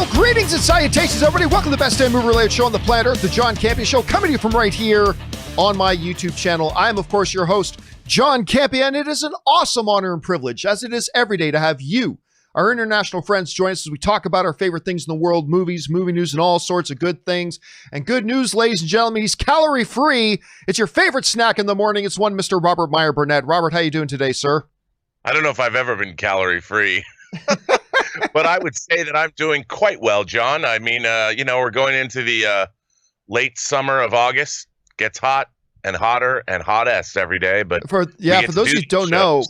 Well, greetings and salutations, everybody. Welcome to the best damn movie-related show on the planet Earth, the John Campea Show, coming to you from right here on my YouTube channel. I am, of course, your host, John Campea, and it is an awesome honor and privilege, as it is every day, to have you, our international friends, join us as we talk about our favorite things in the world, movies, movie news, and all sorts of good things. And good news, ladies and gentlemen, he's calorie-free. It's your favorite snack in the morning. It's one Mr. Robert Meyer Burnett. Robert, how you doing today, sir? I don't know if I've ever been calorie-free. But I would say that I'm doing quite well, John. I mean, we're going into the late summer of August. Gets hot and hotter and hottest every day. But for those of you who don't know,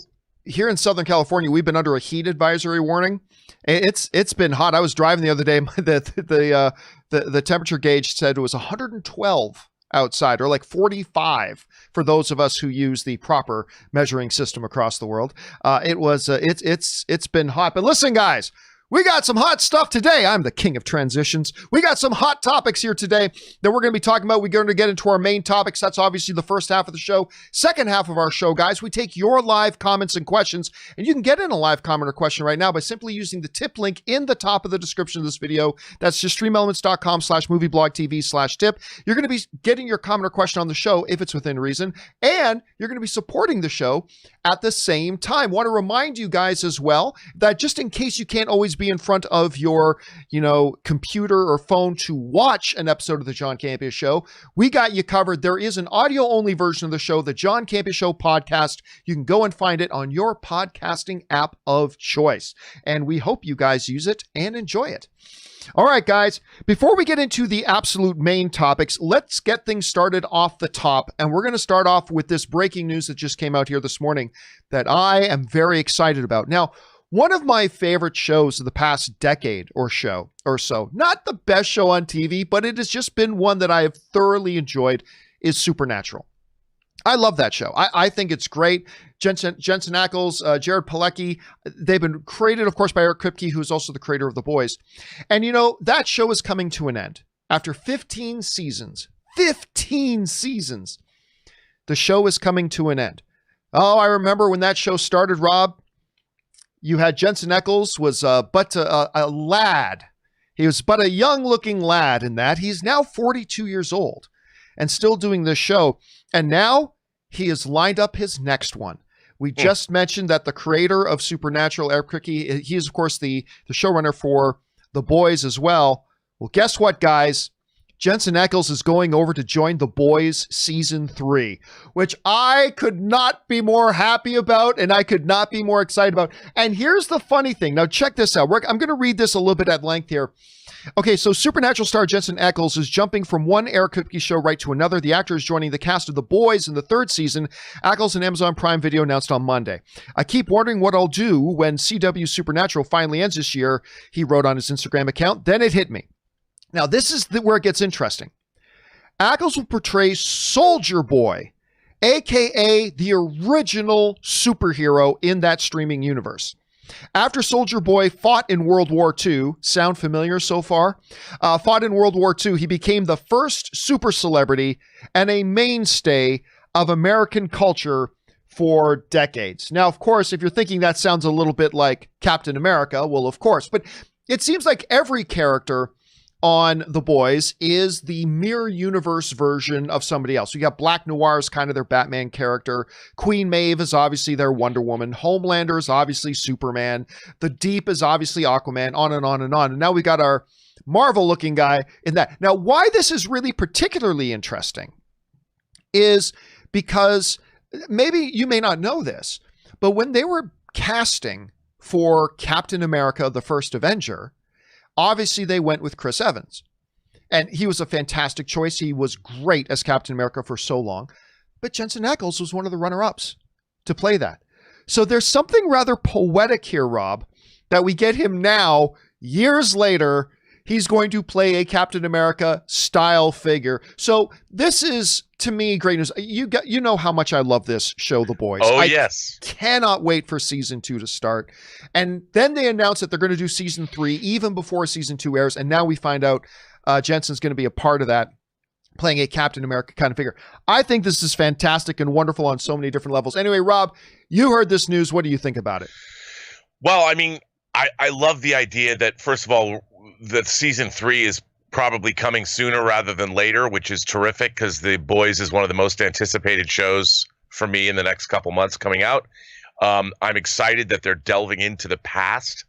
here in Southern California, we've been under a heat advisory warning. It's been hot. I was driving the other day. The temperature gauge said it was 112 outside, or like 45 for those of us who use the proper measuring system across the world. It's been hot. But listen, guys, we got some hot stuff today. I'm the king of transitions. We got some hot topics here today that we're going to be talking about. We're going to get into our main topics. That's obviously the first half of the show. Second half of our show, guys, we take your live comments and questions, and you can get in a live comment or question right now by simply using the tip link in the top of the description of this video. That's just streamelements.com/movieblogtv/tip. You're going to be getting your comment or question on the show if it's within reason, and you're going to be supporting the show at the same time. Want to remind you guys as well that just in case you can't always be in front of your, computer or phone to watch an episode of the John Campea Show, we got you covered. There is an audio-only version of the show, the John Campea Show podcast. You can go and find it on your podcasting app of choice. And we hope you guys use it and enjoy it. All right, guys, before we get into the absolute main topics, let's get things started off the top. And we're going to start off with this breaking news that just came out here this morning that I am very excited about. Now, one of my favorite shows of the past decade or so, not the best show on TV, but it has just been one that I have thoroughly enjoyed, is Supernatural. I love that show. I think it's great. Jensen Ackles, Jared Padalecki, they've been created, of course, by Eric Kripke, who's also the creator of The Boys. And, that show is coming to an end. After 15 seasons, the show is coming to an end. Oh, I remember when that show started, Rob. You had Jensen Ackles was but a lad. He was but a young-looking lad in that. He's now 42 years old and still doing this show. And now he has lined up his next one. We just mentioned that the creator of Supernatural, Eric Kripke, he is, of course, the showrunner for The Boys as well. Well, guess what, guys? Jensen Ackles is going over to join The Boys Season 3, which I could not be more happy about and I could not be more excited about. And here's the funny thing. Now, check this out. I'm going to read this a little bit at length here. Okay, so Supernatural star Jensen Ackles is jumping from one Eric Kripke show right to another. The actor is joining the cast of The Boys in the third season. Ackles and Amazon Prime Video announced on Monday. I keep wondering what I'll do when CW Supernatural finally ends this year, he wrote on his Instagram account. Then it hit me. Now, this is where it gets interesting. Ackles will portray Soldier Boy, a.k.a. the original superhero in that streaming universe. After Soldier Boy fought in World War II, sound familiar so far? Fought in World War II, he became the first super celebrity and a mainstay of American culture for decades. Now, of course, if you're thinking that sounds a little bit like Captain America, well, of course, but it seems like every character on The Boys is the mirror universe version of somebody else. You got Black Noir is kind of their Batman character. Queen Maeve is obviously their Wonder Woman. Homelander is obviously Superman. The Deep is obviously Aquaman, on and on and on. And now we got our Marvel-looking guy in that. Now, why this is really particularly interesting is because maybe you may not know this, but when they were casting for Captain America, the First Avenger, obviously, they went with Chris Evans, and he was a fantastic choice. He was great as Captain America for so long, but Jensen Ackles was one of the runner-ups to play that. So there's something rather poetic here, Rob, that we get him now, years later, he's going to play a Captain America style figure. So this is, to me, great news. You know how much I love this show, The Boys. Oh, yes. Cannot wait for season 2 to start. And then they announced that they're going to do season 3 even before season 2 airs. And now we find out Jensen's going to be a part of that, playing a Captain America kind of figure. I think this is fantastic and wonderful on so many different levels. Anyway, Rob, you heard this news. What do you think about it? Well, I mean, I love the idea that, first of all, that season 3 is probably coming sooner rather than later, which is terrific because The Boys is one of the most anticipated shows for me in the next couple months coming out. I'm excited that they're delving into the past,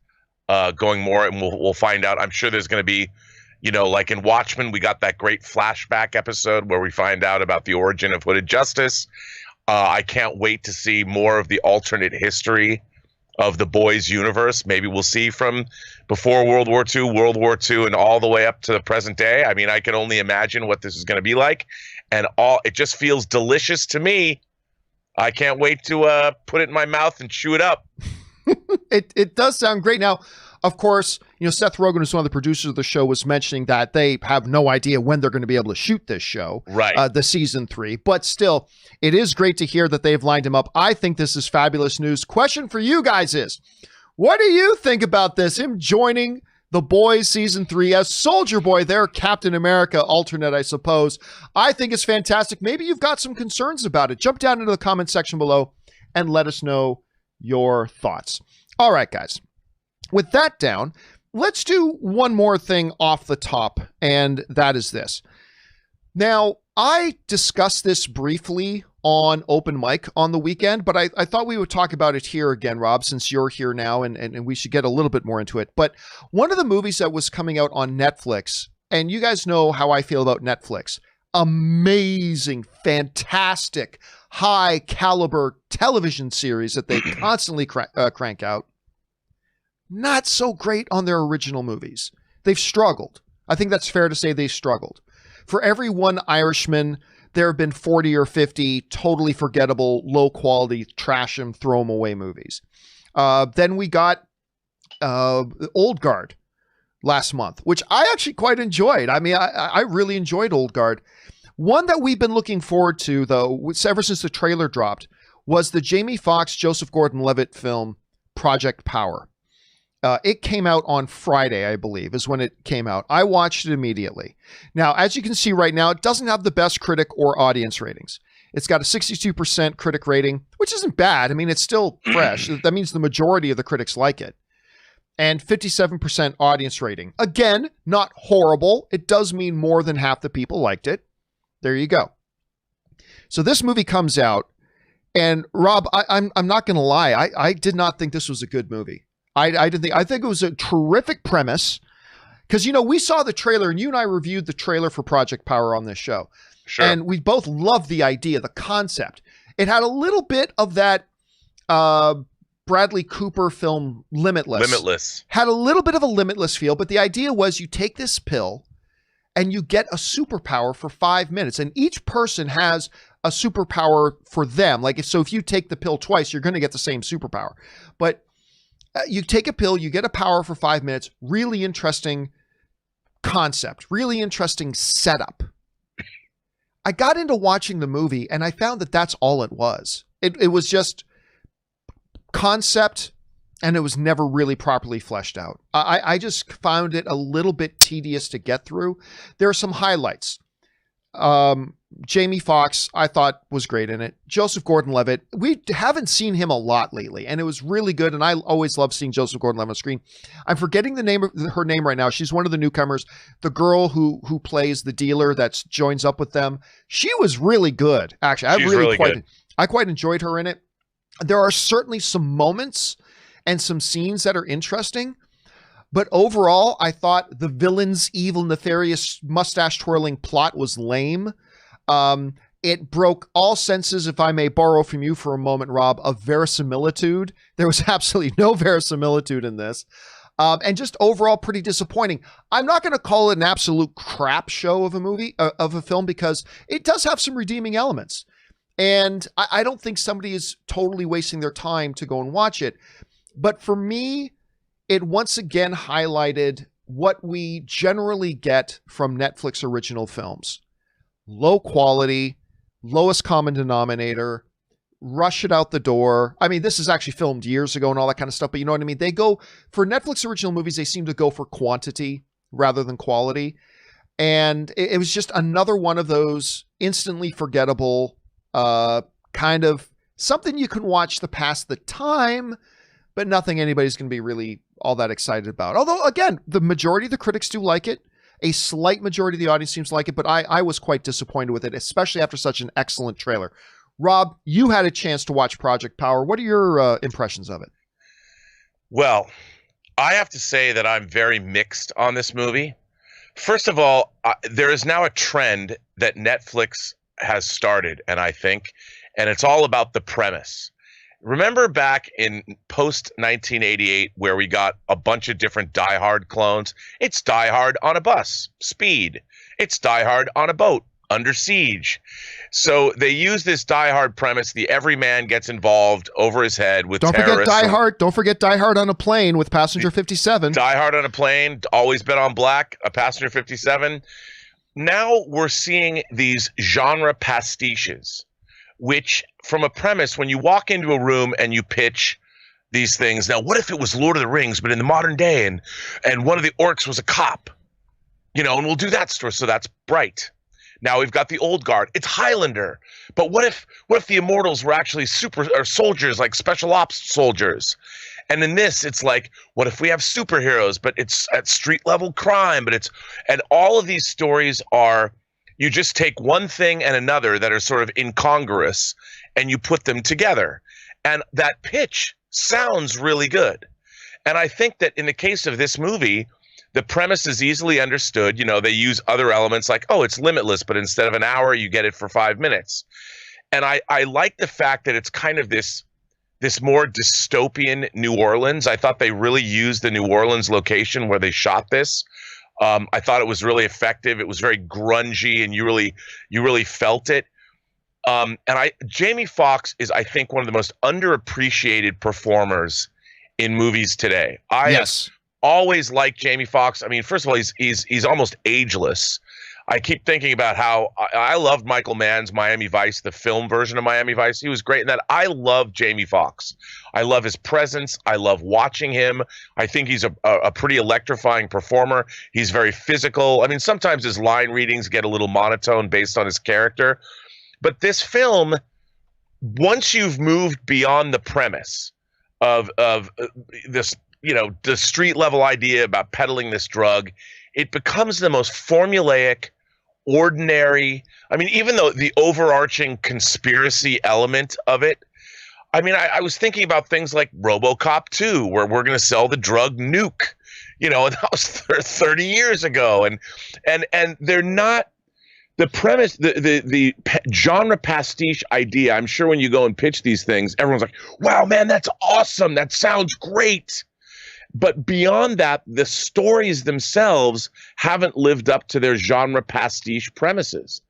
going more, and we'll find out. I'm sure there's going to be, like in Watchmen, we got that great flashback episode where we find out about the origin of Hooded Justice. I can't wait to see more of the alternate history of the Boys universe. Maybe we'll see from before World War II, and all the way up to the present day. I mean, I can only imagine what this is going to be like, and it just feels delicious to me. I can't wait to put it in my mouth and chew it up. It does sound great. Now, of course, Seth Rogen, who's one of the producers of the show, was mentioning that they have no idea when they're going to be able to shoot this show, right? The season 3. But still, it is great to hear that they've lined him up. I think this is fabulous news. Question for you guys is, what do you think about this? Him joining The Boys season 3 as Soldier Boy, their Captain America alternate, I suppose. I think it's fantastic. Maybe you've got some concerns about it. Jump down into the comment section below and let us know your thoughts. All right, guys. With that down, let's do one more thing off the top, and that is this. Now, I discussed this briefly on Open Mic on the weekend, but I thought we would talk about it here again, Rob, since you're here now, and we should get a little bit more into it. But one of the movies that was coming out on Netflix, and you guys know how I feel about Netflix, amazing, fantastic, high caliber television series that they constantly crank out. Not so great on their original movies. They've struggled. I think that's fair to say they've struggled. For every one Irishman, there have been 40 or 50 totally forgettable, low quality, trash them, throw them away movies. Then we got Old Guard last month, which I actually quite enjoyed. I mean, I really enjoyed Old Guard. One that we've been looking forward to, though, ever since the trailer dropped, was the Jamie Foxx, Joseph Gordon-Levitt film, Project Power. It came out on Friday, I believe, is when it came out. I watched it immediately. Now, as you can see right now, it doesn't have the best critic or audience ratings. It's got a 62% critic rating, which isn't bad. I mean, it's still fresh. That means the majority of the critics like it. And 57% audience rating. Again, not horrible. It does mean more than half the people liked it. There you go. So this movie comes out, and Rob, I'm not going to lie. I did not think this was a good movie. I think it was a terrific premise because, we saw the trailer, and you and I reviewed the trailer for Project Power on this show. Sure. And we both loved the idea, the concept. It had a little bit of that Bradley Cooper film Limitless. Had a little bit of a Limitless feel, but the idea was you take this pill and you get a superpower for 5 minutes, and each person has a superpower for them. If you take the pill twice, you're going to get the same superpower. But you take a pill, you get a power for 5 minutes. Really interesting concept, really interesting setup. I got into watching the movie and I found that that's all it was. It was just concept, and it was never really properly fleshed out. I just found it a little bit tedious to get through. There are some highlights. Jamie Foxx, I thought, was great in it. Joseph Gordon-Levitt, we haven't seen him a lot lately, and it was really good, and I always love seeing Joseph Gordon-Levitt on screen. I'm forgetting her name right now. She's one of the newcomers. The girl who plays the dealer that joins up with them. She was really good, actually. I quite enjoyed her in it. There are certainly some moments and some scenes that are interesting, but overall, I thought the villain's evil, nefarious, mustache-twirling plot was lame. It broke all senses, if I may borrow from you for a moment, Rob, of verisimilitude. There was absolutely no verisimilitude in this. And just overall pretty disappointing. I'm not going to call it an absolute crap show of a movie, of a film, because it does have some redeeming elements. And I don't think somebody is totally wasting their time to go and watch it. But for me, it once again highlighted what we generally get from Netflix original films. Low quality, lowest common denominator, rush it out the door. I mean, this is actually filmed years ago and all that kind of stuff, but you know what I mean? They go, for Netflix original movies, they seem to go for quantity rather than quality. And it was just another one of those instantly forgettable, kind of something you can watch to pass the time, but nothing anybody's going to be really all that excited about. Although, again, the majority of the critics do like it. A slight majority of the audience seems to like it, but I was quite disappointed with it, especially after such an excellent trailer. Rob, you had a chance to watch Project Power. What are your impressions of it? Well, I have to say that I'm very mixed on this movie. First of all, there is now a trend that Netflix has started, and it's all about the premise. Remember back in post-1988 where we got a bunch of different Die Hard clones? It's Die Hard on a bus, Speed. It's Die Hard on a boat, Under Siege. So they use this Die Hard premise. The everyman gets involved over his head with terrorists. Don't forget Die Hard on a plane with Passenger 57. Die Hard on a plane, Always Bet on Black, a Passenger 57. Now we're seeing these genre pastiches, which from a premise, when you walk into a room and you pitch these things, now what if it was Lord of the Rings, but in the modern day, and one of the orcs was a cop, and we'll do that story. So that's Bright. Now we've got the Old Guard. It's Highlander. But what if the Immortals were actually soldiers, like special ops soldiers? And in this, it's like, what if we have superheroes, but it's at street level crime, and all of these stories are, you just take one thing and another that are sort of incongruous and you put them together. And that pitch sounds really good. And I think that in the case of this movie, the premise is easily understood. They use other elements like, oh, it's limitless, but instead of an hour, you get it for 5 minutes. And I like the fact that it's kind of this more dystopian New Orleans. I thought they really used the New Orleans location where they shot this. I thought it was really effective. It was very grungy, and you really felt it. Jamie Foxx is, I think, one of the most underappreciated performers in movies today. Yes. Always liked Jamie Foxx. I mean, first of all, he's almost ageless. I keep thinking about how I loved Michael Mann's Miami Vice, the film version of Miami Vice. He was great in that. I love Jamie Foxx. I love his presence. I love watching him. I think he's a pretty electrifying performer. He's very physical. I mean, sometimes his line readings get a little monotone based on his character. But this film, once you've moved beyond the premise of this, the street level idea about peddling this drug, it becomes the most formulaic, ordinary. I mean, even though the overarching conspiracy element of it, I mean, I was thinking about things like RoboCop 2, where we're going to sell the drug Nuke, and that was 30 years ago. And they're not, the premise, the genre pastiche idea, I'm sure when you go and pitch these things, everyone's like, wow, man, that's awesome. That sounds great. But beyond that, the stories themselves haven't lived up to their genre pastiche premises.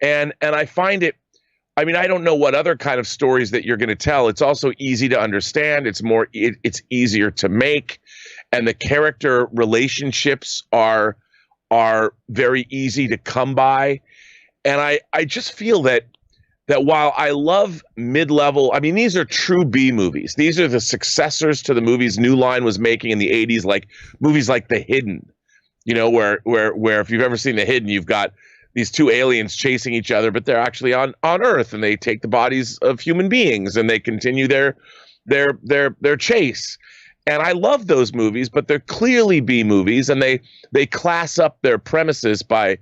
And I find it, I mean, I don't know what other kind of stories that you're going to tell. It's also easy to understand. It's easier to make. And the character relationships are very easy to come by. And I just feel that while I love mid-level, I mean, these are true B movies. These are the successors to the movies New Line was making in the 80s, like movies like The Hidden, where if you've ever seen The Hidden, you've got these two aliens chasing each other, but they're actually on Earth, and they take the bodies of human beings and they continue their chase. And I love those movies, but they're clearly B movies, and they class up their premises by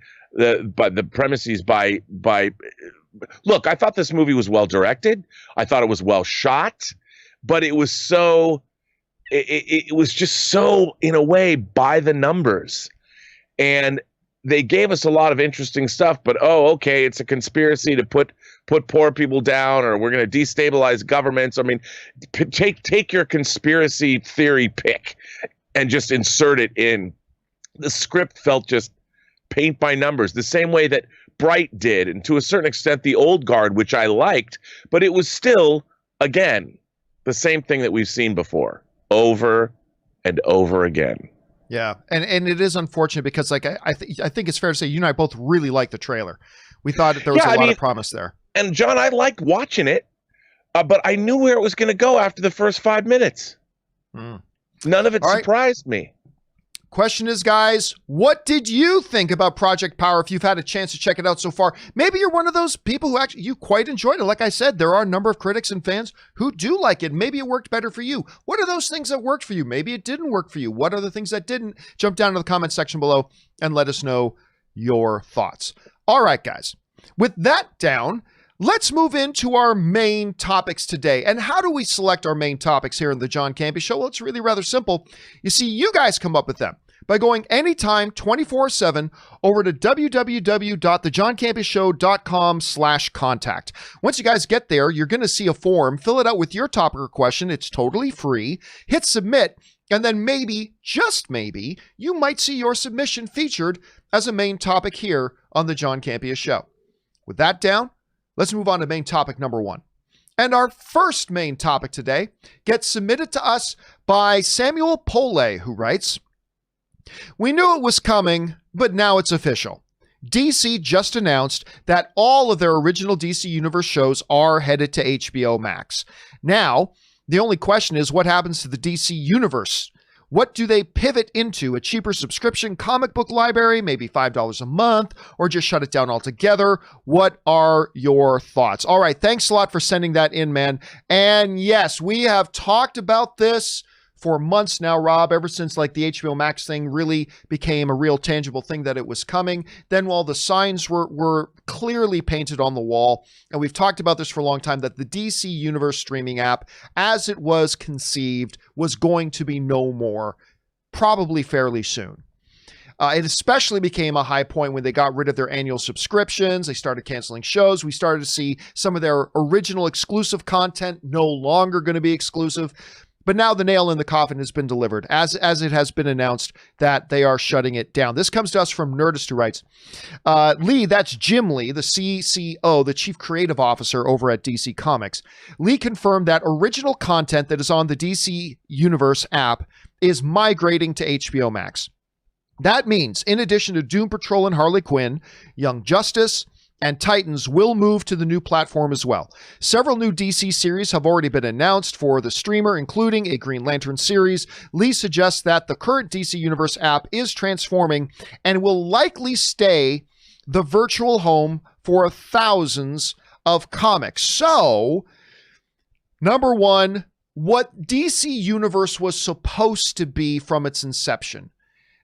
look, I thought this movie was well directed. I thought it was well shot, but it was it was just so, in a way, by the numbers. And they gave us a lot of interesting stuff, but okay, it's a conspiracy to put poor people down, or we're going to destabilize governments. I mean, take your conspiracy theory pick and just insert it in. The script felt just paint by numbers, the same way that Bright did, and to a certain extent the Old Guard, which I liked, but it was still, again, the same thing that we've seen before, over and over again. Yeah, and it is unfortunate because, like, I think it's fair to say you and I both really liked the trailer. We thought that there was a lot of promise there. And John, I liked watching it, but I knew where it was going to go after the first 5 minutes. None of it surprised me. Question is, guys, what did you think about Project Power if you've had a chance to check it out so far? Maybe you're one of those people who actually, you quite enjoyed it. Like I said, there are a number of critics and fans who do like it. Maybe it worked better for you. What are those things that worked for you? Maybe it didn't work for you. What are the things that didn't? Jump down to the comment section below and let us know your thoughts. All right, guys, with that down, let's move into our main topics today. And how do we select our main topics here in the John Campea Show? Well, it's really rather simple. You see, you guys come up with them by going anytime 24/7 over to www.thejohncampeashow.com/contact. Once you guys get there, you're going to see a form. Fill it out with your topic or question. It's totally free. Hit submit, and then maybe, just maybe, you might see your submission featured as a main topic here on the John Campea Show. With that down, let's move on to main topic number 1. And our first main topic today gets submitted to us by Samuel Pole, who writes, "We knew it was coming, but now it's official. DC just announced that all of their original DC Universe shows are headed to HBO Max. Now, the only question is what happens to the DC Universe? What do they pivot into? A cheaper subscription comic book library, maybe $5 a month, or just shut it down altogether? What are your thoughts?" All right, thanks a lot for sending that in, man. And yes, we have talked about this for months now, Rob, ever since like the HBO Max thing really became a real tangible thing that it was coming. Then while the signs were clearly painted on the wall, and we've talked about this for a long time, that the DC Universe streaming app, as it was conceived, was going to be no more, probably fairly soon. It especially became a high point when they got rid of their annual subscriptions. They started canceling shows. We started to see some of their original exclusive content no longer going to be exclusive. But now the nail in the coffin has been delivered, as it has been announced that they are shutting it down. This comes to us from Nerdist, who writes, Lee, that's Jim Lee, the CCO, the Chief Creative Officer over at DC Comics. Lee confirmed that original content that is on the DC Universe app is migrating to HBO Max. That means, in addition to Doom Patrol and Harley Quinn, Young Justice, and Titans will move to the new platform as well. Several new DC series have already been announced for the streamer, including a Green Lantern series. Lee suggests that the current DC Universe app is transforming and will likely stay the virtual home for thousands of comics. So, number one, what DC Universe was supposed to be from its inception,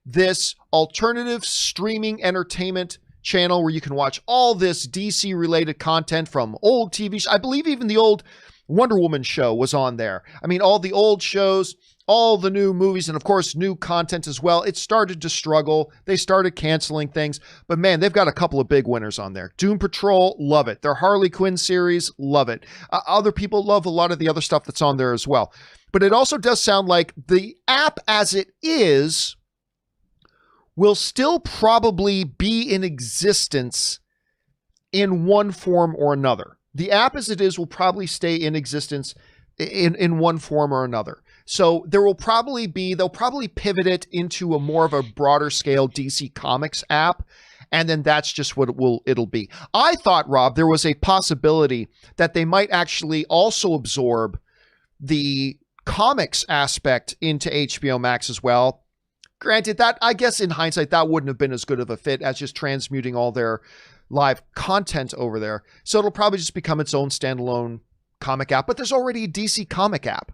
this alternative streaming entertainment channel where you can watch all this DC related content from old TV shows. I believe even the old Wonder Woman show was on there. I mean, all the old shows, all the new movies, and of course, new content as well. It started to struggle. They started canceling things, but man, they've got a couple of big winners on there. Doom Patrol, love it. Their Harley Quinn series, love it. Other people love a lot of the other stuff that's on there as well. But it also does sound like the app as it is will still probably be in existence in one form or another. The app as it is will probably stay in existence in one form or another. So there will probably be, they'll probably pivot it into a more of a broader scale DC Comics app. And then that's just what it'll be. I thought, Rob, there was a possibility that they might actually also absorb the comics aspect into HBO Max as well. Granted, that, I guess in hindsight, that wouldn't have been as good of a fit as just transmuting all their live content over there. So it'll probably just become its own standalone comic app, but there's already a DC comic app.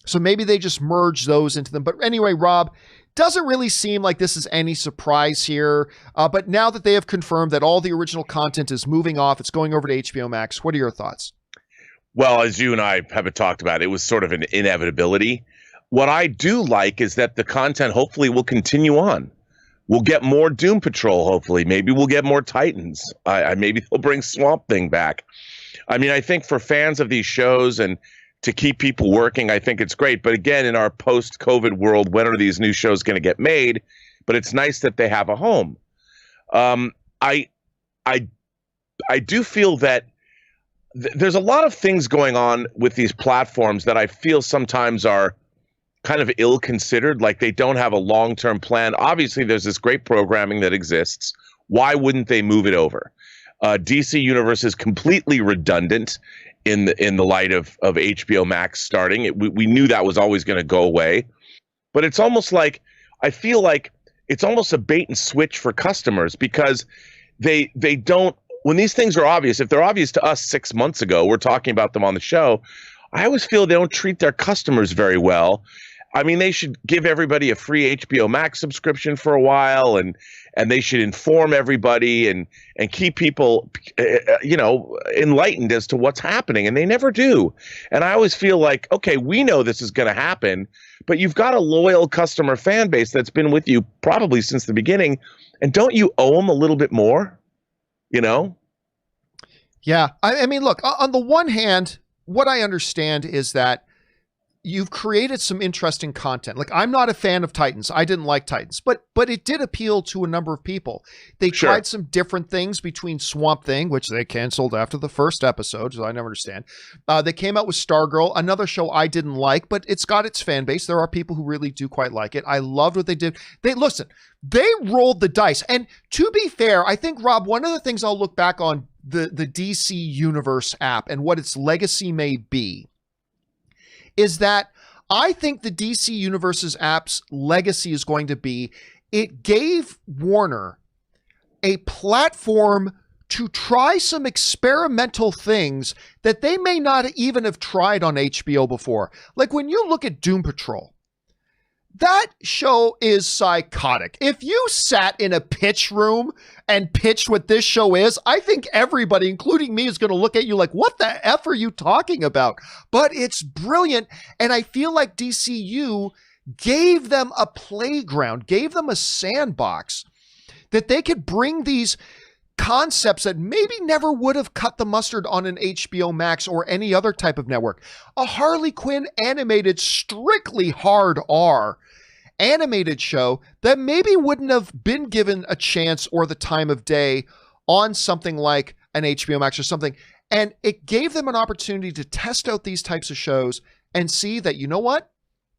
So maybe they just merge those into them. But anyway, Rob, doesn't really seem like this is any surprise here. But now that they have confirmed that all the original content is moving off, it's going over to HBO Max, what are your thoughts? Well, as you and I have talked about, it was sort of an inevitability. What I do like is that the content hopefully will continue on. We'll get more Doom Patrol, hopefully. Maybe we'll get more Titans. Maybe they'll bring Swamp Thing back. I mean, I think for fans of these shows and to keep people working, I think it's great. But again, in our post-COVID world, when are these new shows going to get made? But it's nice that they have a home. I do feel that there's a lot of things going on with these platforms that I feel sometimes are kind of ill-considered, like they don't have a long-term plan. Obviously, there's this great programming that exists. Why wouldn't they move it over? DC Universe is completely redundant in the light of HBO Max starting. We knew that was always going to go away. But it's almost like I feel like it's almost a bait and switch for customers because they don't, when these things are obvious, if they're obvious to us 6 months ago, we're talking about them on the show. I always feel they don't treat their customers very well. I mean, they should give everybody a free HBO Max subscription for a while, and they should inform everybody and keep people, enlightened as to what's happening. And they never do. And I always feel like, okay, we know this is going to happen, but you've got a loyal customer fan base that's been with you probably since the beginning. And don't you owe them a little bit more? Yeah. I mean, look, on the one hand, what I understand is that you've created some interesting content. Like, I'm not a fan of Titans. I didn't like Titans, but it did appeal to a number of people. They tried some different things between Swamp Thing, which they canceled after the first episode, so I never understand. They came out with Stargirl, another show I didn't like, but it's got its fan base. There are people who really do quite like it. I loved what they did. They rolled the dice. And to be fair, I think, Rob, one of the things I'll look back on the DC Universe app and what its legacy may be is that I think the DC Universe's app's legacy is going to be, it gave Warner a platform to try some experimental things that they may not even have tried on HBO before. Like when you look at Doom Patrol, that show is psychotic. If you sat in a pitch room and pitched what this show is, I think everybody, including me, is going to look at you like, what the F are you talking about? But it's brilliant. And I feel like DCU gave them a playground, gave them a sandbox that they could bring these concepts that maybe never would have cut the mustard on an HBO Max or any other type of network. A Harley Quinn animated, strictly hard R animated show that maybe wouldn't have been given a chance or the time of day on something like an HBO Max or something. And it gave them an opportunity to test out these types of shows and see that, you know what?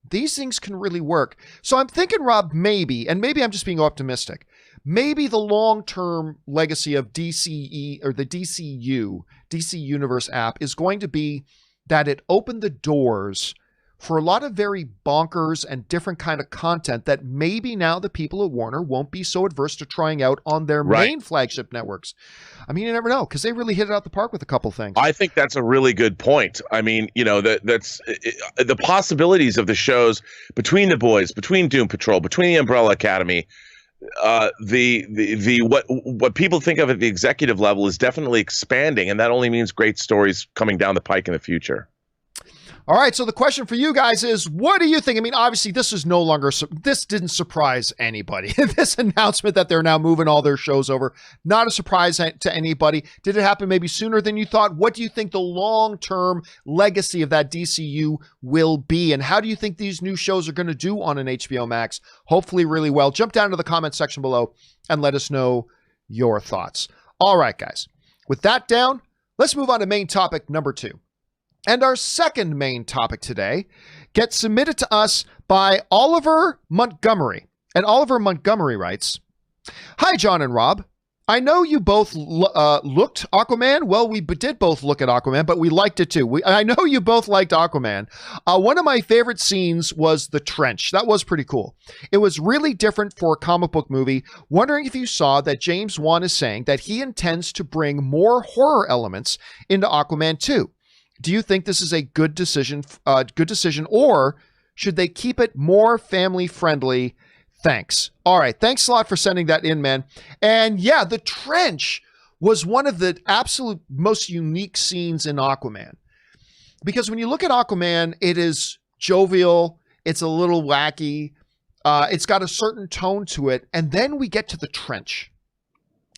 These things can really work. So I'm thinking, Rob, maybe, and maybe I'm just being optimistic, maybe the long-term legacy of DCE or the DCU, DC Universe app is going to be that it opened the doors for a lot of very bonkers and different kind of content that maybe now the people at Warner won't be so adverse to trying out on their main flagship networks. I mean, you never know, because they really hit it out the park with a couple things. I think that's a really good point. I mean, that's the possibilities of the shows between The Boys, between Doom Patrol, between the Umbrella Academy. What people think of at the executive level is definitely expanding, and that only means great stories coming down the pike in the future. All right, so the question for you guys is, what do you think? I mean, obviously, this didn't surprise anybody. This announcement that they're now moving all their shows over, not a surprise to anybody. Did it happen maybe sooner than you thought? What do you think the long-term legacy of that DCU will be? And how do you think these new shows are going to do on an HBO Max? Hopefully really well. Jump down to the comment section below and let us know your thoughts. All right, guys. With that down, let's move on to main topic number 2. And our second main topic today gets submitted to us by Oliver Montgomery. And Oliver Montgomery writes, "Hi, John and Rob. I know you both looked Aquaman. Well, we did both look at Aquaman, but we liked it too. I know you both liked Aquaman. One of my favorite scenes was the trench. That was pretty cool. It was really different for a comic book movie. Wondering if you saw that James Wan is saying that he intends to bring more horror elements into Aquaman 2. Do you think this is a good decision, or should they keep it more family friendly? Thanks." All right. Thanks a lot for sending that in, man. And yeah, the trench was one of the absolute most unique scenes in Aquaman, because when you look at Aquaman, it is jovial. It's a little wacky. It's got a certain tone to it. And then we get to the trench,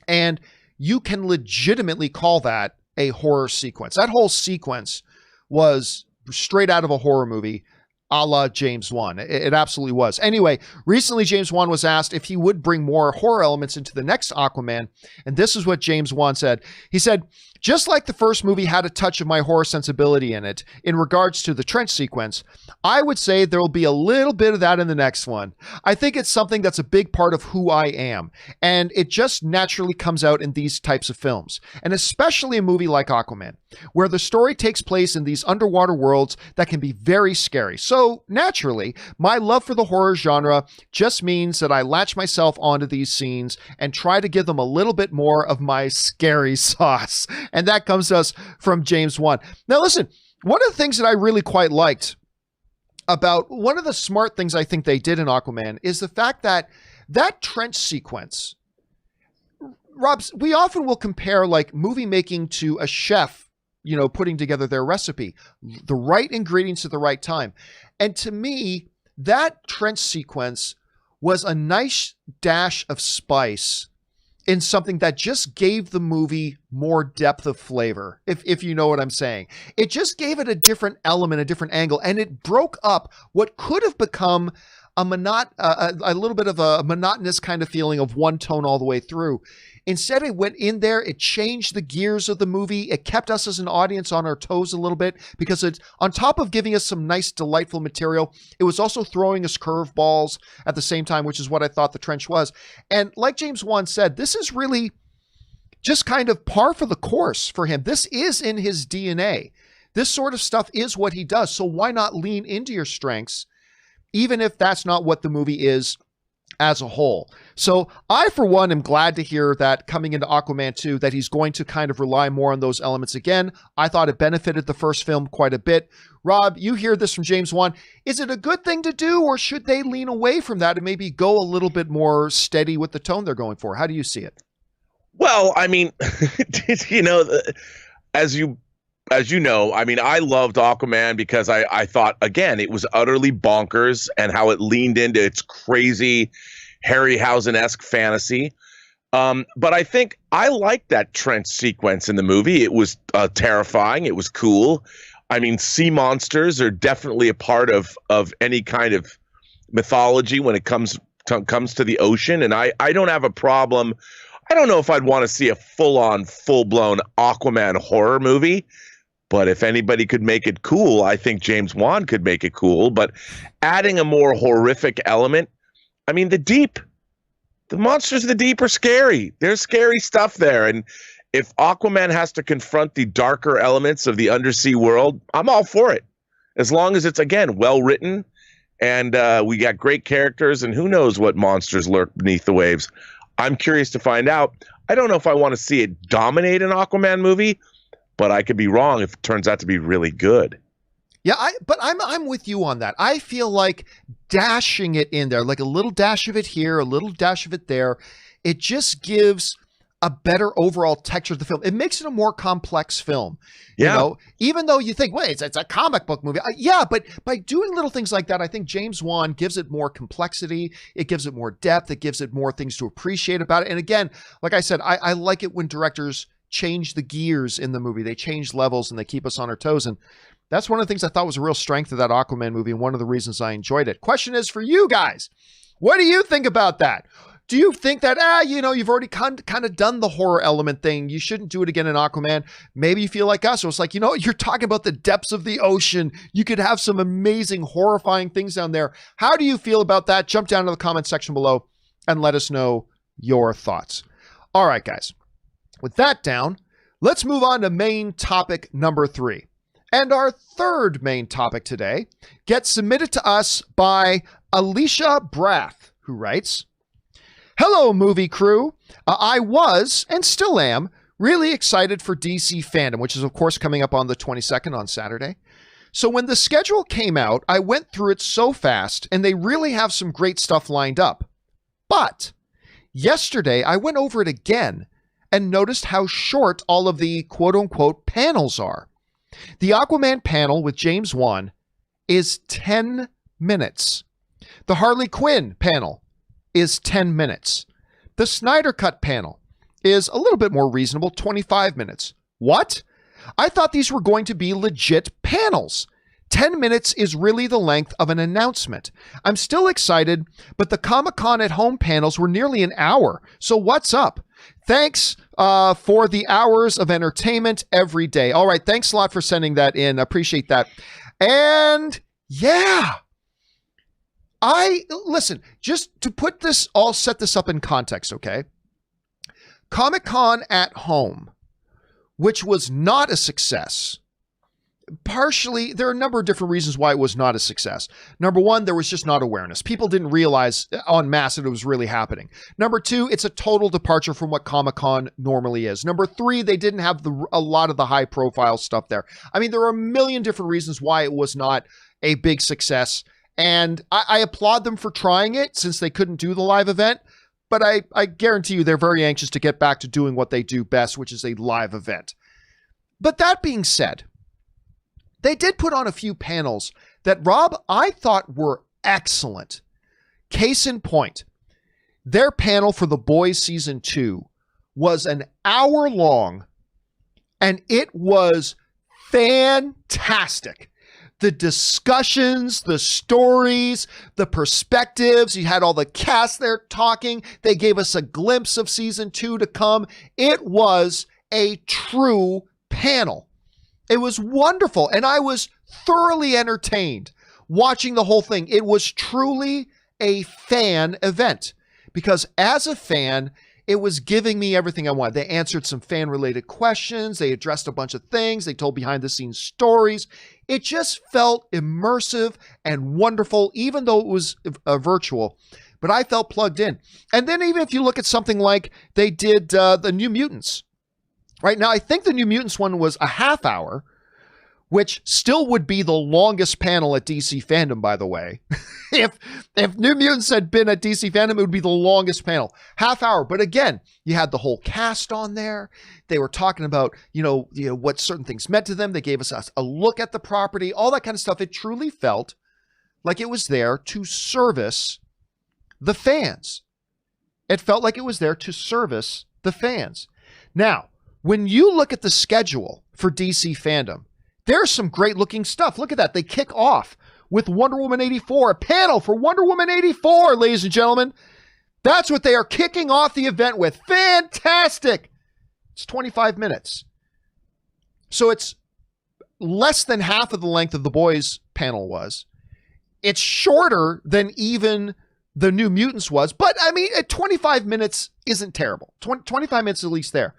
and you can legitimately call that a horror sequence. That whole sequence was straight out of a horror movie, a la James Wan. It absolutely was. Anyway, recently James Wan was asked if he would bring more horror elements into the next Aquaman, and this is what James Wan said. He said, "Just like the first movie had a touch of my horror sensibility in it, in regards to the trench sequence, I would say there will be a little bit of that in the next one. I think it's something that's a big part of who I am, and it just naturally comes out in these types of films, and especially a movie like Aquaman, where the story takes place in these underwater worlds that can be very scary. So So naturally, my love for the horror genre just means that I latch myself onto these scenes and try to give them a little bit more of my scary sauce. And that comes to us from James Wan. Now listen, one of the things that I really quite liked about one of the smart things I think they did in Aquaman is the fact that that trench sequence, Rob, we often will compare like movie making to a chef, you know, putting together their recipe, the right ingredients at the right time. And to me, that trench sequence was a nice dash of spice in something that just gave the movie more depth of flavor, if you know what I'm saying. It just gave it a different element, a different angle, and it broke up what could have become a little bit of a monotonous kind of feeling of one tone all the way through. Instead, it went in there, it changed the gears of the movie, it kept us as an audience on our toes a little bit, because it's on top of giving us some nice, delightful material, it was also throwing us curveballs at the same time, which is what I thought the trench was. And like James Wan said, this is really just kind of par for the course for him. This is in his DNA. This sort of stuff is what he does, so why not lean into your strengths, even if that's not what the movie is as a whole. So I, for one, am glad to hear that coming into Aquaman 2, that he's going to kind of rely more on those elements again. I thought it benefited the first film quite a bit. Rob, you hear this from James Wan. Is it a good thing to do, or should they lean away from that and maybe go a little bit more steady with the tone they're going for? How do you see it? Well, I mean, you know, as you know, I mean, I loved Aquaman because I thought, again, it was utterly bonkers, and how it leaned into its crazy Harryhausen-esque fantasy. But I think I liked that trench sequence in the movie. It was terrifying. It was cool. I mean, sea monsters are definitely a part of any kind of mythology when it comes to the ocean. And I don't have a problem. I don't know if I'd want to see a full-blown Aquaman horror movie. But if anybody could make it cool, I think James Wan could make it cool. But adding a more horrific element, I mean, the monsters of the deep are scary. There's scary stuff there. And if Aquaman has to confront the darker elements of the undersea world, I'm all for it. As long as it's, again, well written, and we got great characters, and who knows what monsters lurk beneath the waves. I'm curious to find out. I don't know if I want to see it dominate an Aquaman movie, but I could be wrong if it turns out to be really good. Yeah, but I'm with you on that. I feel like dashing it in there, like a little dash of it here, a little dash of it there, it just gives a better overall texture of the film. It makes it a more complex film. Yeah. You know, even though you think, wait, it's a comic book movie. Yeah, but by doing little things like that, I think James Wan gives it more complexity. It gives it more depth. It gives it more things to appreciate about it. And again, like I said, I like it when directors change the gears in the movie. They change levels and they keep us on our toes. And that's one of the things I thought was a real strength of that Aquaman movie, and one of the reasons I enjoyed it. Question is for you guys. What do you think about that? Do you think that, you've already kind of done the horror element thing, you shouldn't do it again in Aquaman? Maybe you feel like us. So it's like, you're talking about the depths of the ocean. You could have some amazing, horrifying things down there. How do you feel about that? Jump down to the comment section below and let us know your thoughts. All right, guys. With that down, let's move on to main topic number 3. And our third main topic today gets submitted to us by Alicia Brath, who writes, "Hello, movie crew. I was, and still am, really excited for DC Fandome, which is, of course, coming up on the 22nd on Saturday. So when the schedule came out, I went through it so fast, and they really have some great stuff lined up. But yesterday, I went over it again and noticed how short all of the quote-unquote panels are. The Aquaman panel with James Wan is 10 minutes. The Harley Quinn panel is 10 minutes. The Snyder Cut panel is a little bit more reasonable, 25 minutes. What? I thought these were going to be legit panels. 10 minutes is really the length of an announcement. I'm still excited, but the Comic-Con at Home panels were nearly an hour. So what's up? Thanks for the hours of entertainment every day." All right, thanks a lot for sending that in. Appreciate that. And yeah, listen, just to put this, I'll set this up in context, okay? Comic-Con at Home, which was not a success, partially, there are a number of different reasons why it was not a success. Number one, there was just not awareness. People didn't realize en masse that it was really happening. Number two, it's a total departure from what Comic-Con normally is. Number three, they didn't have a lot of the high profile stuff there. I mean, there are a million different reasons why it was not a big success. And I applaud them for trying it since they couldn't do the live event. But I guarantee you they're very anxious to get back to doing what they do best, which is a live event. But that being said, they did put on a few panels that, Rob, I thought were excellent. Case in point, their panel for The Boys Season 2 was an hour long, and it was fantastic. The discussions, the stories, the perspectives. You had all the cast there talking. They gave us a glimpse of Season 2 to come. It was a true panel. It was wonderful, and I was thoroughly entertained watching the whole thing. It was truly a fan event because as a fan, it was giving me everything I wanted. They answered some fan-related questions. They addressed a bunch of things. They told behind-the-scenes stories. It just felt immersive and wonderful, even though it was virtual. But I felt plugged in. And then even if you look at something like they did the New Mutants, right? Now, I think the New Mutants one was a half hour, which still would be the longest panel at DC Fandom, by the way. If New Mutants had been at DC Fandom, it would be the longest panel. Half hour. But again, you had the whole cast on there. They were talking about, you know, what certain things meant to them. They gave us a look at the property, all that kind of stuff. It truly felt like it was there to service the fans. It felt like it was there to service the fans. Now, when you look at the schedule for DC Fandom, there's some great looking stuff. Look at that. They kick off with Wonder Woman 84, a panel for Wonder Woman 84, ladies and gentlemen. That's what they are kicking off the event with. Fantastic. It's 25 minutes. So it's less than half of the length of the boys panel was. It's shorter than even the New Mutants was. But I mean, at 25 minutes isn't terrible. 25 minutes at least there.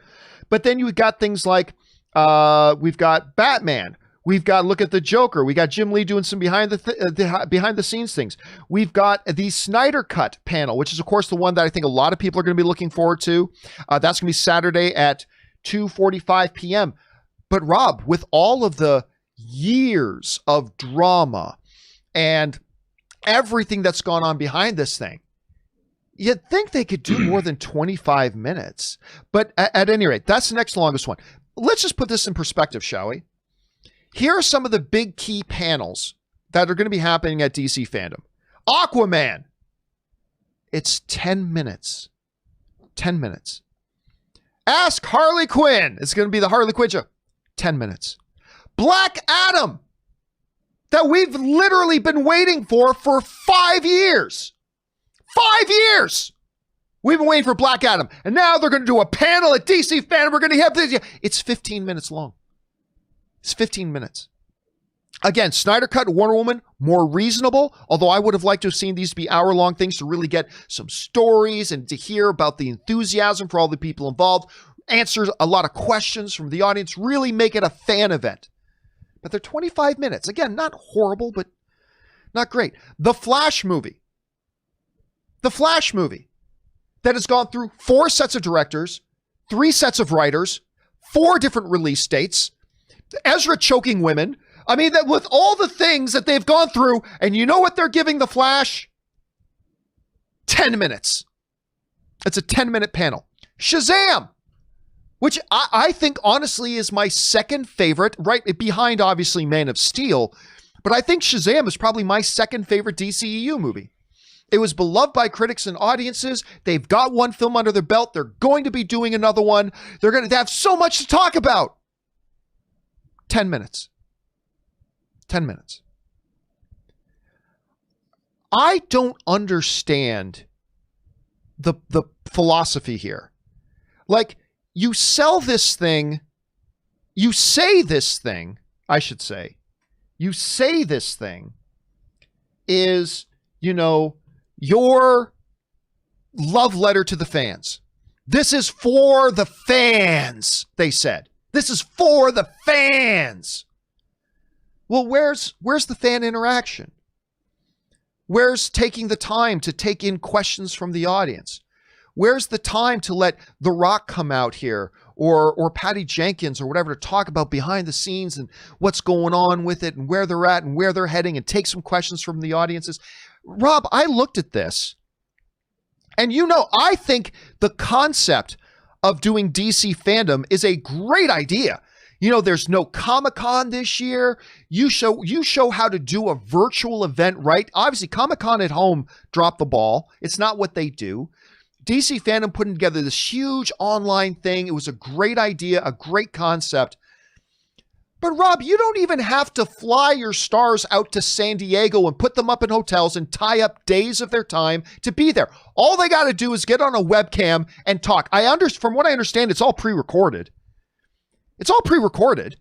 But then you've got things like, we've got Batman. We've got look at the Joker. We got Jim Lee doing some behind the scenes things. We've got the Snyder Cut panel, which is of course the one that I think a lot of people are going to be looking forward to. That's going to be Saturday at 2:45 p.m. But Rob, with all of the years of drama and everything that's gone on behind this thing, you'd think they could do more than 25 minutes. But at any rate, that's the next longest one. Let's just put this in perspective, shall we? Here are some of the big key panels that are going to be happening at DC Fandom. Aquaman. It's 10 minutes. 10 minutes. Ask Harley Quinn. It's going to be the Harley Quinn show. 10 minutes. Black Adam. That we've literally been waiting for 5 years. 5 years. We've been waiting for Black Adam. And now they're going to do a panel at DC Fandom. We're going to have this. It's 15 minutes long. It's 15 minutes. Again, Snyder Cut and Wonder Woman, more reasonable, although I would have liked to have seen these be hour-long things to really get some stories and to hear about the enthusiasm for all the people involved, answer a lot of questions from the audience, really make it a fan event. But they're 25 minutes. Again, not horrible, but not great. The Flash movie. The Flash movie that has gone through 4 sets of directors, 3 sets of writers, 4 different release dates, Ezra choking women. I mean, that with all the things that they've gone through, and you know what they're giving The Flash? 10 minutes. It's a 10-minute panel. Shazam, which I think honestly is my second favorite, right behind obviously Man of Steel, but I think Shazam is probably my second favorite DCEU movie. It was beloved by critics and audiences. They've got one film under their belt. They're going to be doing another one. They're going to have so much to talk about. 10 minutes. 10 minutes. I don't understand the philosophy here. Like, you sell this thing, you say this thing, I should say, you say this thing is, you know, your love letter to the fans. This is for the fans, they said. This is for the fans. Well, where's the fan interaction? Where's taking the time to take in questions from the audience? Where's the time to let The Rock come out here or Patty Jenkins or whatever to talk about behind the scenes and what's going on with it and where they're at and where they're heading and take some questions from the audiences? Rob, I looked at this and I think the concept of doing DC fandom is a great idea. There's no Comic-Con this year. You show how to do a virtual event, right? Obviously, Comic-Con at home dropped the ball. It's not what they do. DC Fandom putting together this huge online thing. It was a great idea, a great concept. But Rob, you don't even have to fly your stars out to San Diego and put them up in hotels and tie up days of their time to be there. All they got to do is get on a webcam and talk. From what I understand, it's all pre-recorded. It's all pre-recorded.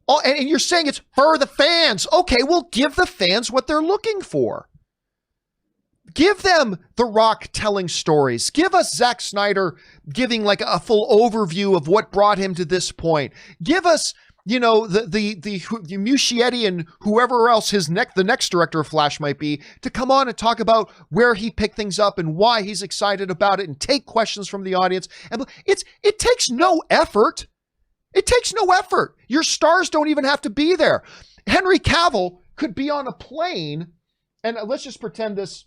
And you're saying it's for the fans. Okay, well, give the fans what they're looking for. Give them The Rock telling stories. Give us Zack Snyder giving like a full overview of what brought him to this point. Give us, the Muschietti and whoever else the next director of Flash might be to come on and talk about where he picked things up and why he's excited about it and take questions from the audience. And it takes no effort. It takes no effort. Your stars don't even have to be there. Henry Cavill could be on a plane, and let's just pretend this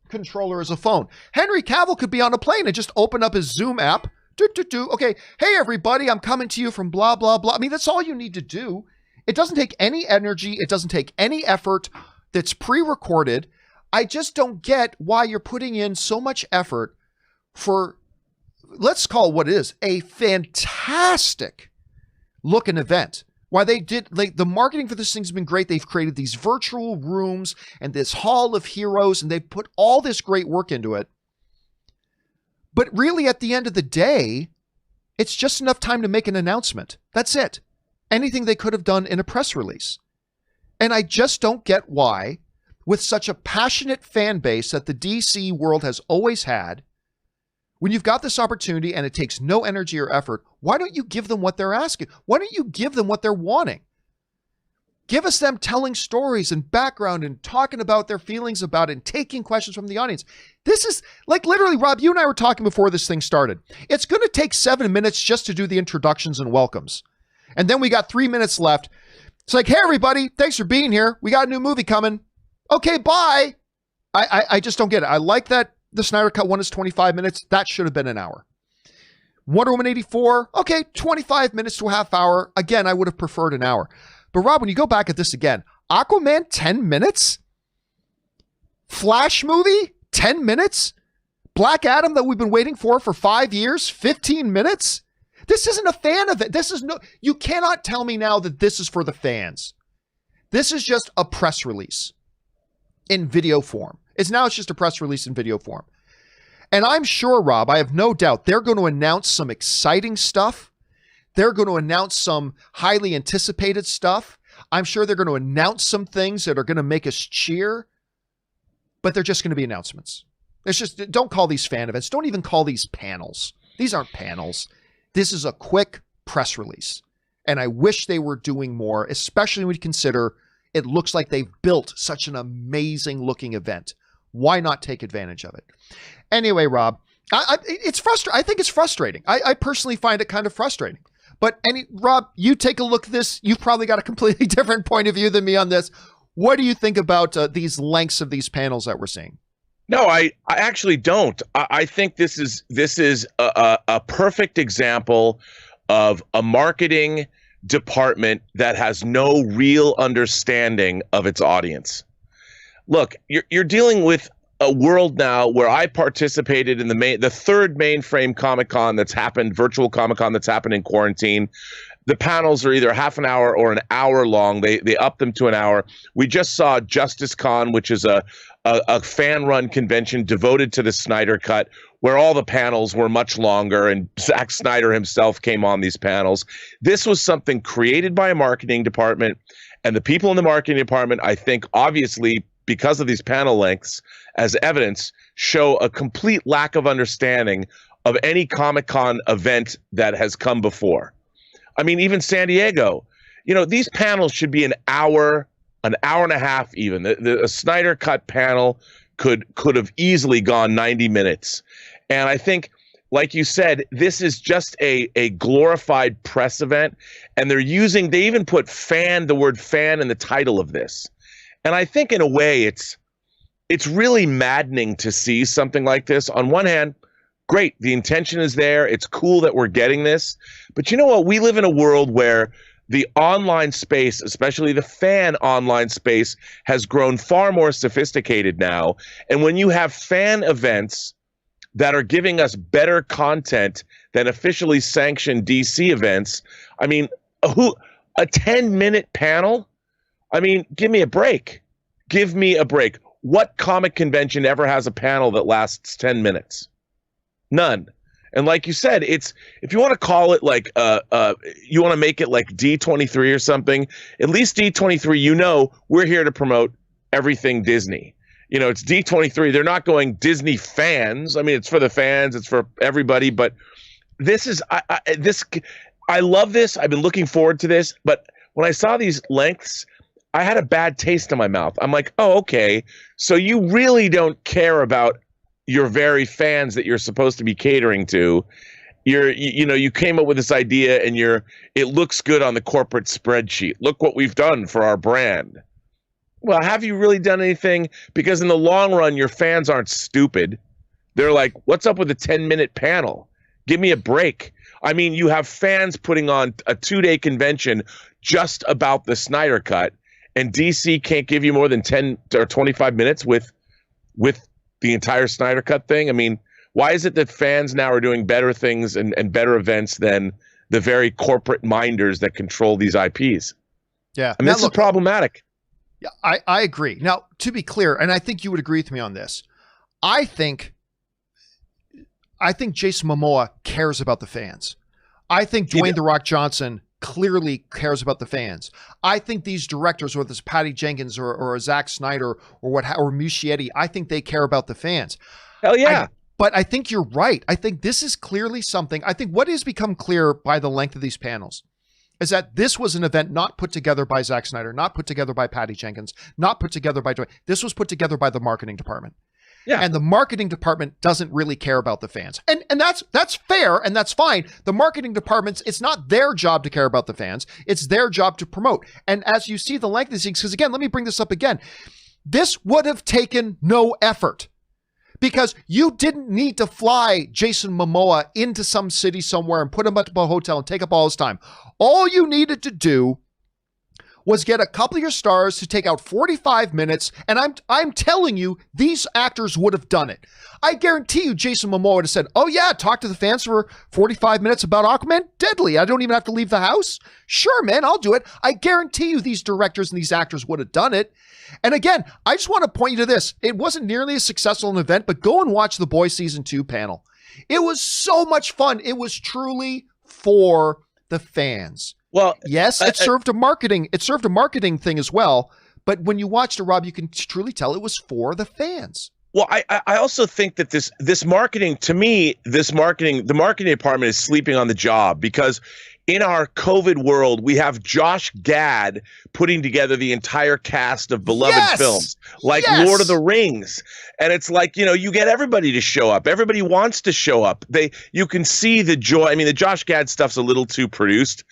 controller is a phone. Henry Cavill could be on a plane and just open up his Zoom app. Okay, hey everybody, I'm coming to you from blah, blah, blah. I mean, that's all you need to do. It doesn't take any energy. It doesn't take any effort. That's pre-recorded. I just don't get why you're putting in so much effort for, let's call it what it is, a fantastic looking event. Why the marketing for this thing's been great. They've created these virtual rooms and this hall of heroes, and they've put all this great work into it. But really, at the end of the day, it's just enough time to make an announcement. That's it. Anything they could have done in a press release. And I just don't get why, with such a passionate fan base that the DC world has always had, when you've got this opportunity and it takes no energy or effort, why don't you give them what they're asking? Why don't you give them what they're wanting? Give us them telling stories and background and talking about their feelings about it and taking questions from the audience. This is like literally, Rob, you and I were talking before this thing started. It's going to take 7 minutes just to do the introductions and welcomes. And then we got 3 minutes left. It's like, hey, everybody, thanks for being here. We got a new movie coming. Okay, bye. I just don't get it. I like that the Snyder Cut one is 25 minutes. That should have been an hour. Wonder Woman 84, okay, 25 minutes to a half hour. Again, I would have preferred an hour. But Rob, when you go back at this again, Aquaman, 10 minutes? Flash movie, 10 minutes? Black Adam that we've been waiting for 5 years, 15 minutes? This isn't a fan of it. You cannot tell me now that this is for the fans. This is just a press release in video form. It's just a press release in video form. And I'm sure, Rob, I have no doubt they're going to announce some exciting stuff. They're going to announce some highly anticipated stuff. I'm sure they're going to announce some things that are going to make us cheer, but they're just going to be announcements. Don't call these fan events. Don't even call these panels. These aren't panels. This is a quick press release. And I wish they were doing more, especially when you consider it looks like they've built such an amazing looking event. Why not take advantage of it? Anyway, Rob, it's frustrating. I think it's frustrating. I personally find it kind of frustrating. But Rob, you take a look at this. You've probably got a completely different point of view than me on this. What do you think about these lengths of these panels that we're seeing? No, I actually don't. I think this is a perfect example of a marketing department that has no real understanding of its audience. Look, you're dealing with a world now where I participated in the third mainframe Comic-Con that's happened, virtual Comic-Con that's happened in quarantine. The panels are either half an hour or an hour long. They up them to an hour. We just saw Justice Con, which is a fan-run convention devoted to the Snyder Cut, where all the panels were much longer, and Zack Snyder himself came on these panels. This was something created by a marketing department, and the people in the marketing department, I think, obviously, because of these panel lengths, as evidence, show a complete lack of understanding of any Comic-Con event that has come before. I mean, even San Diego, these panels should be an hour and a half even. A Snyder Cut panel could have easily gone 90 minutes. And I think, like you said, this is just a glorified press event. And they even put the word fan in the title of this. And I think in a way it's really maddening to see something like this. On one hand, great, the intention is there. It's cool that we're getting this. But you know what? We live in a world where the online space, especially the fan online space, has grown far more sophisticated now. And when you have fan events that are giving us better content than officially sanctioned DC events, I mean, a 10-minute panel? I mean, give me a break. Give me a break. What comic convention ever has a panel that lasts 10 minutes? None. And like you said, if you want to call it like you want to make it like D23 or something, at least D23, we're here to promote everything Disney. It's D23. They're not going Disney fans. I mean, it's for the fans, it's for everybody, but this is I love this. I've been looking forward to this, but when I saw these lengths, I had a bad taste in my mouth. I'm like, "Oh, okay. So you really don't care about your very fans that you're supposed to be catering to. You came up with this idea and it looks good on the corporate spreadsheet. Look what we've done for our brand." Well, have you really done anything? Because in the long run, your fans aren't stupid. They're like, what's up with a 10-minute panel? Give me a break. I mean, you have fans putting on a 2-day convention just about the Snyder Cut, and DC can't give you more than 10 or 25 minutes with the entire Snyder Cut thing. I mean, why is it that fans now are doing better things and better events than the very corporate minders that control these IPs? Yeah. I mean, this is problematic. Yeah, I agree. Now, to be clear, and I think you would agree with me on this, I think Jason Momoa cares about the fans. I think Dwayne "The Rock" Johnson clearly cares about the fans. I think these directors, whether it's Patty Jenkins or Zack Snyder or Muschietti, I think they care about the fans. Hell yeah. But I think you're right. I think this is clearly something. I think what has become clear by the length of these panels is that this was an event not put together by Zack Snyder, not put together by Patty Jenkins, not put together by Dwayne. This was put together by the marketing department. Yeah. And the marketing department doesn't really care about the fans. And that's fair and that's fine. The marketing departments, it's not their job to care about the fans. It's their job to promote. And as you see the length of these things, because again, let me bring this up again. This would have taken no effort because you didn't need to fly Jason Momoa into some city somewhere and put him up to a hotel and take up all his time. All you needed to do was get a couple of your stars to take out 45 minutes, and I'm telling you, these actors would have done it. I guarantee you Jason Momoa would have said, oh yeah, talk to the fans for 45 minutes about Aquaman? Deadly. I don't even have to leave the house? Sure, man, I'll do it. I guarantee you these directors and these actors would have done it. And again, I just want to point you to this. It wasn't nearly as successful an event, but go and watch the Boys Season 2 panel. It was so much fun. It was truly for the fans. Well, yes, it served a marketing thing as well. But when you watched it, Rob, you can truly tell it was for the fans. Well, I also think that this marketing, to me, the marketing department is sleeping on the job because in our COVID world, we have Josh Gad putting together the entire cast of beloved films like Lord of the Rings. And it's like, you get everybody to show up. Everybody wants to show up. You can see the joy. I mean, the Josh Gad stuff's a little too produced.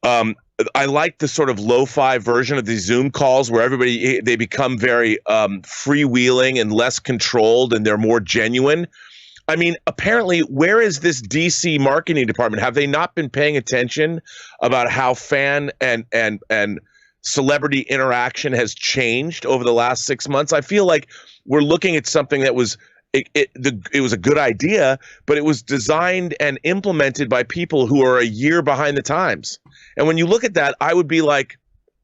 I like the sort of lo-fi version of the Zoom calls where they become very freewheeling and less controlled and they're more genuine. I mean, apparently, where is this DC marketing department? Have they not been paying attention about how fan and celebrity interaction has changed over the last 6 months? I feel like we're looking at something that was it was a good idea, but it was designed and implemented by people who are a year behind the times. And when you look at that, I would be like,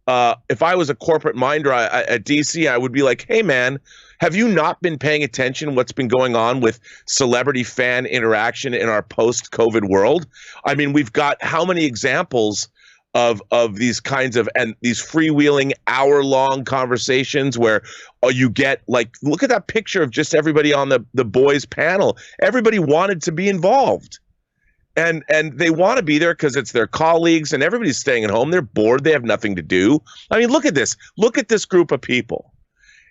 if I was a corporate minder at DC, I would be like, hey, man, have you not been paying attention what's been going on with celebrity fan interaction in our post-COVID world? I mean, we've got how many examples of these kinds of and these freewheeling hour-long conversations where you get like, look at that picture of just everybody on the boys panel. Everybody wanted to be involved. And they want to be there because it's their colleagues and everybody's staying at home. They're bored. They have nothing to do. I mean, look at this. Look at this group of people.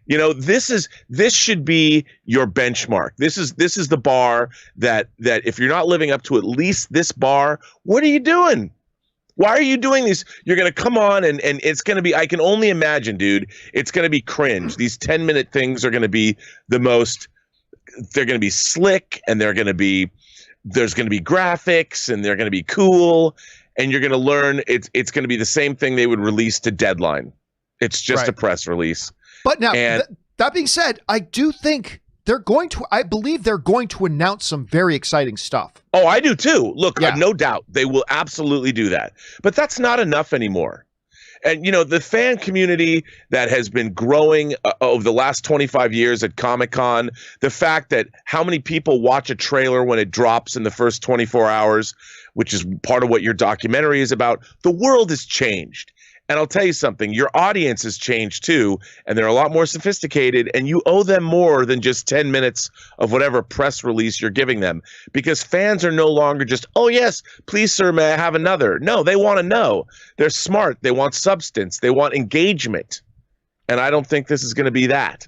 You know, this should be your benchmark. This is the bar that if you're not living up to at least this bar, what are you doing? Why are you doing these? You're going to come on and it's going to be, I can only imagine, dude, it's going to be cringe. These 10-minute things are going to be they're going to be slick, and there's going to be graphics, and they're going to be cool, and you're going to learn it's going to be the same thing they would release to Deadline. It's just a press release. But now, that being said, I do think I believe they're going to announce some very exciting stuff. Oh, I do too. Look, no doubt they will absolutely do that. But that's not enough anymore. And, you know, the fan community that has been growing over the last 25 years at Comic-Con, the fact that how many people watch a trailer when it drops in the first 24 hours, which is part of what your documentary is about, the world has changed. And I'll tell you something, your audience has changed too, and they're a lot more sophisticated, and you owe them more than just 10 minutes of whatever press release you're giving them, because fans are no longer just, oh yes, please sir, may I have another? No, they want to know. They're smart. They want substance. They want engagement. And I don't think this is going to be that.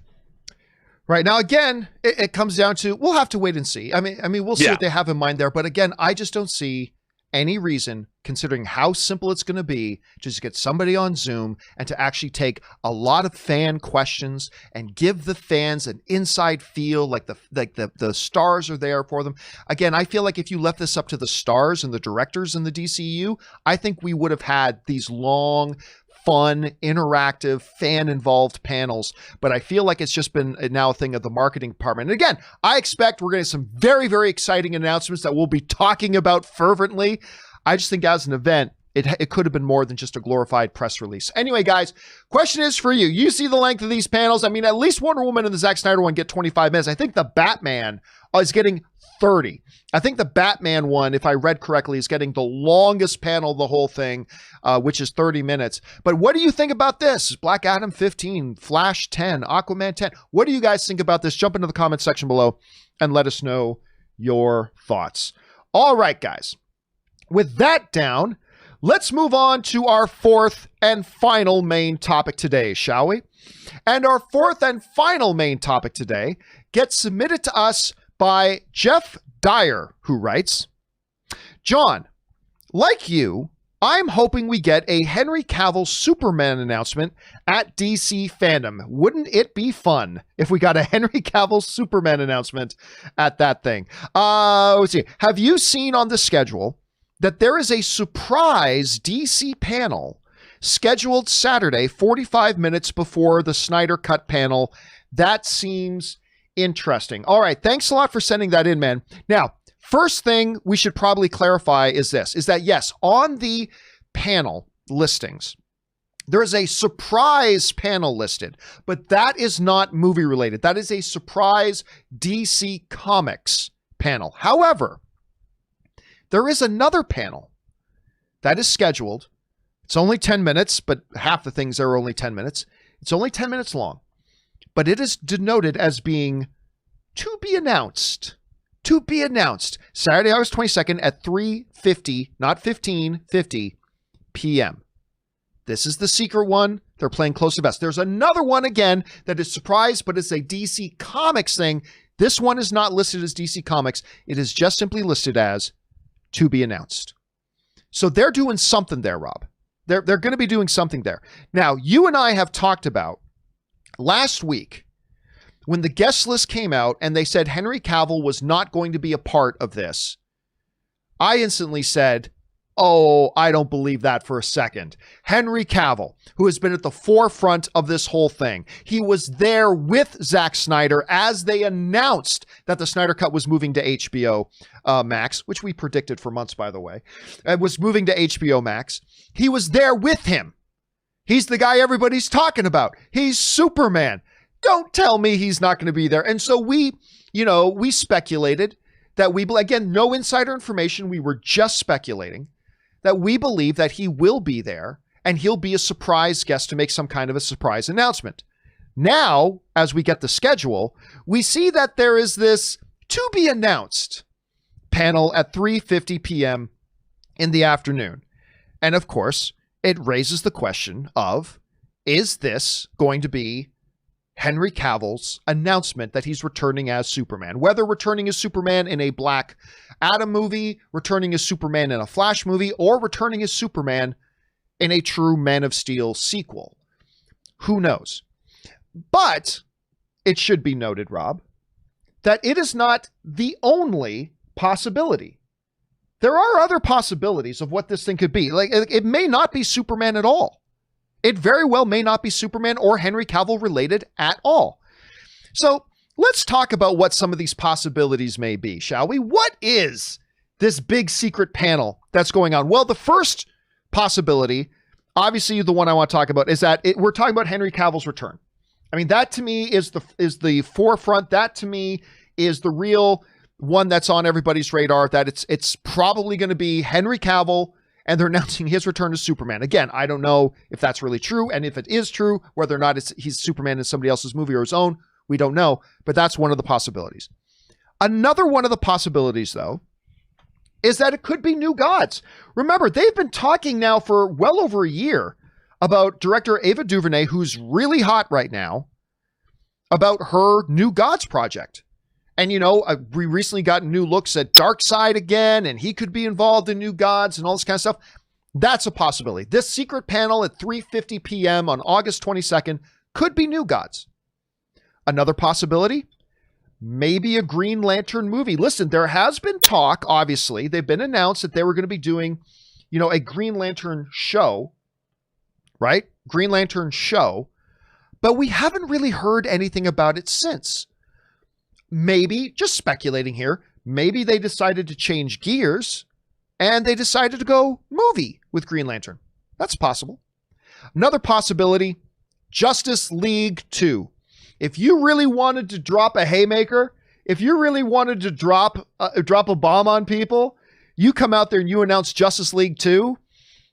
Right. Now, again, it comes down to, we'll have to wait and see. I mean, we'll see what they have in mind there. But again, I just don't see any reason, considering how simple it's going to be, to just get somebody on Zoom and to actually take a lot of fan questions and give the fans an inside feel, like the stars are there for them. Again, I feel like if you left this up to the stars and the directors in the DCU, I think we would have had these long, fun, interactive, fan-involved panels, but I feel like it's just been now a thing of the marketing department. And again, I expect we're getting some very, very exciting announcements that we'll be talking about fervently. I just think as an event, it could have been more than just a glorified press release. Anyway, guys, question is for you. You see the length of these panels. I mean, at least Wonder Woman and the Zack Snyder one get 25 minutes. I think the Batman is getting 30. I think the Batman one, if I read correctly, is getting the longest panel of the whole thing, which is 30 minutes. But what do you think about this? Black Adam 15, Flash 10, Aquaman 10. What do you guys think about this? Jump into the comment section below and let us know your thoughts. All right, guys. With that down, let's move on to our fourth and final main topic today, shall we? And our fourth and final main topic today gets submitted to us by Jeff Dyer, who writes, John, like you, I'm hoping we get a Henry Cavill Superman announcement at DC Fandom. Wouldn't it be fun if we got a Henry Cavill Superman announcement at that thing? Let's see. Have you seen on the schedule that there is a surprise DC panel scheduled Saturday, 45 minutes before the Snyder Cut panel? That seems interesting. All right. Thanks a lot for sending that in, man. Now, first thing we should probably clarify is that yes, on the panel listings, there is a surprise panel listed, but that is not movie related. That is a surprise DC Comics panel. However, there is another panel that is scheduled. It's only 10 minutes, but half the things are only 10 minutes. It's only 10 minutes long. But it is denoted as being to be announced. To be announced. Saturday, August 22nd at 3:50, not 15:50 p.m. This is the secret one. They're playing close to best. There's another one again that is surprised, but it's a DC Comics thing. This one is not listed as DC Comics. It is just simply listed as to be announced. So they're doing something there, Rob. They're going to be doing something there. Now, you and I have talked about last week, when the guest list came out and they said Henry Cavill was not going to be a part of this, I instantly said, oh, I don't believe that for a second. Henry Cavill, who has been at the forefront of this whole thing, he was there with Zack Snyder as they announced that the Snyder Cut was moving to HBO Max, which we predicted for months, by the way. It was moving to HBO Max. He was there with him. He's the guy everybody's talking about. He's Superman. Don't tell me he's not going to be there. And so we speculated that again, no insider information. We were just speculating that we believe that he will be there and he'll be a surprise guest to make some kind of a surprise announcement. Now, as we get the schedule, we see that there is this to be announced panel at 3:50 p.m. in the afternoon. And of course, it raises the question of, is this going to be Henry Cavill's announcement that he's returning as Superman? Whether returning as Superman in a Black Adam movie, returning as Superman in a Flash movie, or returning as Superman in a true Man of Steel sequel. Who knows? But it should be noted, Rob, that it is not the only possibility. There are other possibilities of what this thing could be. Like, it may not be Superman at all. It very well may not be Superman or Henry Cavill related at all. So let's talk about what some of these possibilities may be, shall we? What is this big secret panel that's going on? Well, the first possibility, obviously the one I want to talk about, is that we're talking about Henry Cavill's return. I mean, that to me is the forefront. That to me is the real one that's on everybody's radar, that it's probably going to be Henry Cavill, and they're announcing his return to Superman. Again, I don't know if that's really true, and if it is true, whether or not he's Superman in somebody else's movie or his own, we don't know, but that's one of the possibilities. Another one of the possibilities, though, is that it could be New Gods. Remember, they've been talking now for well over a year about director Ava DuVernay, who's really hot right now, about her New Gods project. And, you know, we recently got new looks at Darkseid again, and he could be involved in New Gods and all this kind of stuff. That's a possibility. This secret panel at 3:50 p.m. on August 22nd could be New Gods. Another possibility, maybe a Green Lantern movie. Listen, there has been talk, obviously. They've been announced that they were going to be doing, you know, a Green Lantern show, right? Green Lantern show. But we haven't really heard anything about it since. Maybe, just speculating here, maybe they decided to change gears and they decided to go movie with Green Lantern. That's possible. Another possibility, Justice League 2. If you really wanted to drop a haymaker, if you really wanted to drop a bomb on people, you come out there and you announce Justice League 2,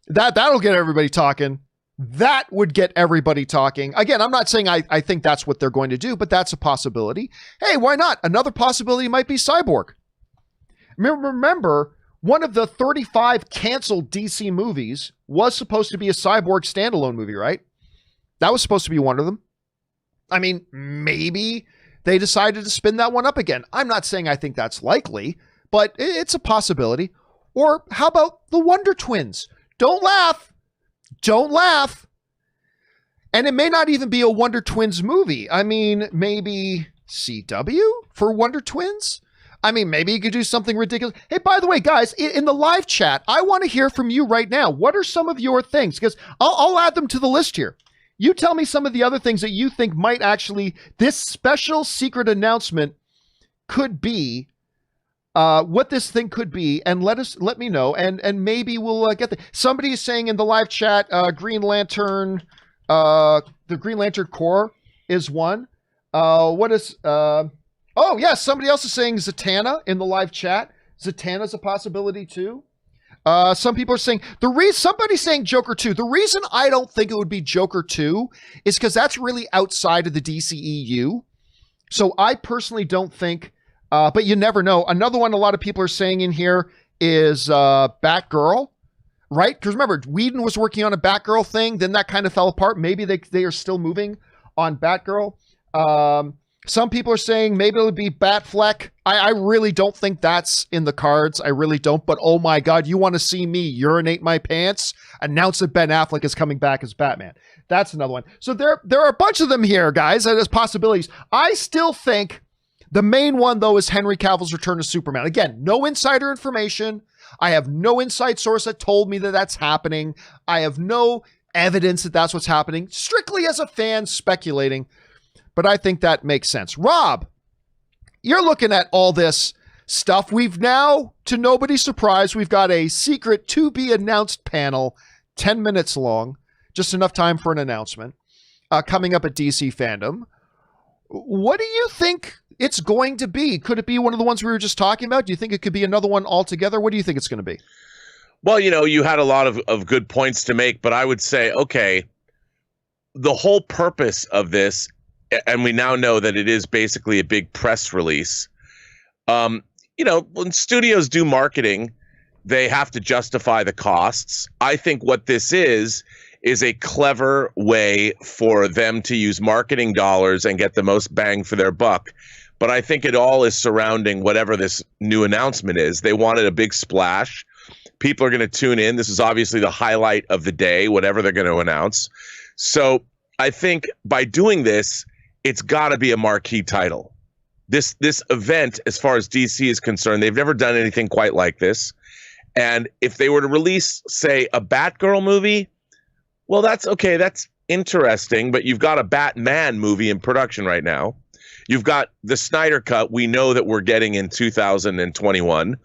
that'll get everybody talking. That would get everybody talking. Again, I'm not saying I think that's what they're going to do, but that's a possibility. Hey, why not? Another possibility might be Cyborg. Remember, one of the 35 canceled DC movies was supposed to be a Cyborg standalone movie, right? That was supposed to be one of them. I mean, maybe they decided to spin that one up again. I'm not saying I think that's likely, but it's a possibility. Or how about the Wonder Twins? Don't laugh. Don't laugh. And it may not even be a Wonder Twins movie. I mean, maybe CW for Wonder Twins? I mean, maybe you could do something ridiculous. Hey, by the way, guys, in the live chat, I want to hear from you right now. What are some of your things? Because I'll add them to the list here. You tell me some of the other things that you think might actually, this special secret announcement could be, what this thing could be, and let me know, and maybe we'll get somebody is saying in the live chat, Green Lantern, the Green Lantern Corps is one. What is oh yes, somebody else is saying Zatanna in the live chat. Zatanna's a possibility too. Some people are saying somebody's saying Joker 2. The reason I don't think it would be Joker 2 is because that's really outside of the DCEU. So I personally don't think. But you never know. Another one a lot of people are saying in here is Batgirl, right? Because remember, Whedon was working on a Batgirl thing. Then that kind of fell apart. Maybe they are still moving on Batgirl. Some people are saying maybe it'll be Batfleck. I really don't think that's in the cards. I really don't. But oh my God, you want to see me urinate my pants? Announce that Ben Affleck is coming back as Batman. That's another one. So there are a bunch of them here, guys. There's possibilities. I still think the main one, though, is Henry Cavill's return to Superman. Again, no insider information. I have no inside source that told me that that's happening. I have no evidence that that's what's happening. Strictly as a fan speculating. But I think that makes sense. Rob, you're looking at all this stuff. We've now, to nobody's surprise, we've got a secret to be announced panel, 10 minutes long, just enough time for an announcement, coming up at DC Fandome. What do you think it's going to be? Could it be one of the ones we were just talking about? Do you think it could be another one altogether? What do you think it's going to be? Well, you know, you had a lot of good points to make, but I would say, okay, the whole purpose of this, and we now know that it is basically a big press release, when studios do marketing, they have to justify the costs. I think what this is a clever way for them to use marketing dollars and get the most bang for their buck. But I think it all is surrounding whatever this new announcement is. They wanted a big splash. People are going to tune in. This is obviously the highlight of the day, whatever they're going to announce. So I think by doing this, it's got to be a marquee title. This event, as far as DC is concerned, they've never done anything quite like this. And if they were to release, say, a Batgirl movie, well, that's okay. That's interesting. But you've got a Batman movie in production right now. You've got the Snyder Cut. We know that we're getting in 2021.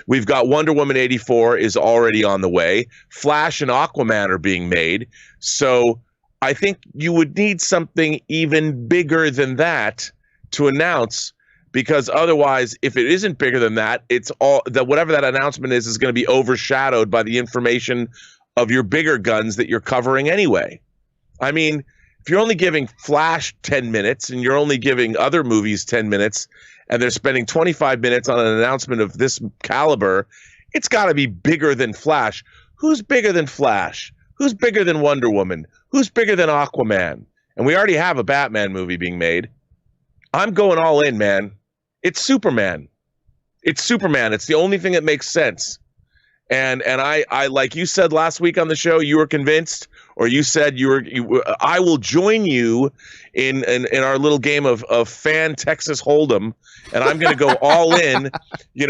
We've got Wonder Woman 84 is already on the way. Flash and Aquaman are being made. So I think you would need something even bigger than that to announce, because otherwise, if it isn't bigger than that, it's all that whatever that announcement is going to be overshadowed by the information of your bigger guns that you're covering anyway. I mean, if you're only giving Flash 10 minutes and you're only giving other movies 10 minutes and they're spending 25 minutes on an announcement of this caliber, it's got to be bigger than Flash. Who's bigger than Flash? Who's bigger than Wonder Woman? Who's bigger than Aquaman? And we already have a Batman movie being made. I'm going all in, man. It's Superman. It's Superman. It's the only thing that makes sense. And I like you said last week on the show, you were convinced, or you said I will join you in our little game of fan Texas Hold'em, and I'm going to go all in,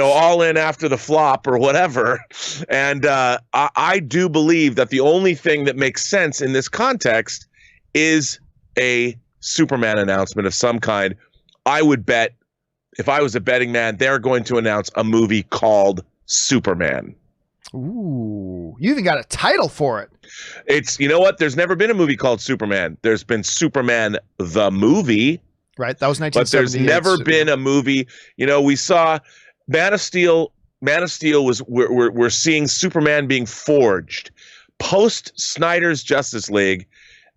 all in after the flop or whatever. And I do believe that the only thing that makes sense in this context is a Superman announcement of some kind. I would bet, if I was a betting man, they're going to announce a movie called Superman. Ooh, you even got a title for it. It's, you know what? There's never been a movie called Superman. There's been Superman the movie. Right, that was 1978. But there's never been a movie. We saw Man of Steel. Man of Steel was, we're seeing Superman being forged. Post Snyder's Justice League,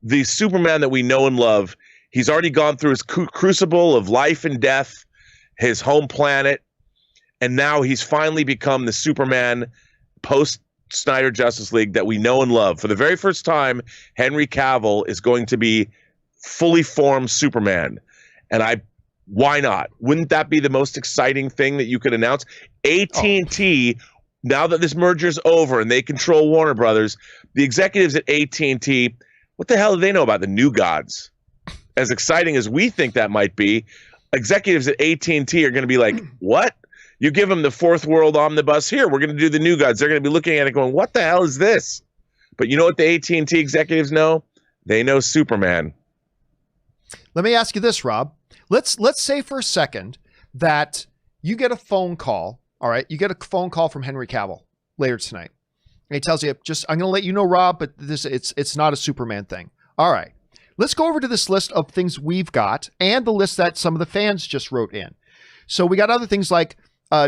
the Superman that we know and love, he's already gone through his crucible of life and death, his home planet, and now he's finally become the Superman post-Snyder Justice League that we know and love. For the very first time, Henry Cavill is going to be fully formed Superman. And why not? Wouldn't that be the most exciting thing that you could announce? AT&T, now that this merger's over and they control Warner Brothers, the executives at AT&T, what the hell do they know about the New Gods? As exciting as we think that might be, executives at AT&T are going to be like, what? You give them the fourth world omnibus here. We're going to do the New Gods. They're going to be looking at it going, what the hell is this? But you know what the AT&T executives know? They know Superman. Let me ask you this, Rob. Let's say for a second that you get a phone call. All right. You get a phone call from Henry Cavill later tonight. And he tells you, I'm going to let you know, Rob, but it's not a Superman thing. All right. Let's go over to this list of things we've got and the list that some of the fans just wrote in. So we got other things like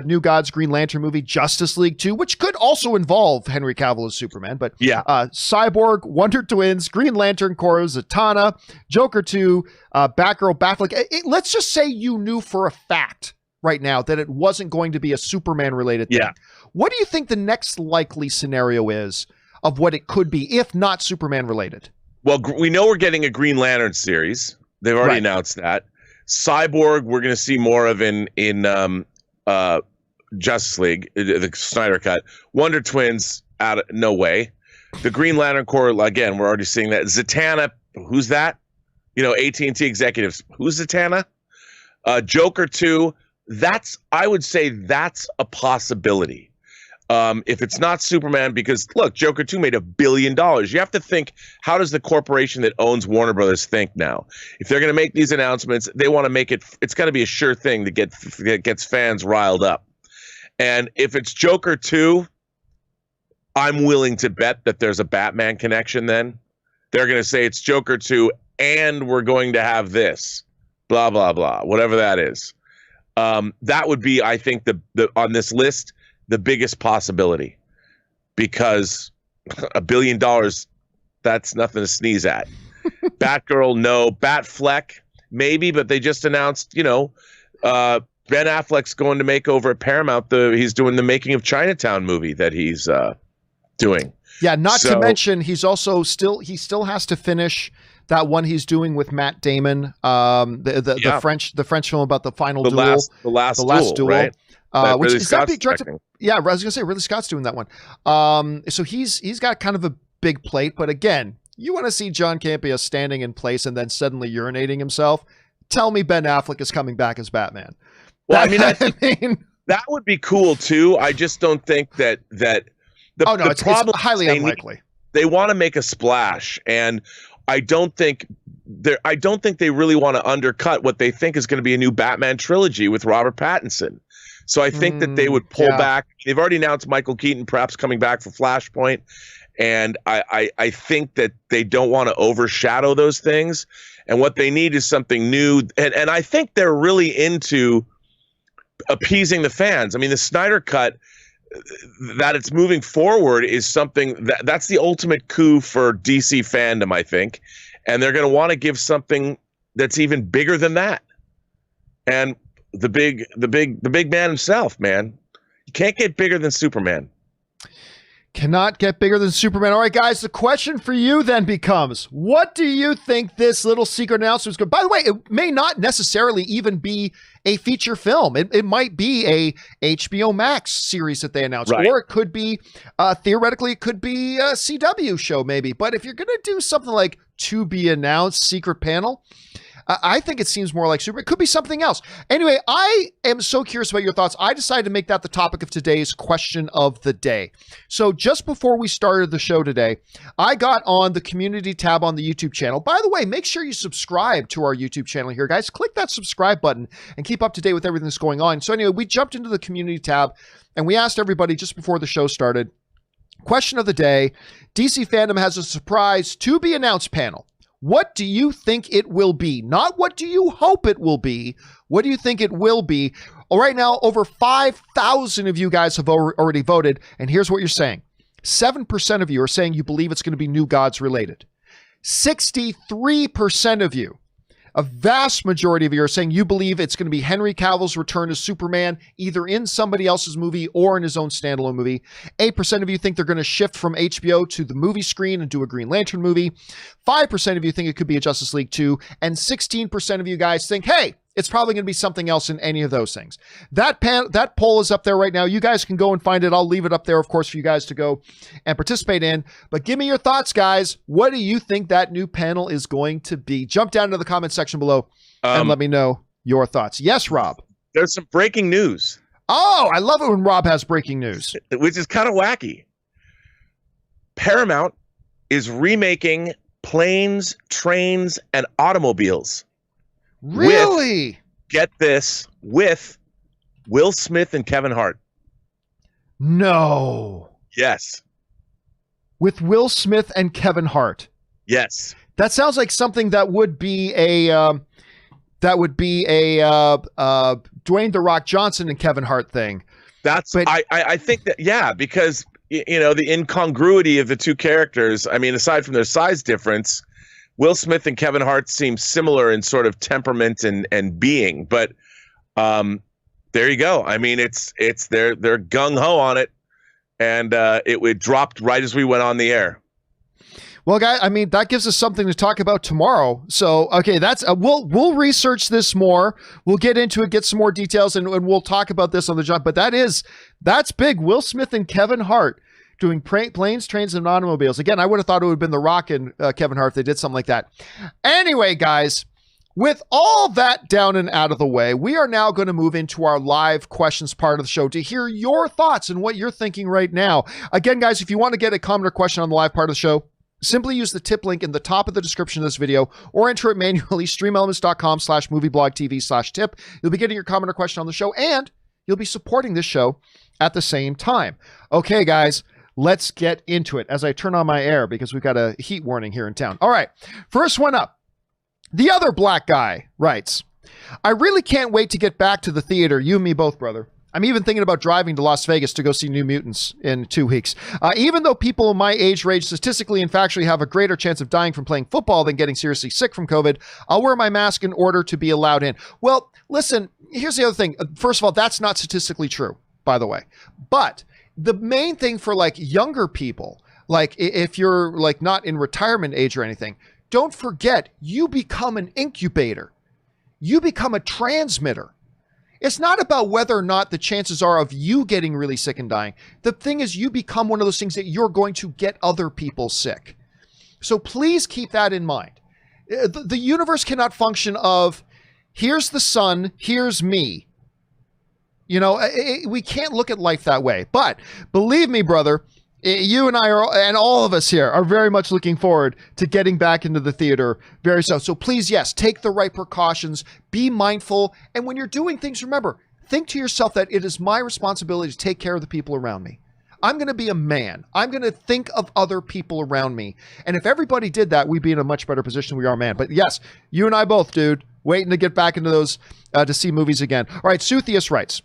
New Gods, Green Lantern movie, Justice League 2, which could also involve Henry Cavill as Superman, but yeah, Cyborg, Wonder Twins, Green Lantern Corps, Zatanna, Joker 2, Batgirl, Batfleck. Let's just say you knew for a fact right now that it wasn't going to be a Superman related thing. Yeah. What do you think the next likely scenario is of what it could be, if not Superman related? Well, we know we're getting a Green Lantern series. They've already announced that. Cyborg, we're going to see more of in Justice League, the Snyder Cut. Wonder Twins, no way. The Green Lantern Corps, again, we're already seeing that. Zatanna, who's that? AT&T executives, who's Zatanna? Joker 2, I would say that's a possibility. If it's not Superman, because look, Joker 2 made $1 billion. You have to think, how does the corporation that owns Warner Brothers think now? If they're going to make these announcements, they want to make it's got to be a sure thing that gets fans riled up. And if it's Joker 2, I'm willing to bet that there's a Batman connection then. They're going to say it's Joker 2 and we're going to have this, blah, blah, blah, whatever that is. That would be, I think, the on this list, the biggest possibility, because $1 billion, that's nothing to sneeze at. Batgirl, no. Batfleck, maybe, but they just announced, Ben Affleck's going to make over at Paramount. He's doing the Making of Chinatown movie that he's doing. Yeah, not to mention he's also still has to finish that one he's doing with Matt Damon, the French film about the final duel, the last duel, right? Which Ridley is that being Scott's directed? Yeah, I was gonna say Ridley Scott's doing that one. So he's got kind of a big plate, but again, you want to see John Campea standing in place and then suddenly urinating himself? Tell me Ben Affleck is coming back as Batman. Well, I mean, that would be cool too. I just don't think that it's highly unlikely. They want to make a splash, and I don't think they really want to undercut what they think is going to be a new Batman trilogy with Robert Pattinson. So I think that they would pull back. They've already announced Michael Keaton perhaps coming back for Flashpoint, and I think that they don't want to overshadow those things. And what they need is something new. And I think they're really into appeasing the fans. I mean, the Snyder Cut, that it's moving forward is something that's the ultimate coup for DC fandom, I think. And they're going to want to give something that's even bigger than that. And the big man himself, man, you can't get bigger than Superman. Cannot get bigger than Superman. All right, guys, the question for you then becomes, what do you think this little secret announcement is going to... By the way, it may not necessarily even be a feature film. It might be a HBO Max series that they announced, right. Or it could be, theoretically, it could be a CW show maybe. But if you're going to do something like to be announced secret panel, I think it seems more like Super. It could be something else. Anyway, I am so curious about your thoughts. I decided to make that the topic of today's question of the day. So just before we started the show today, I got on the community tab on the YouTube channel. By the way, make sure you subscribe to our YouTube channel here, guys. Click that subscribe button and keep up to date with everything that's going on. So anyway, we jumped into the community tab and we asked everybody just before the show started, question of the day, DC Fandom has a surprise to be announced panel. What do you think it will be? Not what do you hope it will be. What do you think it will be? Well, right now, over 5,000 of you guys have already voted. And here's what you're saying. 7% of you are saying you believe it's going to be New Gods related. 63% of you, a vast majority of you, are saying you believe it's going to be Henry Cavill's return as Superman, either in somebody else's movie or in his own standalone movie. 8% of you think they're going to shift from HBO to the movie screen and do a Green Lantern movie. 5% of you think it could be a Justice League 2. And 16% of you guys think, hey, it's probably going to be something else in any of those things. That poll is up there right now. You guys can go and find it. I'll leave it up there, of course, for you guys to go and participate in. But give me your thoughts, guys. What do you think that new panel is going to be? Jump down to the comment section below and let me know your thoughts. Yes, Rob. There's some breaking news. Oh, I love it when Rob has breaking news. Which is kind of wacky. Paramount is remaking Planes, Trains, and Automobiles. Really? Get this, with Will Smith and Kevin Hart. No. Yes. With Will Smith and Kevin Hart. Yes. That sounds like something that would be a Dwayne "The Rock" Johnson and Kevin Hart thing. I think that, yeah, because you know the incongruity of the two characters. I mean, aside from their size difference, Will Smith and Kevin Hart seem similar in sort of temperament and being, but there you go. I mean, they're gung ho on it, and it dropped right as we went on the air. Well, guys, I mean, that gives us something to talk about tomorrow. So, okay, that's we'll research this more. We'll get into it, get some more details, and we'll talk about this on the job. But that's big. Will Smith and Kevin Hart doing Planes, Trains, and Automobiles. Again, I would have thought it would have been The Rock and Kevin Hart if they did something like that. Anyway, guys, with all that down and out of the way, we are now going to move into our live questions part of the show to hear your thoughts and what you're thinking right now. Again, guys, if you want to get a comment or question on the live part of the show, simply use the tip link in the top of the description of this video or enter it manually, streamelements.com/movieblogtv/tip. You'll be getting your comment or question on the show, and you'll be supporting this show at the same time. Okay, guys. Let's get into it as I turn on my air because we've got a heat warning here in town. All right, first one up. The other black guy writes, I really can't wait to get back to the theater. You and me both, brother. I'm even thinking about driving to Las Vegas to go see New Mutants in 2 weeks. Even though people in my age range statistically and factually have a greater chance of dying from playing football than getting seriously sick from COVID, I'll wear my mask in order to be allowed in. Well, listen, here's the other thing. First of all, that's not statistically true, by the way. But the main thing for like younger people, like if you're like not in retirement age or anything, don't forget you become an incubator. You become a transmitter. It's not about whether or not the chances are of you getting really sick and dying. The thing is, you become one of those things that you're going to get other people sick. So please keep that in mind. The universe cannot function of, here's the sun, here's me. You know, we can't look at life that way. But believe me, brother, you and I are, and all of us here are very much looking forward to getting back into the theater very soon. So please, yes, take the right precautions, be mindful. And when you're doing things, remember, think to yourself that it is my responsibility to take care of the people around me. I'm going to be a man. I'm going to think of other people around me. And if everybody did that, we'd be in a much better position than we are, man. But yes, you and I both, dude, waiting to get back into those, to see movies again. All right, Suthius writes,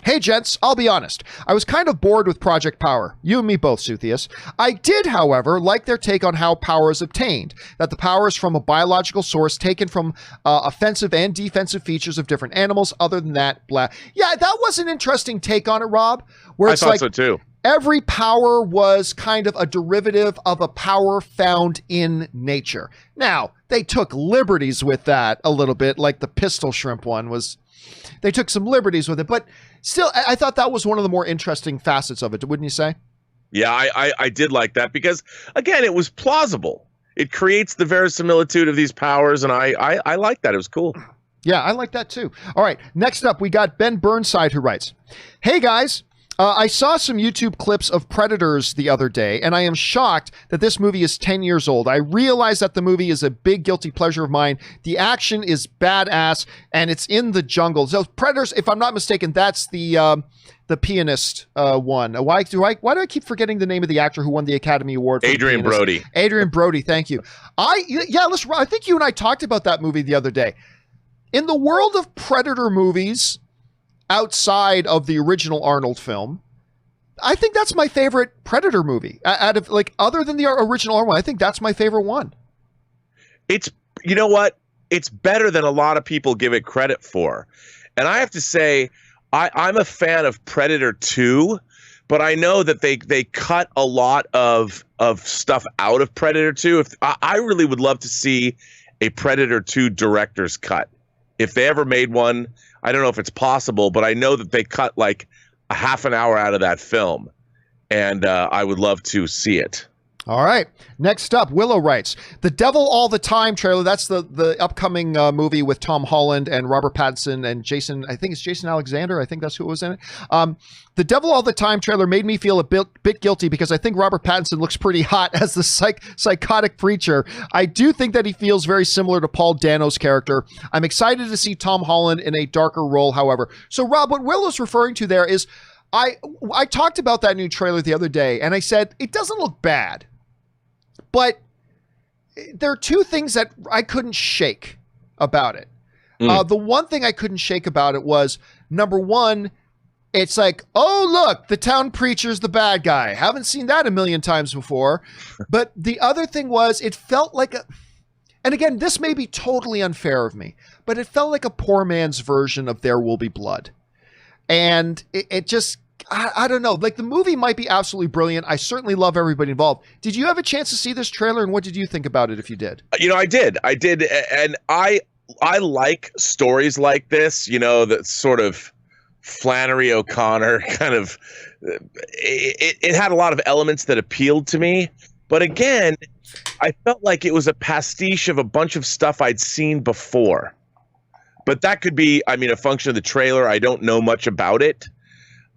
hey, gents, I'll be honest. I was kind of bored with Project Power. You and me both, Suthius. I did, however, like their take on how power is obtained, that the power is from a biological source taken from offensive and defensive features of different animals. Other than that, blah. Yeah, that was an interesting take on it, Rob. Where it's I thought so, too. Every power was kind of a derivative of a power found in nature. Now, they took liberties with that a little bit, like the pistol shrimp one was. They took some liberties with it, but still, I thought that was one of the more interesting facets of it, wouldn't you say? Yeah, I did like that because, again, it was plausible. It creates the verisimilitude of these powers, and I like that. It was cool. Yeah, I like that too. All right, next up, we got Ben Burnside who writes, hey, guys. I saw some YouTube clips of Predators the other day, and I am shocked that this movie is 10 years old. I realize that the movie is a big guilty pleasure of mine. The action is badass, and it's in the jungle. So Predators, if I'm not mistaken, that's the pianist one. Why do I keep forgetting the name of the actor who won the Academy Award? For Adrian Brody. Adrian Brody, thank you. I think you and I talked about that movie the other day. In the world of Predator movies, outside of the original Arnold film, I think that's my favorite Predator movie. Out of like other than the original Arnold, I think that's my favorite one. It's, you know what? It's better than a lot of people give it credit for. And I have to say, I'm a fan of Predator 2, but I know that they cut a lot of stuff out of Predator 2. I really would love to see a Predator 2 director's cut. If they ever made one, I don't know if it's possible, but I know that they cut like a half an hour out of that film, and I would love to see it. All right. Next up, Willow writes, The Devil All the Time trailer. That's the upcoming movie with Tom Holland and Robert Pattinson and Jason. I think it's Jason Alexander. I think that's who was in it. The Devil All the Time trailer made me feel a bit guilty because I think Robert Pattinson looks pretty hot as the psychotic preacher. I do think that he feels very similar to Paul Dano's character. I'm excited to see Tom Holland in a darker role, however. So, Rob, what Willow's referring to there is I talked about that new trailer the other day, and I said it doesn't look bad. But there are two things that I couldn't shake about it. The one thing I couldn't shake about it was, number one, it's like, oh, look, the town preacher's the bad guy. Haven't seen that a million times before. But the other thing was, it felt like and again, this may be totally unfair of me, but it felt like a poor man's version of There Will Be Blood. And it just, I don't know. Like, the movie might be absolutely brilliant. I certainly love everybody involved. Did you have a chance to see this trailer, and what did you think about it if you did? You know, I did. And I like stories like this, you know, that sort of Flannery O'Connor kind of, it had a lot of elements that appealed to me. But again, I felt like it was a pastiche of a bunch of stuff I'd seen before. But that could be, I mean, a function of the trailer. I don't know much about it.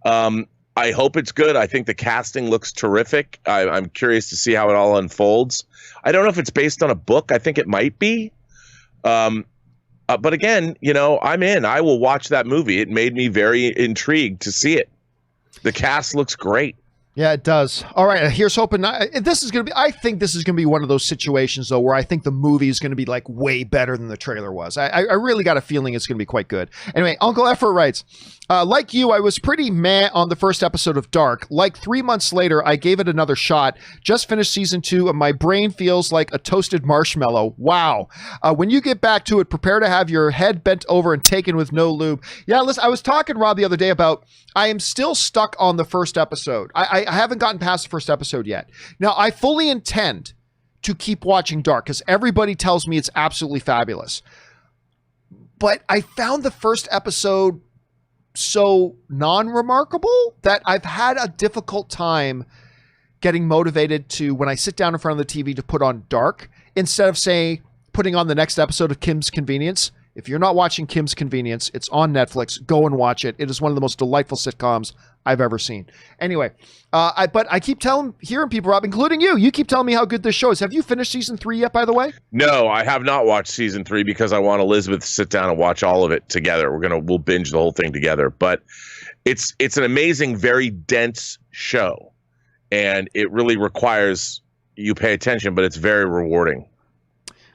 I hope it's good. I think the casting looks terrific. I'm curious to see how it all unfolds. I don't know if it's based on a book. I think it might be. But again, you know, I'm in. I will watch that movie. It made me very intrigued to see it. The cast looks great. Yeah, it does. All right, here's hoping. This is going to be, I think this is going to be one of those situations, though, where I think the movie is going to be like way better than the trailer was. I really got a feeling it's going to be quite good. Anyway, Uncle Effort writes, like you, I was pretty meh on the first episode of Dark. Like 3 months later, I gave it another shot. Just finished season 2, and my brain feels like a toasted marshmallow. Wow. When you get back to it, prepare to have your head bent over and taken with no lube. Yeah, listen, I was talking, Rob, the other day about I am still stuck on the first episode. I haven't gotten past the first episode yet. Now, I fully intend to keep watching Dark because everybody tells me it's absolutely fabulous. But I found the first episode so non-remarkable that I've had a difficult time getting motivated to, when I sit down in front of the TV, to put on Dark instead of, say, putting on the next episode of Kim's Convenience. If you're not watching Kim's Convenience, it's on Netflix. Go and watch it. It is one of the most delightful sitcoms I've ever seen. Anyway, but I keep hearing people, Rob, including you. You keep telling me how good this show is. Have you finished season 3 yet, by the way? No, I have not watched season 3 because I want Elizabeth to sit down and watch all of it together. We'll binge the whole thing together. But it's an amazing, very dense show, and it really requires you pay attention. But it's very rewarding.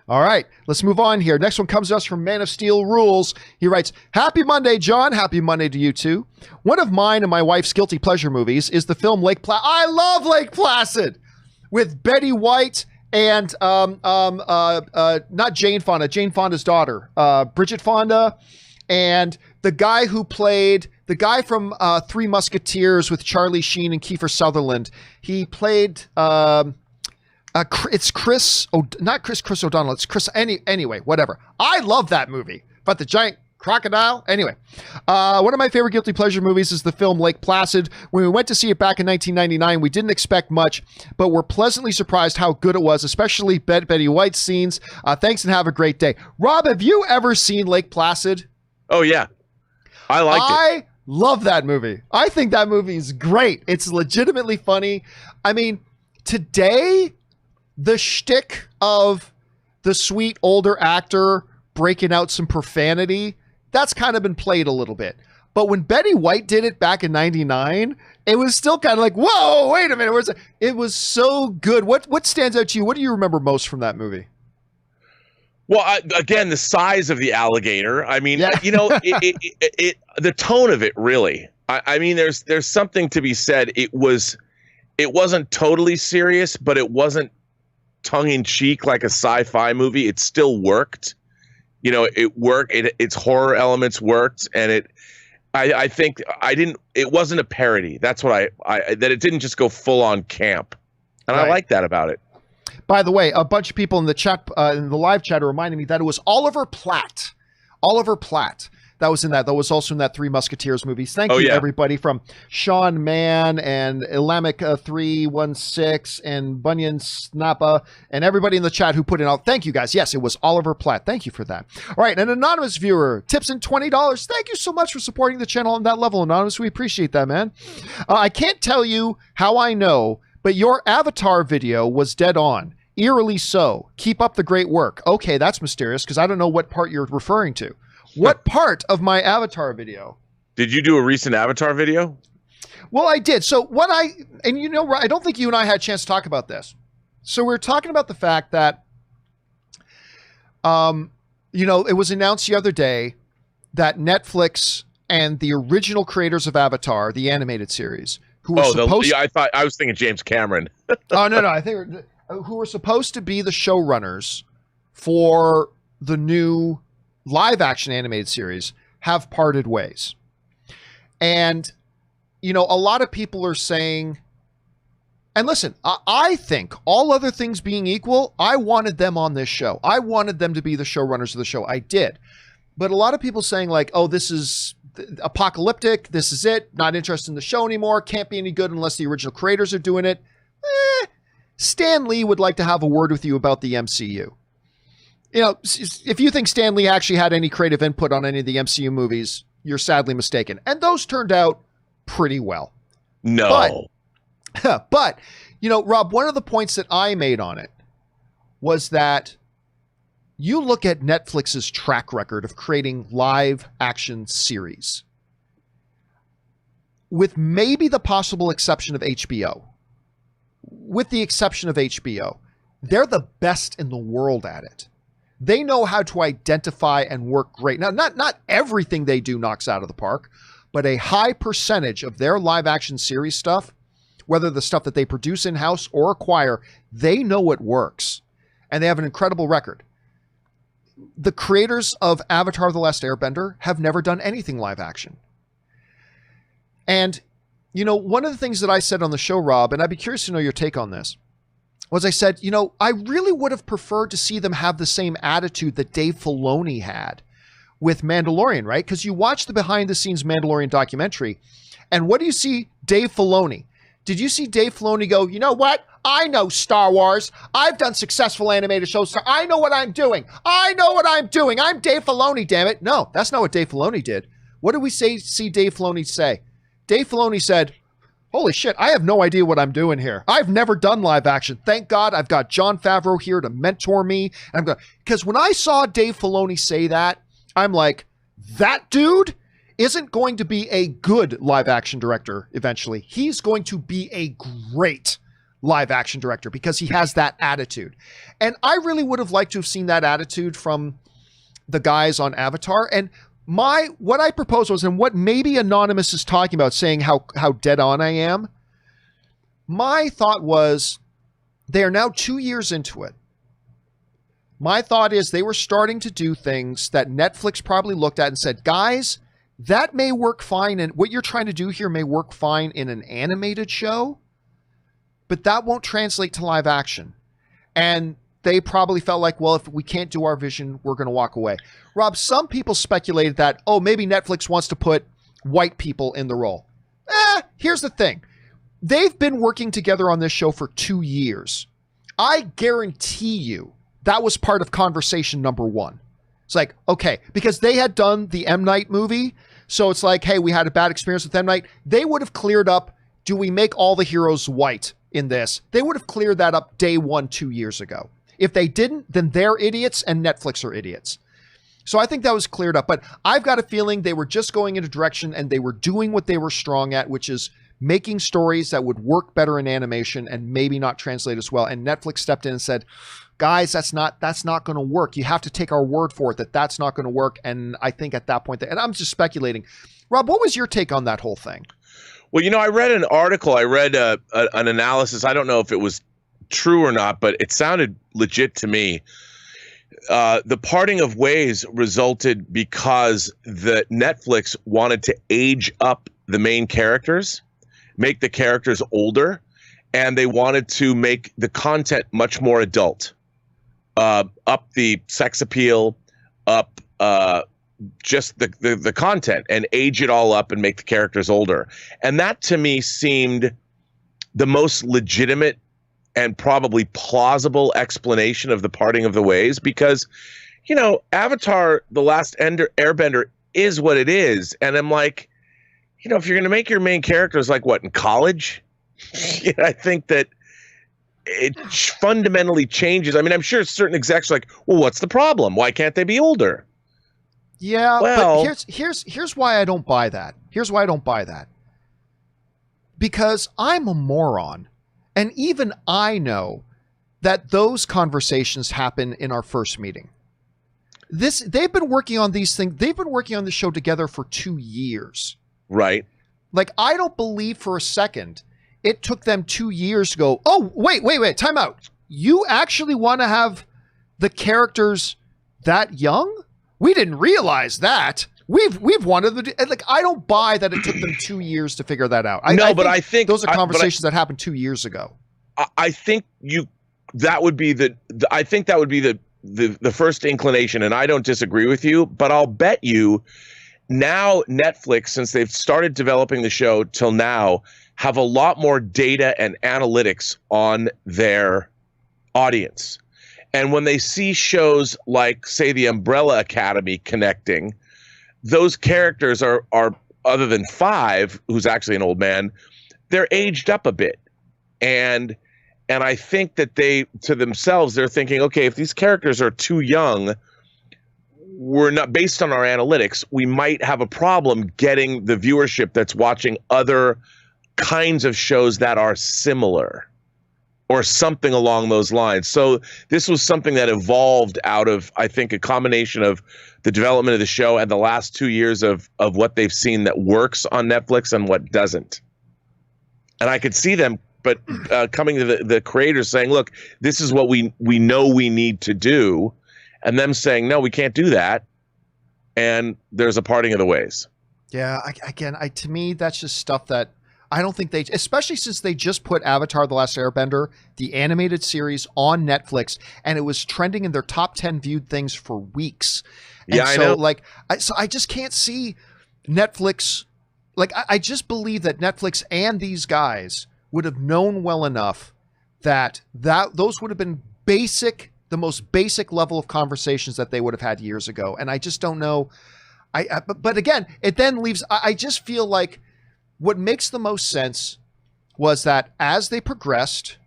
All right, let's move on here. Next one comes to us from Man of Steel Rules. He writes, Happy Monday, John. Happy Monday to you too. One of mine and my wife's guilty pleasure movies is the film Lake Placid. I love Lake Placid with Betty White and not Jane Fonda, Jane Fonda's daughter, Bridget Fonda, and the guy who played the guy from Three Musketeers with Charlie Sheen and Kiefer Sutherland. He played it's Chris, not Chris O'Donnell. It's Chris. Anyway, whatever. I love that movie. But the giant crocodile. Anyway, one of my favorite guilty pleasure movies is the film Lake Placid. When we went to see it back in 1999, we didn't expect much, but were pleasantly surprised how good it was, especially Betty White's scenes. Thanks and have a great day. Rob, have you ever seen Lake Placid? Oh, yeah. I love that movie. I think that movie is great. It's legitimately funny. I mean, today, the shtick of the sweet older actor breaking out some profanity, that's kind of been played a little bit. But when Betty White did it back in 99, it was still kind of like, whoa, wait a minute. It was so good. What stands out to you? What do you remember most from that movie? Well, again, the size of the alligator. I mean, Yeah. The tone of it, really. I mean, there's something to be said. It wasn't totally serious, but it wasn't tongue-in-cheek like a sci-fi movie. It still worked. It worked. Its horror elements worked, and I think it wasn't a parody. That's what that it didn't just go full on camp, and right. I like that about it. By the way, a bunch of people in the chat, in the live chat, are reminding me that it was Oliver Platt. Oliver Platt. That was in that. That was also in that Three Musketeers movies. Thank you, everybody, from Sean Mann and Ilamic 316 and Bunyan Snappa and everybody in the chat who put it out. Thank you, guys. Yes, it was Oliver Platt. Thank you for that. All right, an anonymous viewer tips in $20. Thank you so much for supporting the channel on that level, Anonymous. We appreciate that, man. I can't tell you how I know, but your Avatar video was dead on. Eerily so. Keep up the great work. Okay, that's mysterious because I don't know what part you're referring to. What part of my Avatar video? Did you do a recent Avatar video? Well, I did. So I don't think you and I had a chance to talk about this. So we're talking about the fact that, it was announced the other day that Netflix and the original creators of Avatar, the animated series, who were I was thinking James Cameron. Oh, no, I think who were supposed to be the showrunners for the new live action animated series have parted ways. And, a lot of people are saying, and listen, I think all other things being equal, I wanted them on this show. I wanted them to be the showrunners of the show. I did. But a lot of people saying like, oh, this is apocalyptic. This is it. Not interested in the show anymore. Can't be any good unless the original creators are doing it. Stan Lee would like to have a word with you about the MCU. If you think Stan Lee actually had any creative input on any of the MCU movies, you're sadly mistaken. And those turned out pretty well. No. But, Rob, one of the points that I made on it was that you look at Netflix's track record of creating live action series. with maybe the possible exception of HBO, they're the best in the world at it. They know how to identify and work great. Now, not everything they do knocks out of the park, but a high percentage of their live action series stuff, whether the stuff that they produce in-house or acquire, they know it works. And they have an incredible record. The creators of Avatar: The Last Airbender have never done anything live action. And, you know, one of the things that I said on the show, Rob, and I'd be curious to know your take on this, was I said, you know, I really would have preferred to see them have the same attitude that Dave Filoni had with Mandalorian, right? Because you watch the behind-the-scenes Mandalorian documentary, and what do you see Dave Filoni? Did you see Dave Filoni go, you know what? I know Star Wars. I've done successful animated shows. I know what I'm doing. I'm Dave Filoni, damn it. No, that's not what Dave Filoni did. What did we see Dave Filoni say? Dave Filoni said, holy shit, I have no idea what I'm doing here. I've never done live action. Thank God I've got Jon Favreau here to mentor me. Because when I saw Dave Filoni say that, I'm like, that dude isn't going to be a good live action director eventually. He's going to be a great live action director because he has that attitude. And I really would have liked to have seen that attitude from the guys on Avatar. And what I proposed was, and what maybe Anonymous is talking about, saying how dead on I am. My thought was, they are now 2 years into it. My thought is they were starting to do things that Netflix probably looked at and said, guys, that may work fine. And what you're trying to do here may work fine in an animated show, but that won't translate to live action. And they probably felt like, well, if we can't do our vision, we're going to walk away. Rob, some people speculated that, oh, maybe Netflix wants to put white people in the role. Here's the thing. They've been working together on this show for 2 years. I guarantee you that was part of conversation number one. It's like, okay, because they had done the M. Night movie. So it's like, hey, we had a bad experience with M. Night. They would have cleared up, do we make all the heroes white in this? They would have cleared that up day one 2 years ago. If they didn't, then they're idiots and Netflix are idiots. So I think that was cleared up. But I've got a feeling they were just going in a direction and they were doing what they were strong at, which is making stories that would work better in animation and maybe not translate as well. And Netflix stepped in and said, guys, that's not going to work. You have to take our word for it that that's not going to work. And I think at that point, and I'm just speculating. Rob, what was your take on that whole thing? Well, you know, I read an article. I read an analysis. I don't know if it was true or not, but it sounded legit to me. The parting of ways resulted because the Netflix wanted to age up the main characters, make the characters older, and they wanted to make the content much more adult. Up the sex appeal, up just the content, and age it all up and make the characters older. And that to me seemed the most legitimate and probably plausible explanation of the parting of the ways, because, you know, Avatar: The Last Airbender is what it is. And I'm like, you know, if you're going to make your main characters like what, in college? You know, I think that it fundamentally changes. I mean, I'm sure certain execs are like, well, what's the problem? Why can't they be older? Yeah, well, but here's why I don't buy that. Here's why I don't buy that. Because I'm a moron. And even I know that those conversations happen in our first meeting. They've been working on these things. They've been working on the show together for 2 years. Right. Like, I don't believe for a second it took them 2 years to go, oh, wait, time out. You actually want to have the characters that young? We didn't realize that. We've wanted to, like, I don't buy that it took them 2 years to figure that out. I think those are conversations that happened 2 years ago. I think that would be the first inclination, and I don't disagree with you, but I'll bet you now Netflix, since they've started developing the show till now, have a lot more data and analytics on their audience. And when they see shows like, say, the Umbrella Academy connecting, those characters are other than Five, who's actually an old man, they're aged up a bit. And I think that they, to themselves, they're thinking, okay, if these characters are too young, we're not, based on our analytics, we might have a problem getting the viewership that's watching other kinds of shows that are similar or something along those lines. So this was something that evolved out of, I think, a combination of the development of the show and the last 2 years of what they've seen that works on Netflix and what doesn't. And I could see them, but coming to the creators saying, look, this is what we know we need to do. And them saying, no, we can't do that. And there's a parting of the ways. Yeah, to me, that's just stuff that I don't think especially since they just put Avatar: The Last Airbender, the animated series, on Netflix, and it was trending in their top 10 viewed things for weeks. And yeah, I know. Like, so I just can't see Netflix. Like, I just believe that Netflix and these guys would have known well enough that those would have been the most basic level of conversations that they would have had years ago. And I just don't know. But again, it then leaves, I just feel like what makes the most sense was that as they progressed,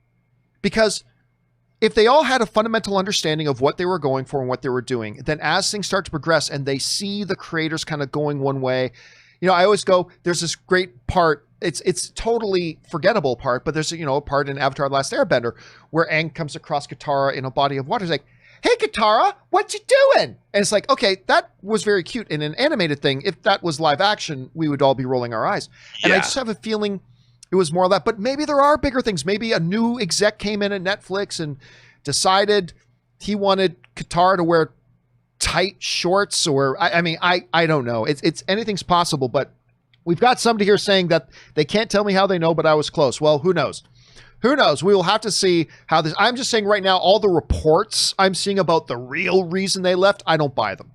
because if they all had a fundamental understanding of what they were going for and what they were doing, then as things start to progress and they see the creators kind of going one way, I always go, there's this great part. It's totally forgettable part, but there's a part in Avatar: The Last Airbender where Aang comes across Katara in a body of water. He's like, "Hey Katara, what you doing?" And it's like, okay, that was very cute in an animated thing. If that was live action, we would all be rolling our eyes. And I just have a feeling it was more of that. But maybe there are bigger things. Maybe a new exec came in at Netflix and decided he wanted Katara to wear tight shorts, or I don't know. It's anything's possible, but we've got somebody here saying that they can't tell me how they know, but I was close. Well, who knows? Who knows? We will have to see how this. I'm just saying right now, all the reports I'm seeing about the real reason they left, I don't buy them.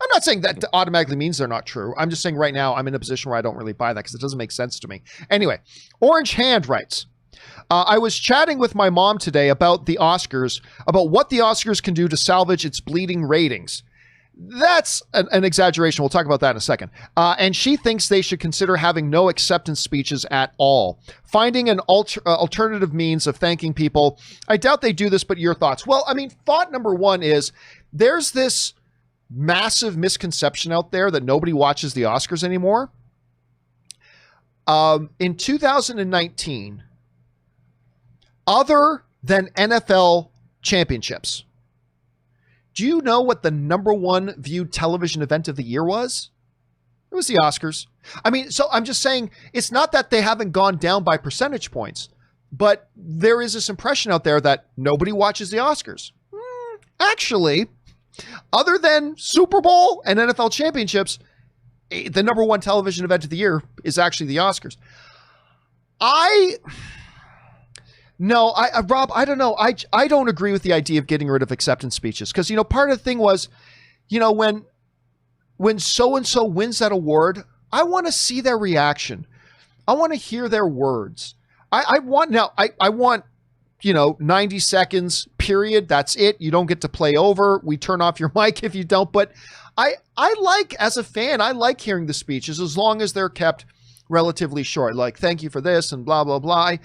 I'm not saying that automatically means they're not true. I'm just saying right now I'm in a position where I don't really buy that because it doesn't make sense to me. Anyway, Orange Hand writes, I was chatting with my mom today about the Oscars, about what the Oscars can do to salvage its bleeding ratings. That's an exaggeration. We'll talk about that in a second. And she thinks they should consider having no acceptance speeches at all. Finding an alternative means of thanking people. I doubt they do this, but your thoughts? Well, thought number one is there's this massive misconception out there that nobody watches the Oscars anymore. In 2019, other than NFL championships, do you know what the number one viewed television event of the year was? It was the Oscars. So I'm just saying, it's not that they haven't gone down by percentage points, but there is this impression out there that nobody watches the Oscars. Actually, other than Super Bowl and NFL championships, the number one television event of the year is actually the Oscars. Rob, I don't know. I don't agree with the idea of getting rid of acceptance speeches because, part of the thing was, when so-and-so wins that award, I want to see their reaction. I want to hear their words. I want 90 seconds, period. That's it. You don't get to play over. We turn off your mic if you don't. But I like, as a fan, I like hearing the speeches as long as they're kept relatively short. Like, thank you for this and blah, blah, blah.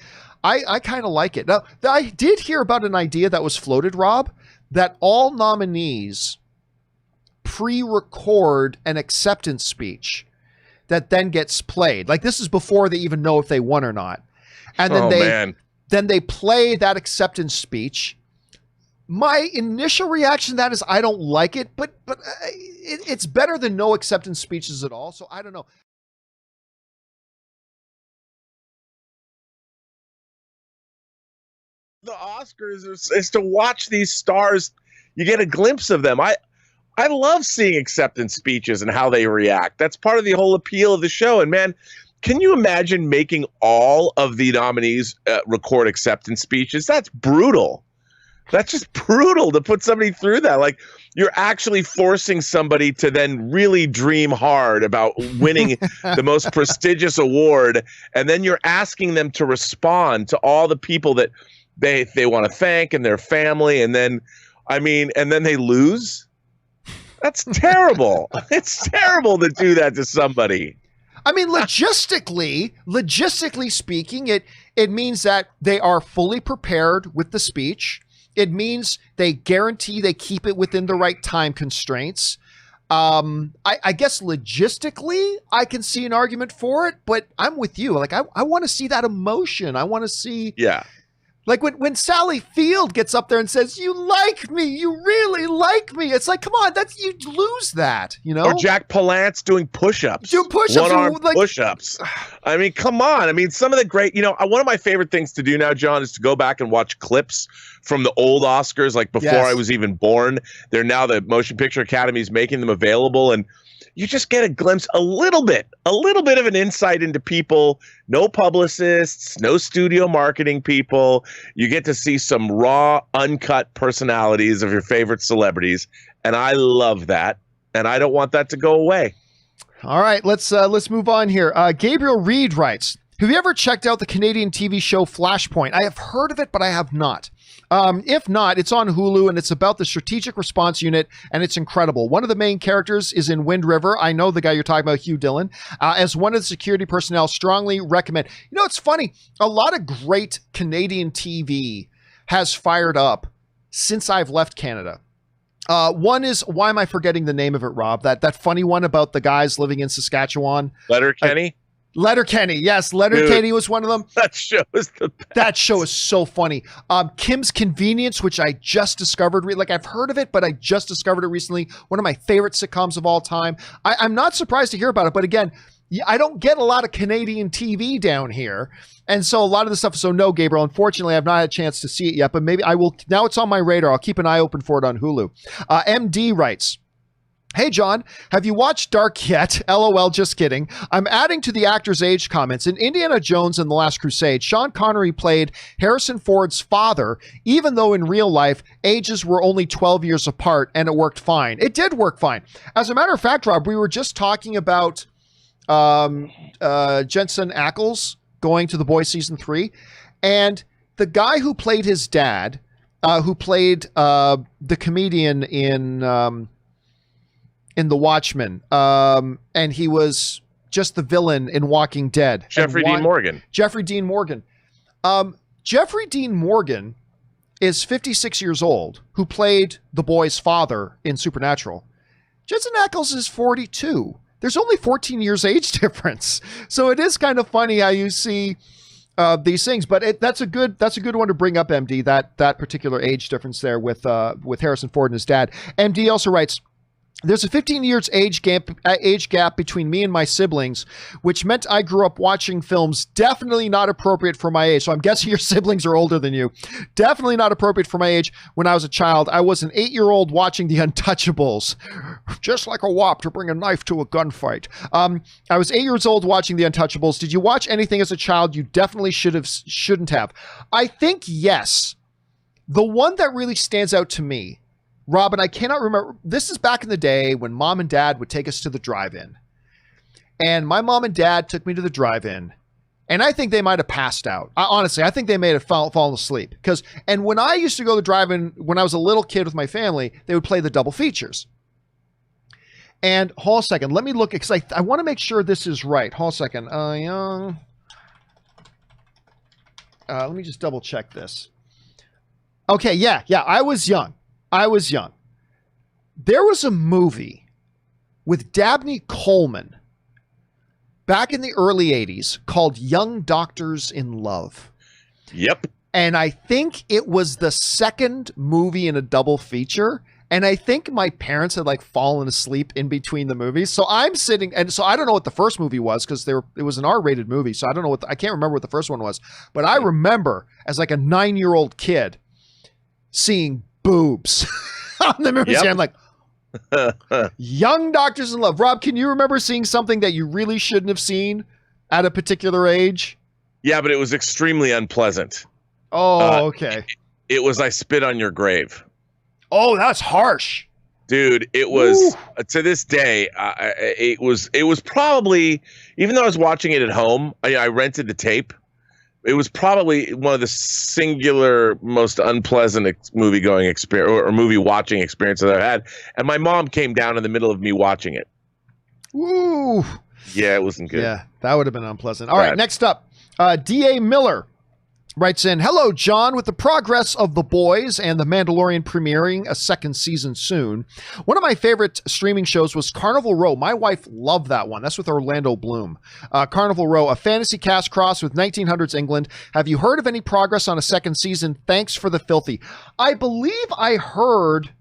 I kind of like it. Now, I did hear about an idea that was floated, Rob, that all nominees pre-record an acceptance speech that then gets played. Like, this is before they even know if they won or not. And then they play that acceptance speech. My initial reaction to that is I don't like it, but it's better than no acceptance speeches at all. So I don't know. The Oscars is to watch these stars. You get a glimpse of them. I love seeing acceptance speeches and how they react. That's part of the whole appeal of the show. And man, can you imagine making all of the nominees record acceptance speeches? That's brutal. That's just brutal to put somebody through that. Like, you're actually forcing somebody to then really dream hard about winning the most prestigious award. And then you're asking them to respond to all the people that they want to thank and their family. And then, and then they lose. That's terrible. It's terrible to do that to somebody. Logistically speaking, it means that they are fully prepared with the speech. It means they guarantee they keep it within the right time constraints. I guess logistically, I can see an argument for it, but I'm with you. Like, I want to see that emotion. I want to see, like when Sally Field gets up there and says, "You like me, you really like me." It's like, come on, you lose that, you know? Or Jack Palance doing push-ups. One-arm push-ups. I mean, come on. I mean, some of the great, one of my favorite things to do now, John, is to go back and watch clips from the old Oscars, like before I was even born. They're now, the Motion Picture Academy is making them available, and you just get a glimpse, a little bit of an insight into people. No publicists, no studio marketing people. You get to see some raw, uncut personalities of your favorite celebrities, and I love that, and I don't want that to go away. All right, let's move on here. Gabriel Reed writes, have you ever checked out the Canadian TV show Flashpoint? I have heard of it, but I have not. If not, it's on Hulu, and it's about the Strategic Response Unit, and it's incredible. One of the main characters is in Wind River. I know the guy you're talking about, Hugh Dillon. As one of the security personnel, strongly recommend. You know, it's funny. A lot of great Canadian TV has fired up since I've left Canada. One is, why am I forgetting the name of it, Rob? That funny one about the guys living in Saskatchewan. Letterkenny? Letterkenny, yes. Letterkenny was one of them. That show is the best. That show is so funny. Kim's Convenience, which I just discovered. Like, I've heard of it, but I just discovered it recently. One of my favorite sitcoms of all time. I'm not surprised to hear about it, but again, I don't get a lot of Canadian TV down here. And so a lot of the stuff, so no, Gabriel, unfortunately, I've not had a chance to see it yet, but maybe I will. Now it's on my radar. I'll keep an eye open for it on Hulu. MD writes, hey, John, have you watched Dark yet? LOL, just kidding. I'm adding to the actor's age comments. In Indiana Jones and the Last Crusade, Sean Connery played Harrison Ford's father, even though in real life, ages were only 12 years apart, and it worked fine. It did work fine. As a matter of fact, Rob, we were just talking about Jensen Ackles going to The Boys Season 3, and the guy who played his dad, who played the comedian in The Watchmen, and he was just the villain in Walking Dead. Jeffrey Dean Morgan. Jeffrey Dean Morgan. Jeffrey Dean Morgan is 56 years old, who played the boy's father in Supernatural. Jensen Ackles is 42. There's only 14 years age difference. So it is kind of funny how you see these things, but that's a good one to bring up, MD, that particular age difference there with Harrison Ford and his dad. MD also writes, there's a 15 years age gap between me and my siblings, which meant I grew up watching films definitely not appropriate for my age. So I'm guessing your siblings are older than you. Definitely not appropriate for my age. When I was a child, I was an 8-year-old watching The Untouchables. Just like a wop to bring a knife to a gunfight. I was 8 years old watching The Untouchables. Did you watch anything as a child you definitely shouldn't have? I think yes. The one that really stands out to me, Robin, I cannot remember. This is back in the day when mom and dad would take us to the drive-in. And my mom and dad took me to the drive-in. And I think they might have passed out. Honestly, I think they may have fallen asleep. And when I used to go to the drive-in, when I was a little kid with my family, they would play the double features. And hold a second. Let me look, because I want to make sure this is right. Hold a second. Let me just double check this. Okay, yeah. I was young. There was a movie with Dabney Coleman back in the early 80s called Young Doctors in Love. Yep. And I think it was the second movie in a double feature. And I think my parents had fallen asleep in between the movies. So I'm sitting, and so I don't know what the first movie was, because it was an R-rated movie. So I don't know I can't remember what the first one was. But I remember as a 9-year-old kid seeing boobs on the movie. Yep. I'm like, Young Doctors in Love. Rob, can you remember seeing something that you really shouldn't have seen at a particular age? Yeah, but it was extremely unpleasant. Oh, okay. It was I Spit on Your Grave. Oh, that's harsh. Dude, it was, to this day, it was probably, even though I was watching it at home, I rented the tape. It was probably one of the singular most unpleasant movie-going experience or movie watching experiences I've had. And my mom came down in the middle of me watching it. Woo. Yeah, it wasn't good. Yeah, that would have been unpleasant. All right, next up, D.A. Miller. writes in, hello, John. With the progress of The Boys and The Mandalorian premiering a second season soon, one of my favorite streaming shows was Carnival Row. My wife loved that one. That's with Orlando Bloom. Carnival Row, a fantasy cast cross with 1900s England. Have you heard of any progress on a second season? Thanks for the filthy. I believe I heard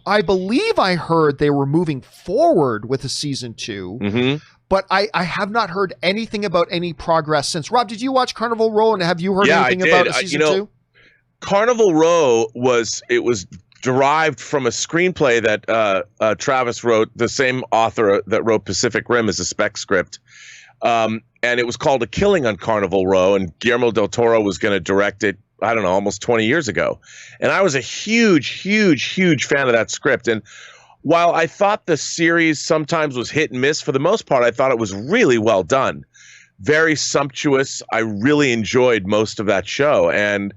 they were moving forward with a season 2. Mm-hmm. But I have not heard anything about any progress since. Rob, did you watch Carnival Row, and have you heard anything about a season 2? Carnival Row was derived from a screenplay that Travis wrote, the same author that wrote Pacific Rim as a spec script. And it was called A Killing on Carnival Row, and Guillermo del Toro was going to direct it, I don't know, almost 20 years ago. And I was a huge fan of that script. And while I thought the series sometimes was hit and miss, for the most part, I thought it was really well done. Very sumptuous. I really enjoyed most of that show. And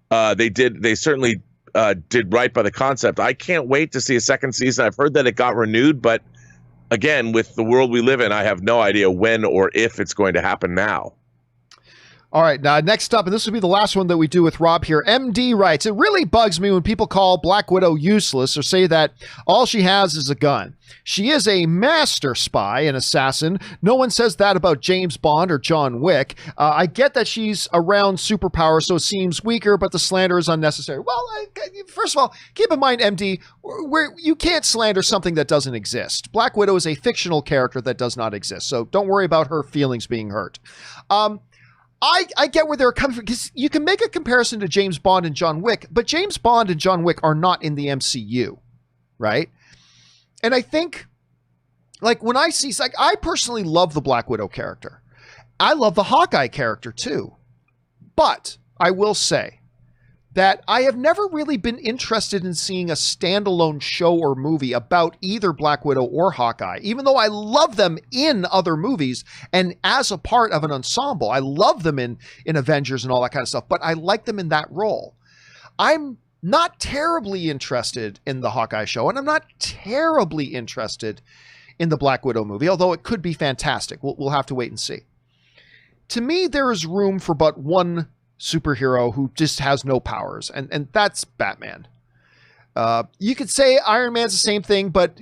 they certainly did right by the concept. I can't wait to see a second season. I've heard that it got renewed, but again, with the world we live in, I have no idea when or if it's going to happen now. All right, now next up, and this will be the last one that we do with Rob here. MD writes, it really bugs me when people call Black Widow useless or say that all she has is a gun. She is a master spy and assassin. No one says that about James Bond or John Wick. I get that she's around superpower, so it seems weaker, but the slander is unnecessary. Well, first of all, keep in mind, MD, you can't slander something that doesn't exist. Black Widow is a fictional character that does not exist, so don't worry about her feelings being hurt. I get where they're coming from, because you can make a comparison to James Bond and John Wick, but James Bond and John Wick are not in the MCU, right? And I think, like, when I see, like, I personally love the Black Widow character. I love the Hawkeye character too. But I will say that I have never really been interested in seeing a standalone show or movie about either Black Widow or Hawkeye, even though I love them in other movies and as a part of an ensemble. I love them in Avengers and all that kind of stuff, but I like them in that role. I'm not terribly interested in the Hawkeye show, and I'm not terribly interested in the Black Widow movie, although it could be fantastic. We'll have to wait and see. To me, there is room for but one superhero who just has no powers, and that's Batman. You could say Iron Man's the same thing, but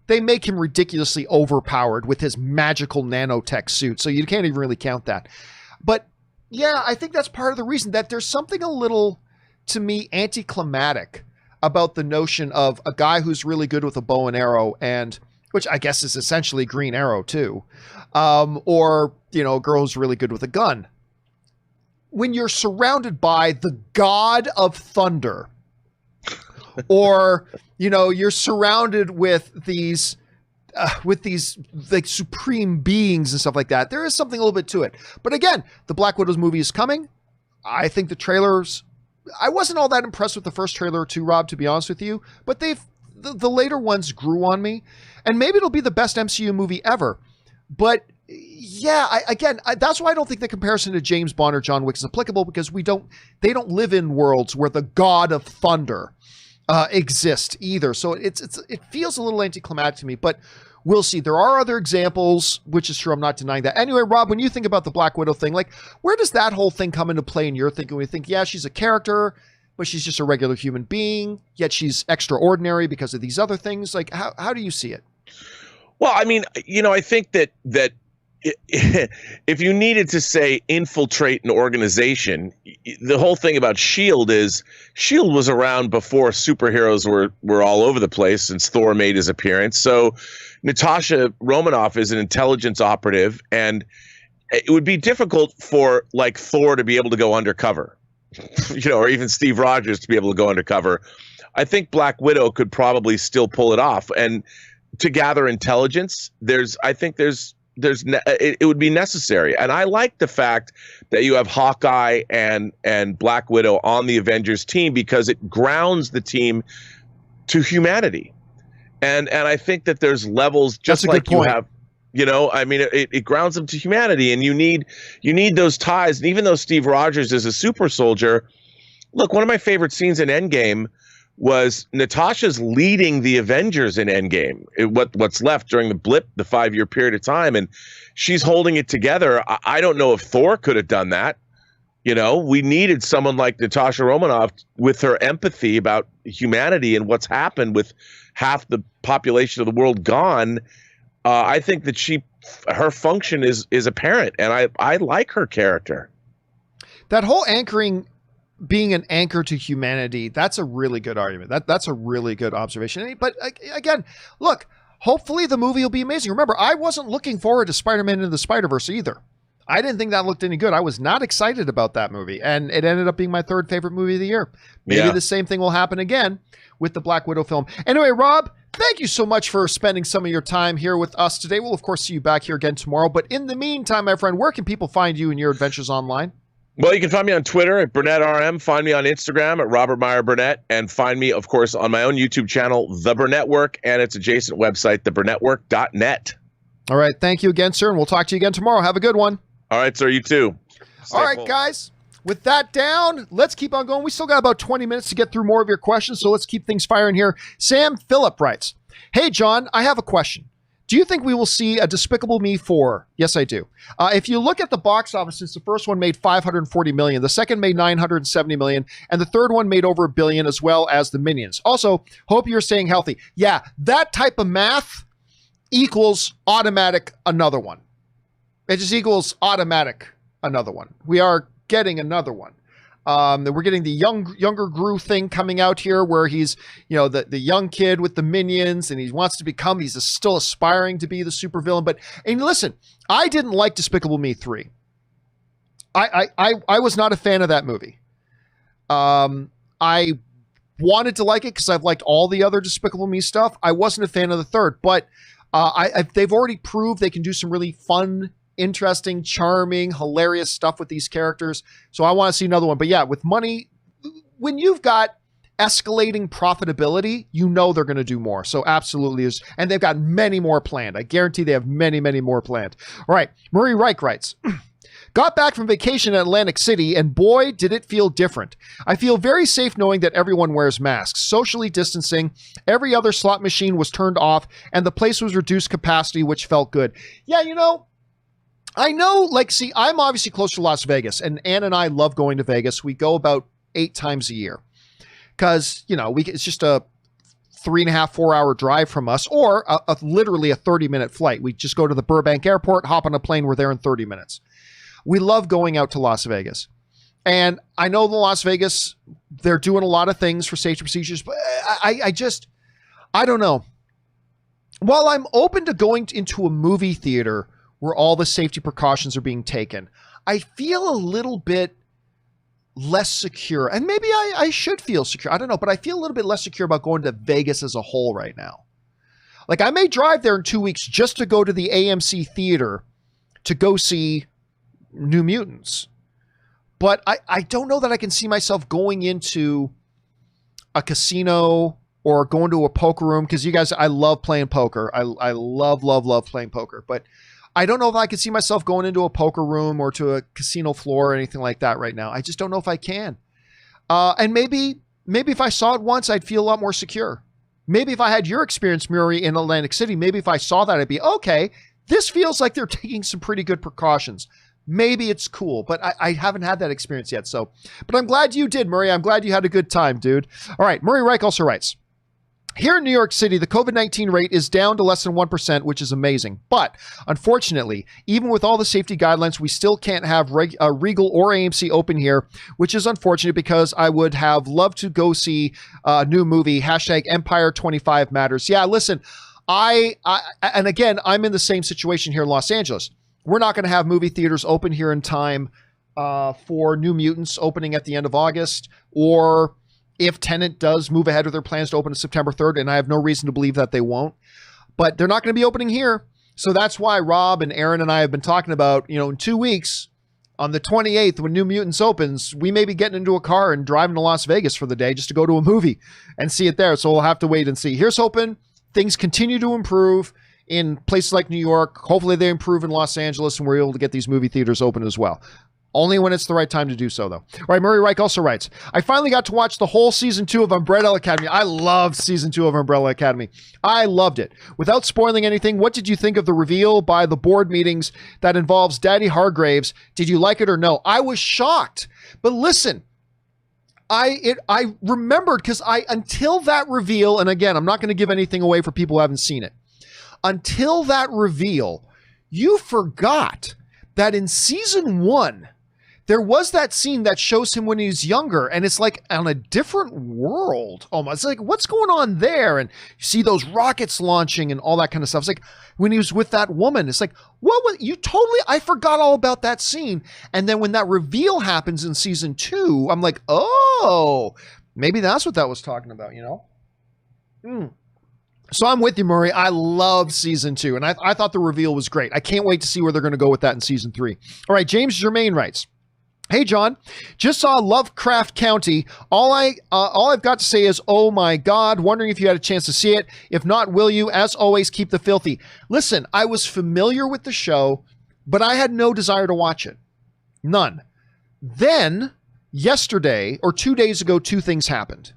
they make him ridiculously overpowered with his magical nanotech suit, so you can't even really count that. But yeah, I think that's part of the reason that there's something a little, to me, anticlimactic about the notion of a guy who's really good with a bow and arrow, and which I guess is essentially Green Arrow too, or, you know, a girl who's really good with a gun. When you're surrounded by the god of thunder, or, you know, you're surrounded with these like supreme beings and stuff like that, there is something a little bit to it. But again, the Black Widow's movie is coming. I think the trailers, I wasn't all that impressed with the first trailer or two, Rob, to be honest with you, but the later ones grew on me, and maybe it'll be the best MCU movie ever. But yeah, that's why I don't think the comparison to James Bond or John Wick is applicable, because they don't live in worlds where the god of thunder exists either. So it feels a little anticlimactic to me, but we'll see. There are other examples, which is true. I'm not denying that. Anyway, Rob, when you think about the Black Widow thing, like, where does that whole thing come into play in your thinking? We think, yeah, she's a character, but she's just a regular human being, yet she's extraordinary because of these other things. Like, how do you see it? Well, I mean, you know, I think that if you needed to say infiltrate an organization, the whole thing about S.H.I.E.L.D. is S.H.I.E.L.D. was around before superheroes were all over the place, since Thor made his appearance. So Natasha Romanoff is an intelligence operative, and it would be difficult for, like, Thor to be able to go undercover, you know, or even Steve Rogers to be able to go undercover. I think Black Widow could probably still pull it off, and to gather intelligence, it would be necessary. And I like the fact that you have Hawkeye and Black Widow on the Avengers team, because it grounds the team to humanity. And I think that there's levels, just like you have, you know, I mean, it grounds them to humanity, and you need those ties. And even though Steve Rogers is a super soldier, look, one of my favorite scenes in Endgame was Natasha's leading the Avengers in Endgame, what's left during the blip, the 5-year period of time, and she's holding it together. I don't know if Thor could have done that. You know, we needed someone like Natasha Romanoff with her empathy about humanity and what's happened with half the population of the world gone. I think that her function is apparent, and I like her character. That whole anchoring, being an anchor to humanity, that's a really good argument. That's a really good observation. But again, look, hopefully the movie will be amazing. Remember, I wasn't looking forward to Spider-Man Into the Spider-Verse either. I didn't think that looked any good. I was not excited about that movie, and it ended up being my third favorite movie of the year. Maybe the same thing will happen again with the Black Widow film. Anyway, Rob, thank you so much for spending some of your time here with us today. We'll, of course, see you back here again tomorrow. But in the meantime, my friend, where can people find you and your adventures online? Well, you can find me on Twitter at BurnettRM, find me on Instagram at Robert Meyer Burnett, and find me, of course, on my own YouTube channel, The Burnettwork, and its adjacent website, theburnettwork.net. All right. Thank you again, sir, and we'll talk to you again tomorrow. Have a good one. All right, sir. You too. All right, guys. With that down, let's keep on going. We still got about 20 minutes to get through more of your questions, so let's keep things firing here. Sam Phillip writes, "Hey, John, I have a question. Do you think we will see a Despicable Me 4? Yes, I do. If you look at the box office, since the first one made $540 million, the second made $970 million, and the third one made over $1 billion, as well as the Minions. Also, hope you're staying healthy." Yeah, that type of math equals automatic another one. It just equals automatic another one. We are getting another one. We're getting the younger Gru thing coming out here, where he's, the young kid with the minions, and he wants to become, he's still aspiring to be the supervillain. But, and listen, I didn't like Despicable Me 3. I was not a fan of that movie. I wanted to like it because I've liked all the other Despicable Me stuff. I wasn't a fan of the third, but they've already proved they can do some really fun, interesting, charming, hilarious stuff with these characters. So I want to see another one. But yeah, with money, when you've got escalating profitability, they're going to do more. So absolutely is. And they've got many more planned. I guarantee they have many, many more planned. All right. Murray Reich writes, "Got back from vacation in Atlantic City, and boy, did it feel different. I feel very safe knowing that everyone wears masks, socially distancing. Every other slot machine was turned off, and the place was reduced capacity, which felt good." Yeah, I know, I'm obviously close to Las Vegas, and Ann and I love going to Vegas. We go about 8 times a year because, it's just a 3.5, 4 hour drive from us, or literally a 30-minute flight. We just go to the Burbank airport, hop on a plane. We're there in 30 minutes. We love going out to Las Vegas. And I know the Las Vegas, they're doing a lot of things for safety procedures, but I don't know. While I'm open to going into a movie theater where all the safety precautions are being taken, I feel a little bit less secure. And maybe I should feel secure. I don't know, but I feel a little bit less secure about going to Vegas as a whole right now. I may drive there in 2 weeks just to go to the AMC theater to go see New Mutants. But I don't know that I can see myself going into a casino or going to a poker room, because you guys, I love playing poker. I love playing poker. But I don't know if I could see myself going into a poker room or to a casino floor or anything like that right now. I just don't know if I can. And maybe if I saw it once, I'd feel a lot more secure. Maybe if I had your experience, Murray, in Atlantic City, maybe if I saw that, I'd be, okay, this feels like they're taking some pretty good precautions. Maybe it's cool, but I haven't had that experience yet. But I'm glad you did, Murray. I'm glad you had a good time, dude. All right, Murray Reich also writes, "Here in New York City, the COVID-19 rate is down to less than 1%, which is amazing. But unfortunately, even with all the safety guidelines, we still can't have Regal or AMC open here, which is unfortunate because I would have loved to go see a new movie, #Empire25 Matters. Yeah, listen, and again, I'm in the same situation here in Los Angeles. We're not going to have movie theaters open here in time for New Mutants opening at the end of August, or if Tenet does move ahead with their plans to open on September 3rd, and I have no reason to believe that they won't. But they're not going to be opening here. So that's why Rob and Aaron and I have been talking about, in 2 weeks, on the 28th, when New Mutants opens, we may be getting into a car and driving to Las Vegas for the day just to go to a movie and see it there. So we'll have to wait and see. Here's hoping things continue to improve in places like New York. Hopefully they improve in Los Angeles, and we're able to get these movie theaters open as well. Only when it's the right time to do so, though. All right, Murray Reich also writes, I finally got to watch the whole season 2 of Umbrella Academy. I loved season 2 of Umbrella Academy. I loved it. Without spoiling anything, what did you think of the reveal by the board meetings that involves Daddy Hargraves? Did you like it or no? I was shocked. But listen, I remembered because until that reveal, and again, I'm not going to give anything away for people who haven't seen it. Until that reveal, you forgot that in season 1, there was that scene that shows him when he was younger, and it's like on a different world almost. It's like, what's going on there? And you see those rockets launching and all that kind of stuff. It's like when he was with that woman, it's like, what was you totally, I forgot all about that scene. And then when that reveal happens in season 2, I'm like, oh, maybe that's what that was talking about, you know? So I'm with you, Murray. I love season 2, and I thought the reveal was great. I can't wait to see where they're going to go with that in season 3. All right, James Germain writes, hey, John, just saw Lovecraft Country. All I've got to say is, oh my God, wondering if you had a chance to see it. If not, will you? As always, keep the filthy. Listen, I was familiar with the show, but I had no desire to watch it. None. Then, yesterday, or 2 days ago, 2 things happened.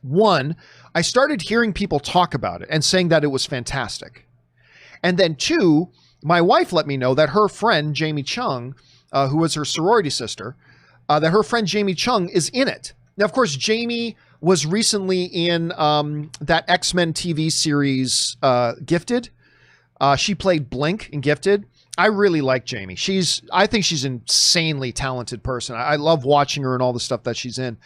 One, I started hearing people talk about it and saying that it was fantastic. And then 2, my wife let me know that her friend, Jamie Chung, who was her sorority sister, that her friend Jamie Chung is in it. Now, of course, Jamie was recently in that X-Men TV series, Gifted. She played Blink in Gifted. I really like Jamie. I think she's an insanely talented person. I love watching her and all the stuff that she's in.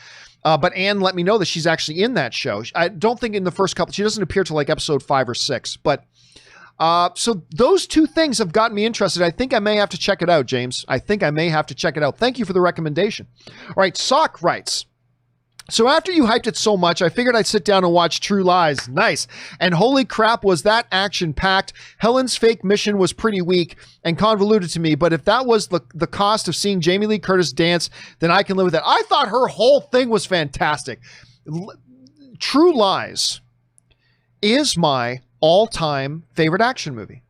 But Anne let me know that she's actually in that show. I don't think in the first couple, she doesn't appear till like episode 5 or 6, but so those 2 things have gotten me interested. I think I may have to check it out, James. I think I may have to check it out. Thank you for the recommendation. All right, Sock writes, so after you hyped it so much, I figured I'd sit down and watch True Lies. Nice. And holy crap, was that action-packed. Helen's fake mission was pretty weak and convoluted to me, but if that was the cost of seeing Jamie Lee Curtis dance, then I can live with that. I thought her whole thing was fantastic. True Lies is my all-time favorite action movie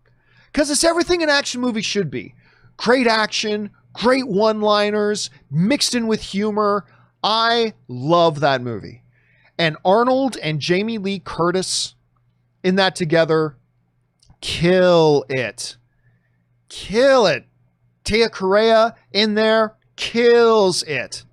because it's everything an action movie should be. Great action, great one-liners, mixed in with humor. I love that movie. And Arnold and Jamie Lee Curtis in that together, kill it. Kill it. Tia Correa in there, kills it.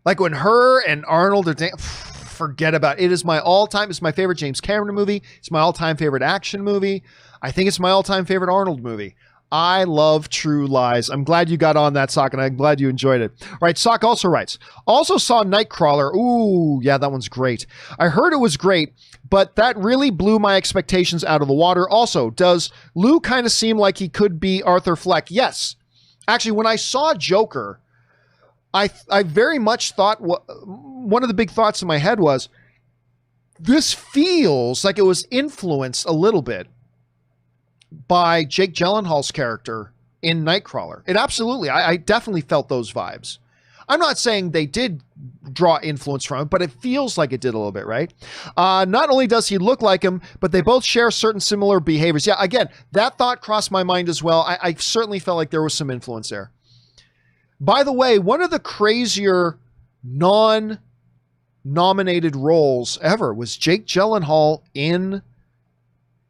Like when her and Arnold are forget about it. It is my all-time, it's my favorite James Cameron movie. It's my all-time favorite action movie. I think it's my all-time favorite Arnold movie. I love True Lies. I'm glad you got on that, Sock, and I'm glad you enjoyed it. All right, Sock also writes, also saw Nightcrawler. Ooh, yeah, that one's great. I heard it was great, but that really blew my expectations out of the water. Also, does Lou kind of seem like he could be Arthur Fleck? Yes. Actually, when I saw Joker, I very much thought, one of the big thoughts in my head was, this feels like it was influenced a little bit by Jake Gyllenhaal's character in Nightcrawler. It absolutely, I definitely felt those vibes. I'm not saying they did draw influence from it, but it feels like it did a little bit, right? Not only does he look like him, but they both share certain similar behaviors. Yeah, again, that thought crossed my mind as well. I certainly felt like there was some influence there. By the way, one of the crazier non-nominated roles ever was Jake Gyllenhaal in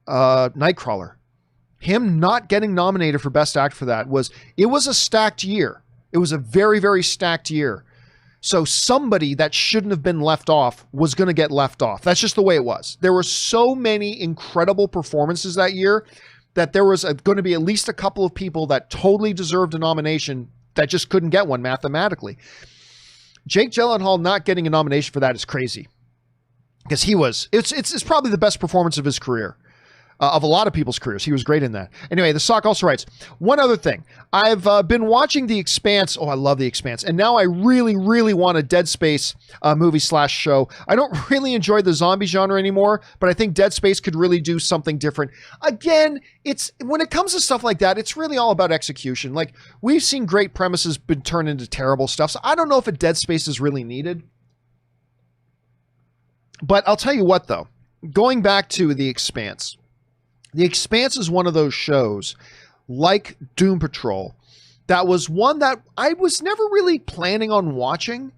Nightcrawler. Him not getting nominated for Best Actor for that was a stacked year. It was a very, very stacked year. So somebody that shouldn't have been left off was going to get left off. That's just the way it was. There were so many incredible performances that year that there was going to be at least a couple of people that totally deserved a nomination that just couldn't get one mathematically. Jake Gyllenhaal not getting a nomination for that is crazy. Because it's probably the best performance of his career. Of a lot of people's careers. He was great in that. Anyway, the Sock also writes, one other thing. I've been watching The Expanse. Oh, I love The Expanse. And now I really, really want a Dead Space movie/show. I don't really enjoy the zombie genre anymore, but I think Dead Space could really do something different. Again, when it comes to stuff like that, it's really all about execution. Like, we've seen great premises been turned into terrible stuff. So I don't know if a Dead Space is really needed. But I'll tell you what, though. Going back to The Expanse. The Expanse is one of those shows, like Doom Patrol, that was one that I was never really planning on watching.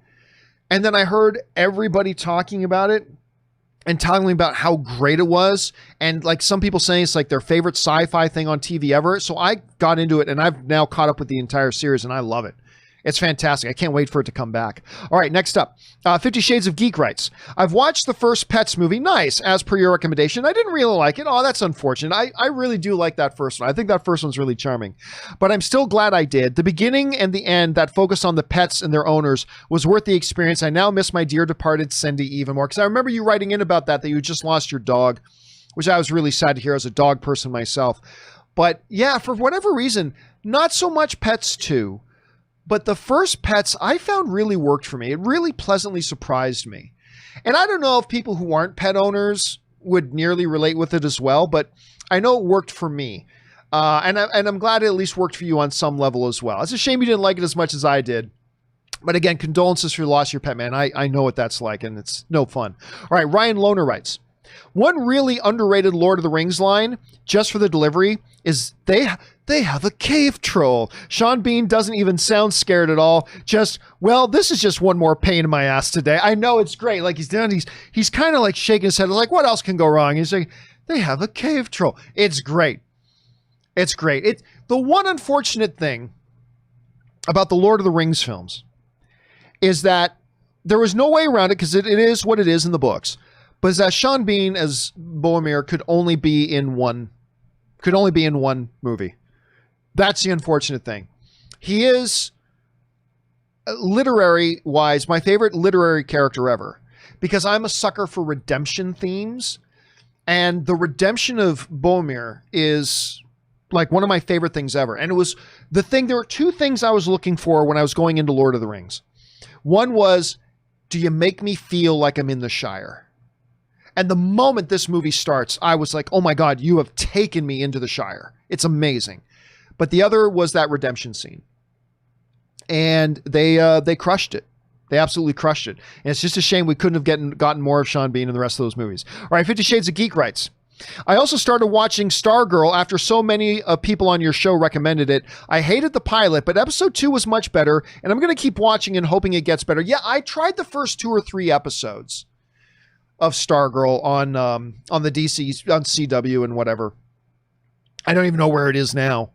And then I heard everybody talking about it and telling me about how great it was. And like some people saying it's like their favorite sci-fi thing on TV ever. So I got into it and I've now caught up with the entire series and I love it. It's fantastic. I can't wait for it to come back. All right, next up, 50 Shades of Geek writes, I've watched the first Pets movie. Nice, as per your recommendation. I didn't really like it. Oh, that's unfortunate. I really do like that first one. I think that first one's really charming. But I'm still glad I did. The beginning and the end that focus on the pets and their owners was worth the experience. I now miss my dear departed Cindy even more. Because I remember you writing in about that you just lost your dog, which I was really sad to hear as a dog person myself. But yeah, for whatever reason, not so much Pets 2. But the first Pets I found really worked for me. It really pleasantly surprised me. And I don't know if people who aren't pet owners would nearly relate with it as well, but I know it worked for me. And I'm glad it at least worked for you on some level as well. It's a shame you didn't like it as much as I did. But again, condolences for your loss of your pet, man. I know what that's like, and it's no fun. All right, Ryan Lohner writes, one really underrated Lord of the Rings line, just for the delivery, is they have a cave troll. Sean Bean doesn't even sound scared at all. Just, well, this is just one more pain in my ass today. I know it's great. Like he's kind of like shaking his head. Like, what else can go wrong? He's like, they have a cave troll. It's great. It's great. The one unfortunate thing about the Lord of the Rings films is that there was no way around it because it is what it is in the books. But is that Sean Bean as Boromir could only be in one movie. That's the unfortunate thing. He is, literary-wise, my favorite literary character ever. Because I'm a sucker for redemption themes. And the redemption of Boromir is like one of my favorite things ever. And it was the thing, there were two things I was looking for when I was going into Lord of the Rings. One was, do you make me feel like I'm in the Shire? And the moment this movie starts, I was like, oh my God, you have taken me into the Shire. It's amazing. But the other was that redemption scene. And they crushed it. They absolutely crushed it. And it's just a shame we couldn't have gotten more of Sean Bean in the rest of those movies. All right, 50 Shades of Geek writes, I also started watching Stargirl after so many people on your show recommended it. I hated the pilot, but episode 2 was much better, and I'm going to keep watching and hoping it gets better. Yeah, I tried the first 2 or 3 episodes of Stargirl on the DC, on CW and whatever. I don't even know where it is now.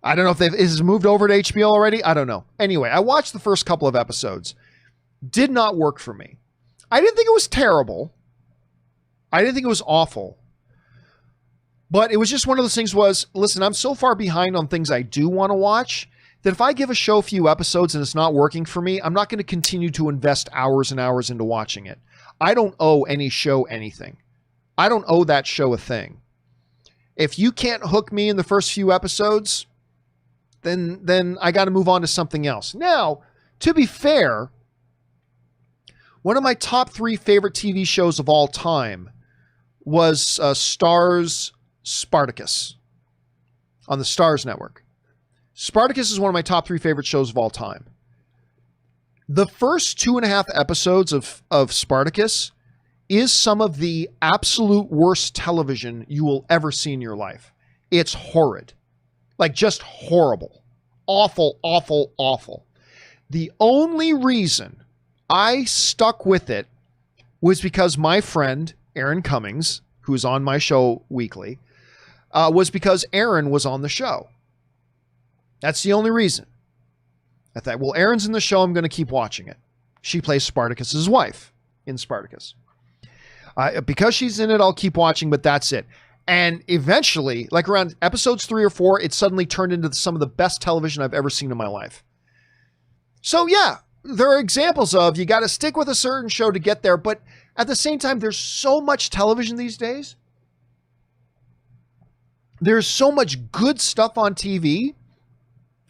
I don't know if is it moved over to HBO already? I don't know. Anyway, I watched the first couple of episodes. Did not work for me. I didn't think it was terrible. I didn't think it was awful. But it was just one of those things was, listen, I'm so far behind on things I do want to watch that if I give a show a few episodes and it's not working for me, I'm not going to continue to invest hours and hours into watching it. I don't owe any show anything. I don't owe that show a thing. If you can't hook me in the first few episodes, then I got to move on to something else. Now, to be fair, one of my top 3 favorite TV shows of all time was Starz Spartacus on the Starz Network. Spartacus is one of my top 3 favorite shows of all time. The first 2.5 episodes of Spartacus is some of the absolute worst television you will ever see in your life. It's horrid. Like just horrible. Awful, awful, awful. The only reason I stuck with it was because my friend, Aaron Cummings, who's on my show weekly, was because Aaron was on the show. That's the only reason. I thought, well, Aaron's in the show, I'm going to keep watching it. She plays Spartacus's wife in Spartacus. Because she's in it, I'll keep watching, but that's it. And eventually, like around episodes 3 or 4, it suddenly turned into some of the best television I've ever seen in my life. So yeah, there are examples of you got to stick with a certain show to get there, but at the same time, there's so much television these days. There's so much good stuff on TV.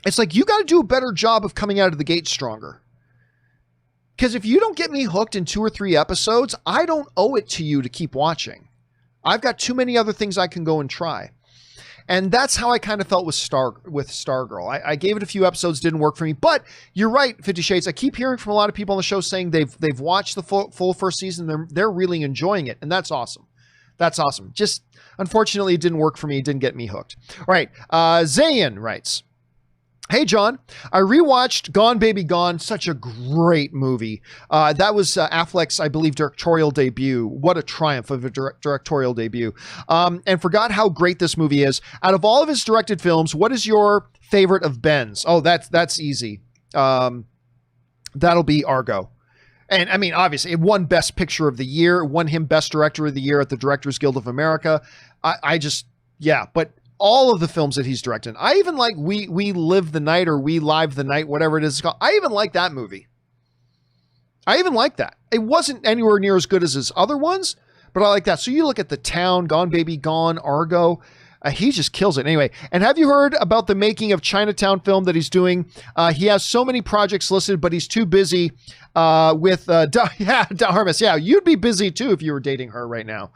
It's like you got to do a better job of coming out of the gate stronger. Because if you don't get me hooked in 2 or 3 episodes, I don't owe it to you to keep watching. I've got too many other things I can go and try. And that's how I kind of felt with Stargirl. I gave it a few episodes, didn't work for me. But you're right, 50 Shades. I keep hearing from a lot of people on the show saying they've watched the full first season. They're really enjoying it. And that's awesome. That's awesome. Just, unfortunately, it didn't work for me. It didn't get me hooked. All right. Zayn writes, Hey, John, I rewatched Gone Baby Gone. Such a great movie. That was Affleck's, I believe, directorial debut. What a triumph of a directorial debut. And forgot how great this movie is. Out of all of his directed films, what is your favorite of Ben's? Oh, that's easy. That'll be Argo. And I mean, obviously, it won Best Picture of the Year. It won him Best Director of the Year at the Directors Guild of America. But all of the films that he's directed. I even like We Live the Night or We Live the Night, whatever it is called. I even like that movie. I even like that. It wasn't anywhere near as good as his other ones, but I like that. So you look at The Town, Gone Baby Gone, Argo. He just kills it. Anyway, and have you heard about the making of Chinatown film that he's doing? He has so many projects listed, but he's too busy with Darmis. Yeah, you'd be busy too if you were dating her right now.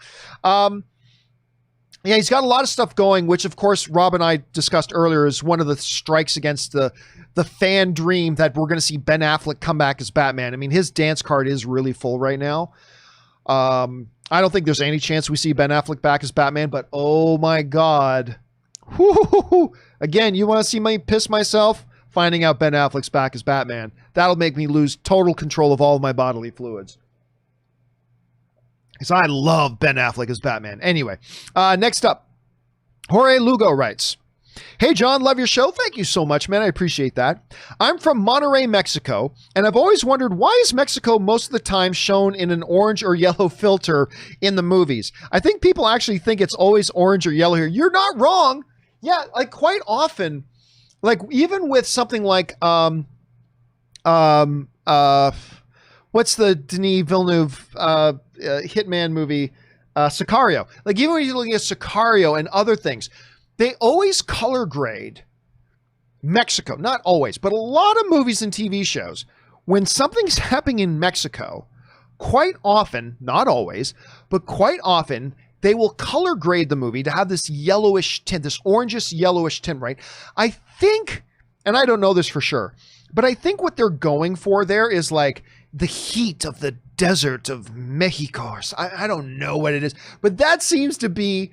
Yeah, he's got a lot of stuff going, which of course Rob and I discussed earlier is one of the strikes against the fan dream that we're going to see Ben Affleck come back as Batman. I mean, his dance card is really full right now. I don't think there's any chance we see Ben Affleck back as Batman, but oh my God. Woo-hoo-hoo-hoo. Again, you want to see me piss myself? Finding out Ben Affleck's back as Batman. That'll make me lose total control of all of my bodily fluids. Because I love Ben Affleck as Batman. Anyway, next up, Jorge Lugo writes, "Hey, John, love your show. Thank you so much, man. I appreciate that. I'm from Monterrey, Mexico, and I've always wondered why is Mexico most of the time shown in an orange or yellow filter in the movies? I think people actually think it's always orange or yellow here. You're not wrong. Yeah, like quite often, like even with something like what's the Denis Villeneuve Hitman movie, Sicario. Like even when you're looking at Sicario and other things, they always color grade Mexico. Not always, but a lot of movies and TV shows, when something's happening in Mexico, quite often, not always, but quite often, they will color grade the movie to have this yellowish tint, this orangish yellowish tint, right? I think, and I don't know this for sure, but I think what they're going for there is like the heat of the desert of Mexico. I don't know what it is, but that seems to be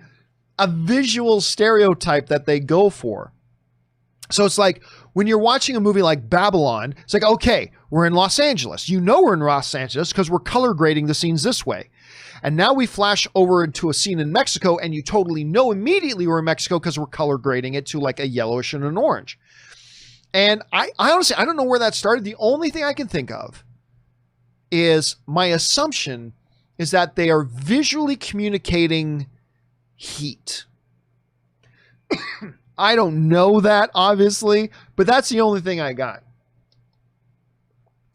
a visual stereotype that they go for. So it's like when you're watching a movie like Babylon, it's like, okay, we're in Los Angeles. You know we're in Los Angeles because we're color grading the scenes this way. And now we flash over into a scene in Mexico and you totally know immediately we're in Mexico because we're color grading it to like a yellowish and an orange. And I honestly, I don't know where that started. The only thing I can think of is my assumption is that they are visually communicating heat. I don't know that, obviously, but that's the only thing I got.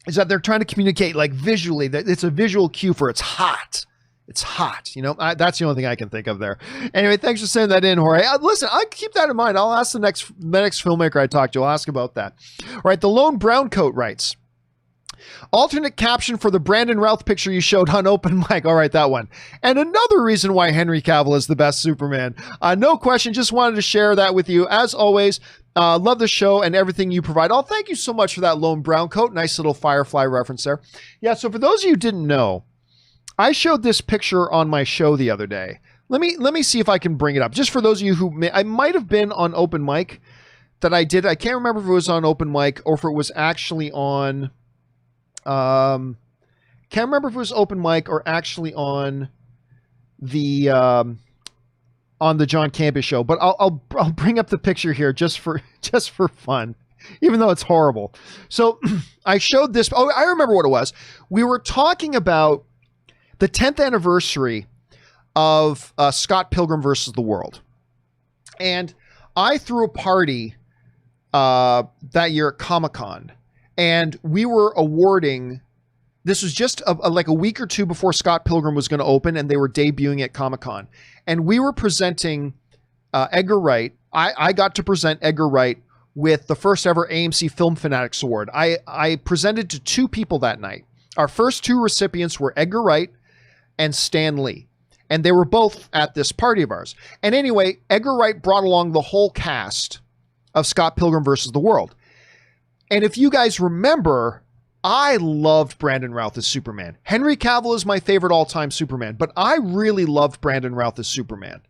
Is that they're trying to communicate like visually, that it's a visual cue for it's hot. It's hot. You know, that's the only thing I can think of there. Anyway, thanks for sending that in, Jorge. Listen, I'll keep that in mind. I'll ask the next filmmaker I talk to. I'll ask about that. All right, the Lone Brown Coat writes, alternate caption for the Brandon Routh picture you showed on open mic. All right, that one. And another reason why Henry Cavill is the best Superman. No question. Just wanted to share that with you. As always, love the show and everything you provide. Oh, thank you so much for that Lone Brown Coat. Nice little Firefly reference there. Yeah, so for those of you who didn't know, I showed this picture on my show the other day. Let me see if I can bring it up. Just for those of you who I might have been on open mic that I did. I can't remember if it was on open mic or if it was actually on... can't remember if it was open mic or actually on the John Campea Show, but I'll bring up the picture here just for fun, even though it's horrible. So I showed this. Oh, I remember what it was. We were talking about the 10th anniversary of Scott Pilgrim versus the World, and I threw a party that year at Comic-Con. And we were awarding, this was just like a week or two before Scott Pilgrim was going to open and they were debuting at Comic-Con. And we were presenting Edgar Wright. I got to present Edgar Wright with the first ever AMC Film Fanatics Award. I presented to two people that night. Our first two recipients were Edgar Wright and Stan Lee. And they were both at this party of ours. And anyway, Edgar Wright brought along the whole cast of Scott Pilgrim versus the World. And if you guys remember, I loved Brandon Routh as Superman. Henry Cavill is my favorite all-time Superman, but I really loved Brandon Routh as Superman.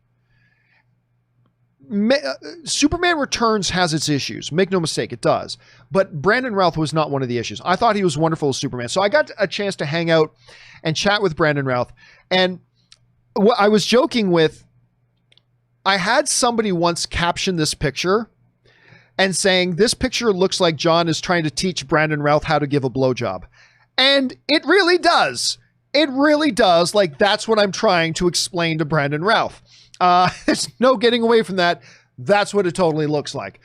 Superman Returns has its issues. Make no mistake, it does. But Brandon Routh was not one of the issues. I thought he was wonderful as Superman. So I got a chance to hang out and chat with Brandon Routh. And what I was joking with, I had somebody once caption this picture and saying, this picture looks like John is trying to teach Brandon Routh how to give a blowjob. And it really does. It really does. Like, that's what I'm trying to explain to Brandon Routh. There's no getting away from that. That's what it totally looks like.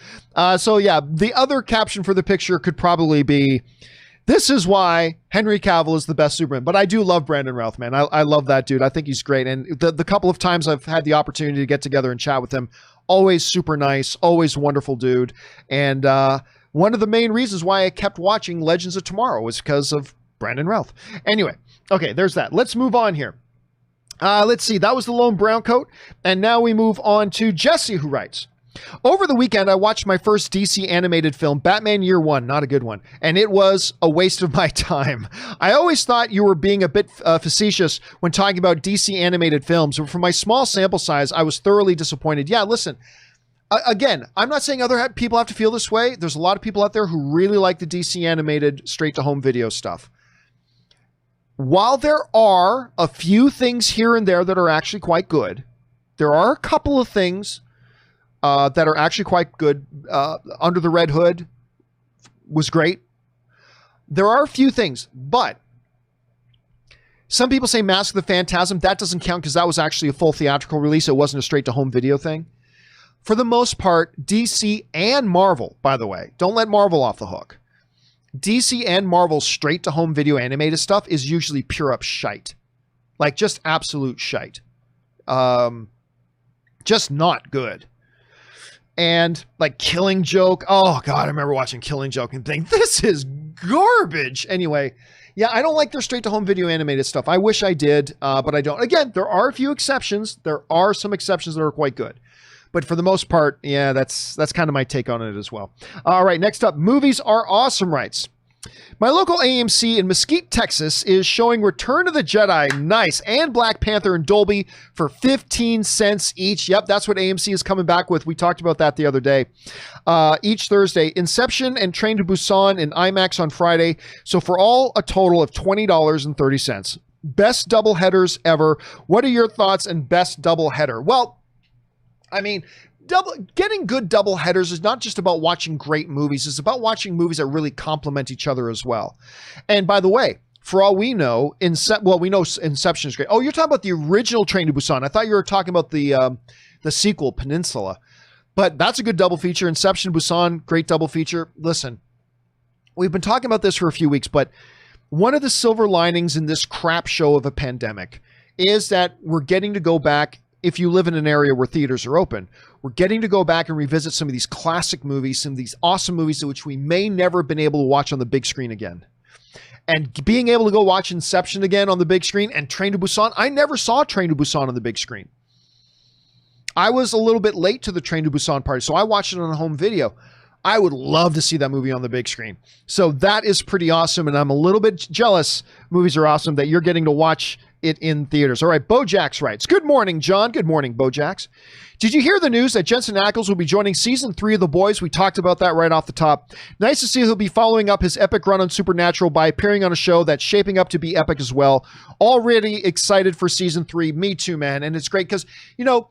So yeah, the other caption for the picture could probably be, this is why Henry Cavill is the best Superman. But I do love Brandon Routh, man. I love that dude. I think he's great. And the couple of times I've had the opportunity to get together and chat with him, always super nice, always wonderful dude. And one of the main reasons why I kept watching Legends of Tomorrow was because of Brandon Routh. Anyway, okay, there's that. Let's move on here. Let's see. That was the Lone Brown Coat. And now we move on to Jesse, who writes, over the weekend, I watched my first DC animated film, Batman Year One, not a good one, and it was a waste of my time. I always thought you were being a bit facetious when talking about DC animated films, but for my small sample size, I was thoroughly disappointed. Yeah, listen, again, I'm not saying other people have to feel this way. There's a lot of people out there who really like the DC animated straight-to-home video stuff. While there are a few things here and there that are actually quite good, there are a couple of things that are actually quite good. Under the Red Hood was great. There are a few things, but some people say Mask of the Phantasm. That doesn't count because that was actually a full theatrical release. It wasn't a straight-to-home video thing. For the most part, DC and Marvel, by the way, don't let Marvel off the hook. DC and Marvel's straight-to-home video animated stuff is usually pure up shite. Like, just absolute shite. Just not good. And like Killing Joke. Oh God, I remember watching Killing Joke and thinking, this is garbage. Anyway, yeah, I don't like their straight to home video animated stuff. I wish I did, but I don't. Again, there are a few exceptions. There are some exceptions that are quite good. But for the most part, yeah, that's kind of my take on it as well. All right, next up, Movies Are Awesome writes, my local AMC in Mesquite, Texas is showing Return of the Jedi, nice, and Black Panther in Dolby for 15 cents each. Yep, that's what AMC is coming back with. We talked about that the other day. Each Thursday, Inception and Train to Busan in IMAX on Friday. So for all, a total of $20.30. Best double headers ever. What are your thoughts on best double header? Well, I mean, getting good double headers is not just about watching great movies. It's about watching movies that really complement each other as well. And by the way, for all we know, we know Inception is great. Oh, you're talking about the original Train to Busan. I thought you were talking about the sequel, Peninsula. But that's a good double feature. Inception, Busan, great double feature. Listen, we've been talking about this for a few weeks, but one of the silver linings in this crap show of a pandemic is that we're getting to go back. If you live in an area where theaters are open, we're getting to go back and revisit some of these classic movies, some of these awesome movies which we may never have been able to watch on the big screen again. And being able to go watch Inception again on the big screen and Train to Busan. I never saw Train to Busan on the big screen. I was a little bit late to the Train to Busan party, so I watched it on home video. I would love to see that movie on the big screen. So that is pretty awesome, and I'm a little bit jealous, Movies Are Awesome, that you're getting to watch it in theaters. All right, Bojax writes, good morning, John. Good morning, Bojax. Did you hear the news that Jensen Ackles will be joining season 3 of The Boys? We talked about that right off the top. Nice to see he'll be following up his epic run on Supernatural by appearing on a show that's shaping up to be epic as well. Already excited for season 3. Me too, man. And it's great because, Jared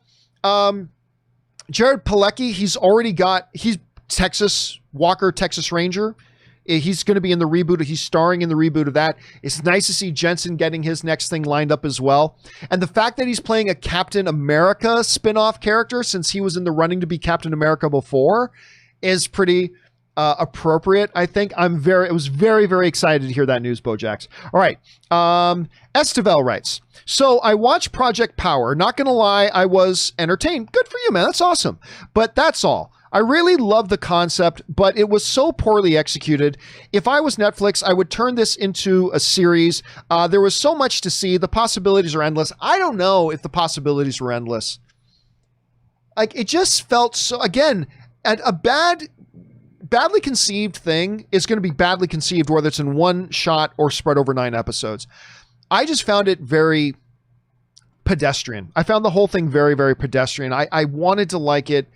Padalecki, he's Texas Walker, Texas Ranger. He's going to be in the reboot. He's starring in the reboot of that. It's nice to see Jensen getting his next thing lined up as well. And the fact that he's playing a Captain America spin-off character, since he was in the running to be Captain America before, is pretty appropriate, I think. I was very, very excited to hear that news, Bojax. All right. Estevel writes, so I watched Project Power. Not going to lie, I was entertained. Good for you, man. That's awesome. But that's all. I really love the concept, but it was so poorly executed. If I was Netflix, I would turn this into a series. There was so much to see. The possibilities are endless. I don't know if the possibilities were endless. Like, it just felt so, again, a badly conceived thing is going to be badly conceived, whether it's in one shot or spread over 9 episodes. I just found it very pedestrian. I found the whole thing very, very pedestrian. I wanted to like it.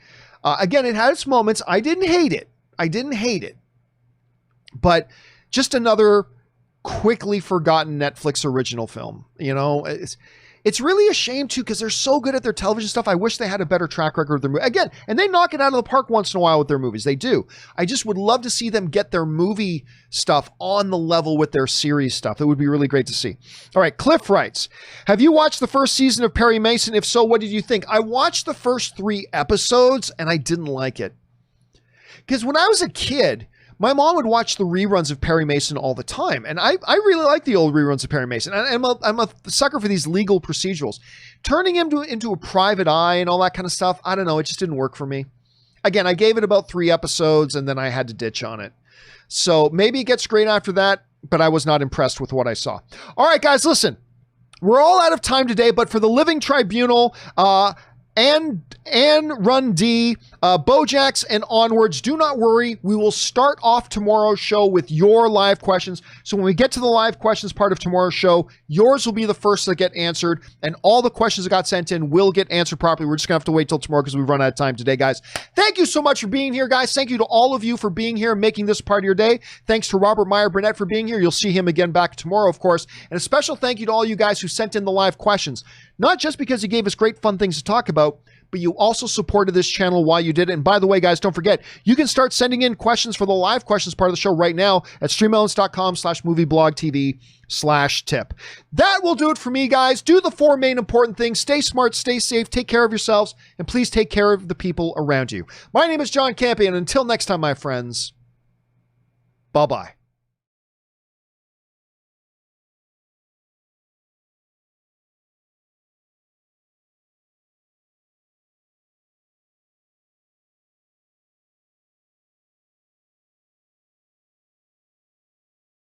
Again, it had its moments. I didn't hate it. But just another quickly forgotten Netflix original film. You know, it's really a shame too, because they're so good at their television stuff. I wish they had a better track record of their movie. Again, and they knock it out of the park once in a while with their movies. They do. I just would love to see them get their movie stuff on the level with their series stuff. It would be really great to see. All right, Cliff writes, have you watched the first season of Perry Mason? If so, what did you think? I watched the first 3 episodes and I didn't like it. Because when I was a kid, my mom would watch the reruns of Perry Mason all the time. And I really like the old reruns of Perry Mason. I'm a sucker for these legal procedurals. Turning him into a private eye and all that kind of stuff, I don't know. It just didn't work for me. Again, I gave it about 3 episodes and then I had to ditch on it. So maybe it gets great after that, but I was not impressed with what I saw. All right, guys, listen. We're all out of time today, but for the Living Tribunal, and Run D, Bojax, and onwards, do not worry. We will start off tomorrow's show with your live questions. So when we get to the live questions part of tomorrow's show, yours will be the first to get answered, and all the questions that got sent in will get answered properly. We're just going to have to wait till tomorrow because we've run out of time today, guys. Thank you so much for being here, guys. Thank you to all of you for being here and making this part of your day. Thanks to Robert Meyer Burnett for being here. You'll see him again back tomorrow, of course. And a special thank you to all you guys who sent in the live questions. Not just because you gave us great fun things to talk about, but you also supported this channel while you did it. And by the way, guys, don't forget, you can start sending in questions for the live questions part of the show right now at streamelements.com/movieblogtv/tip. That will do it for me, guys. Do the 4 main important things. Stay smart, stay safe, take care of yourselves, and please take care of the people around you. My name is John Campea, and until next time, my friends, bye-bye.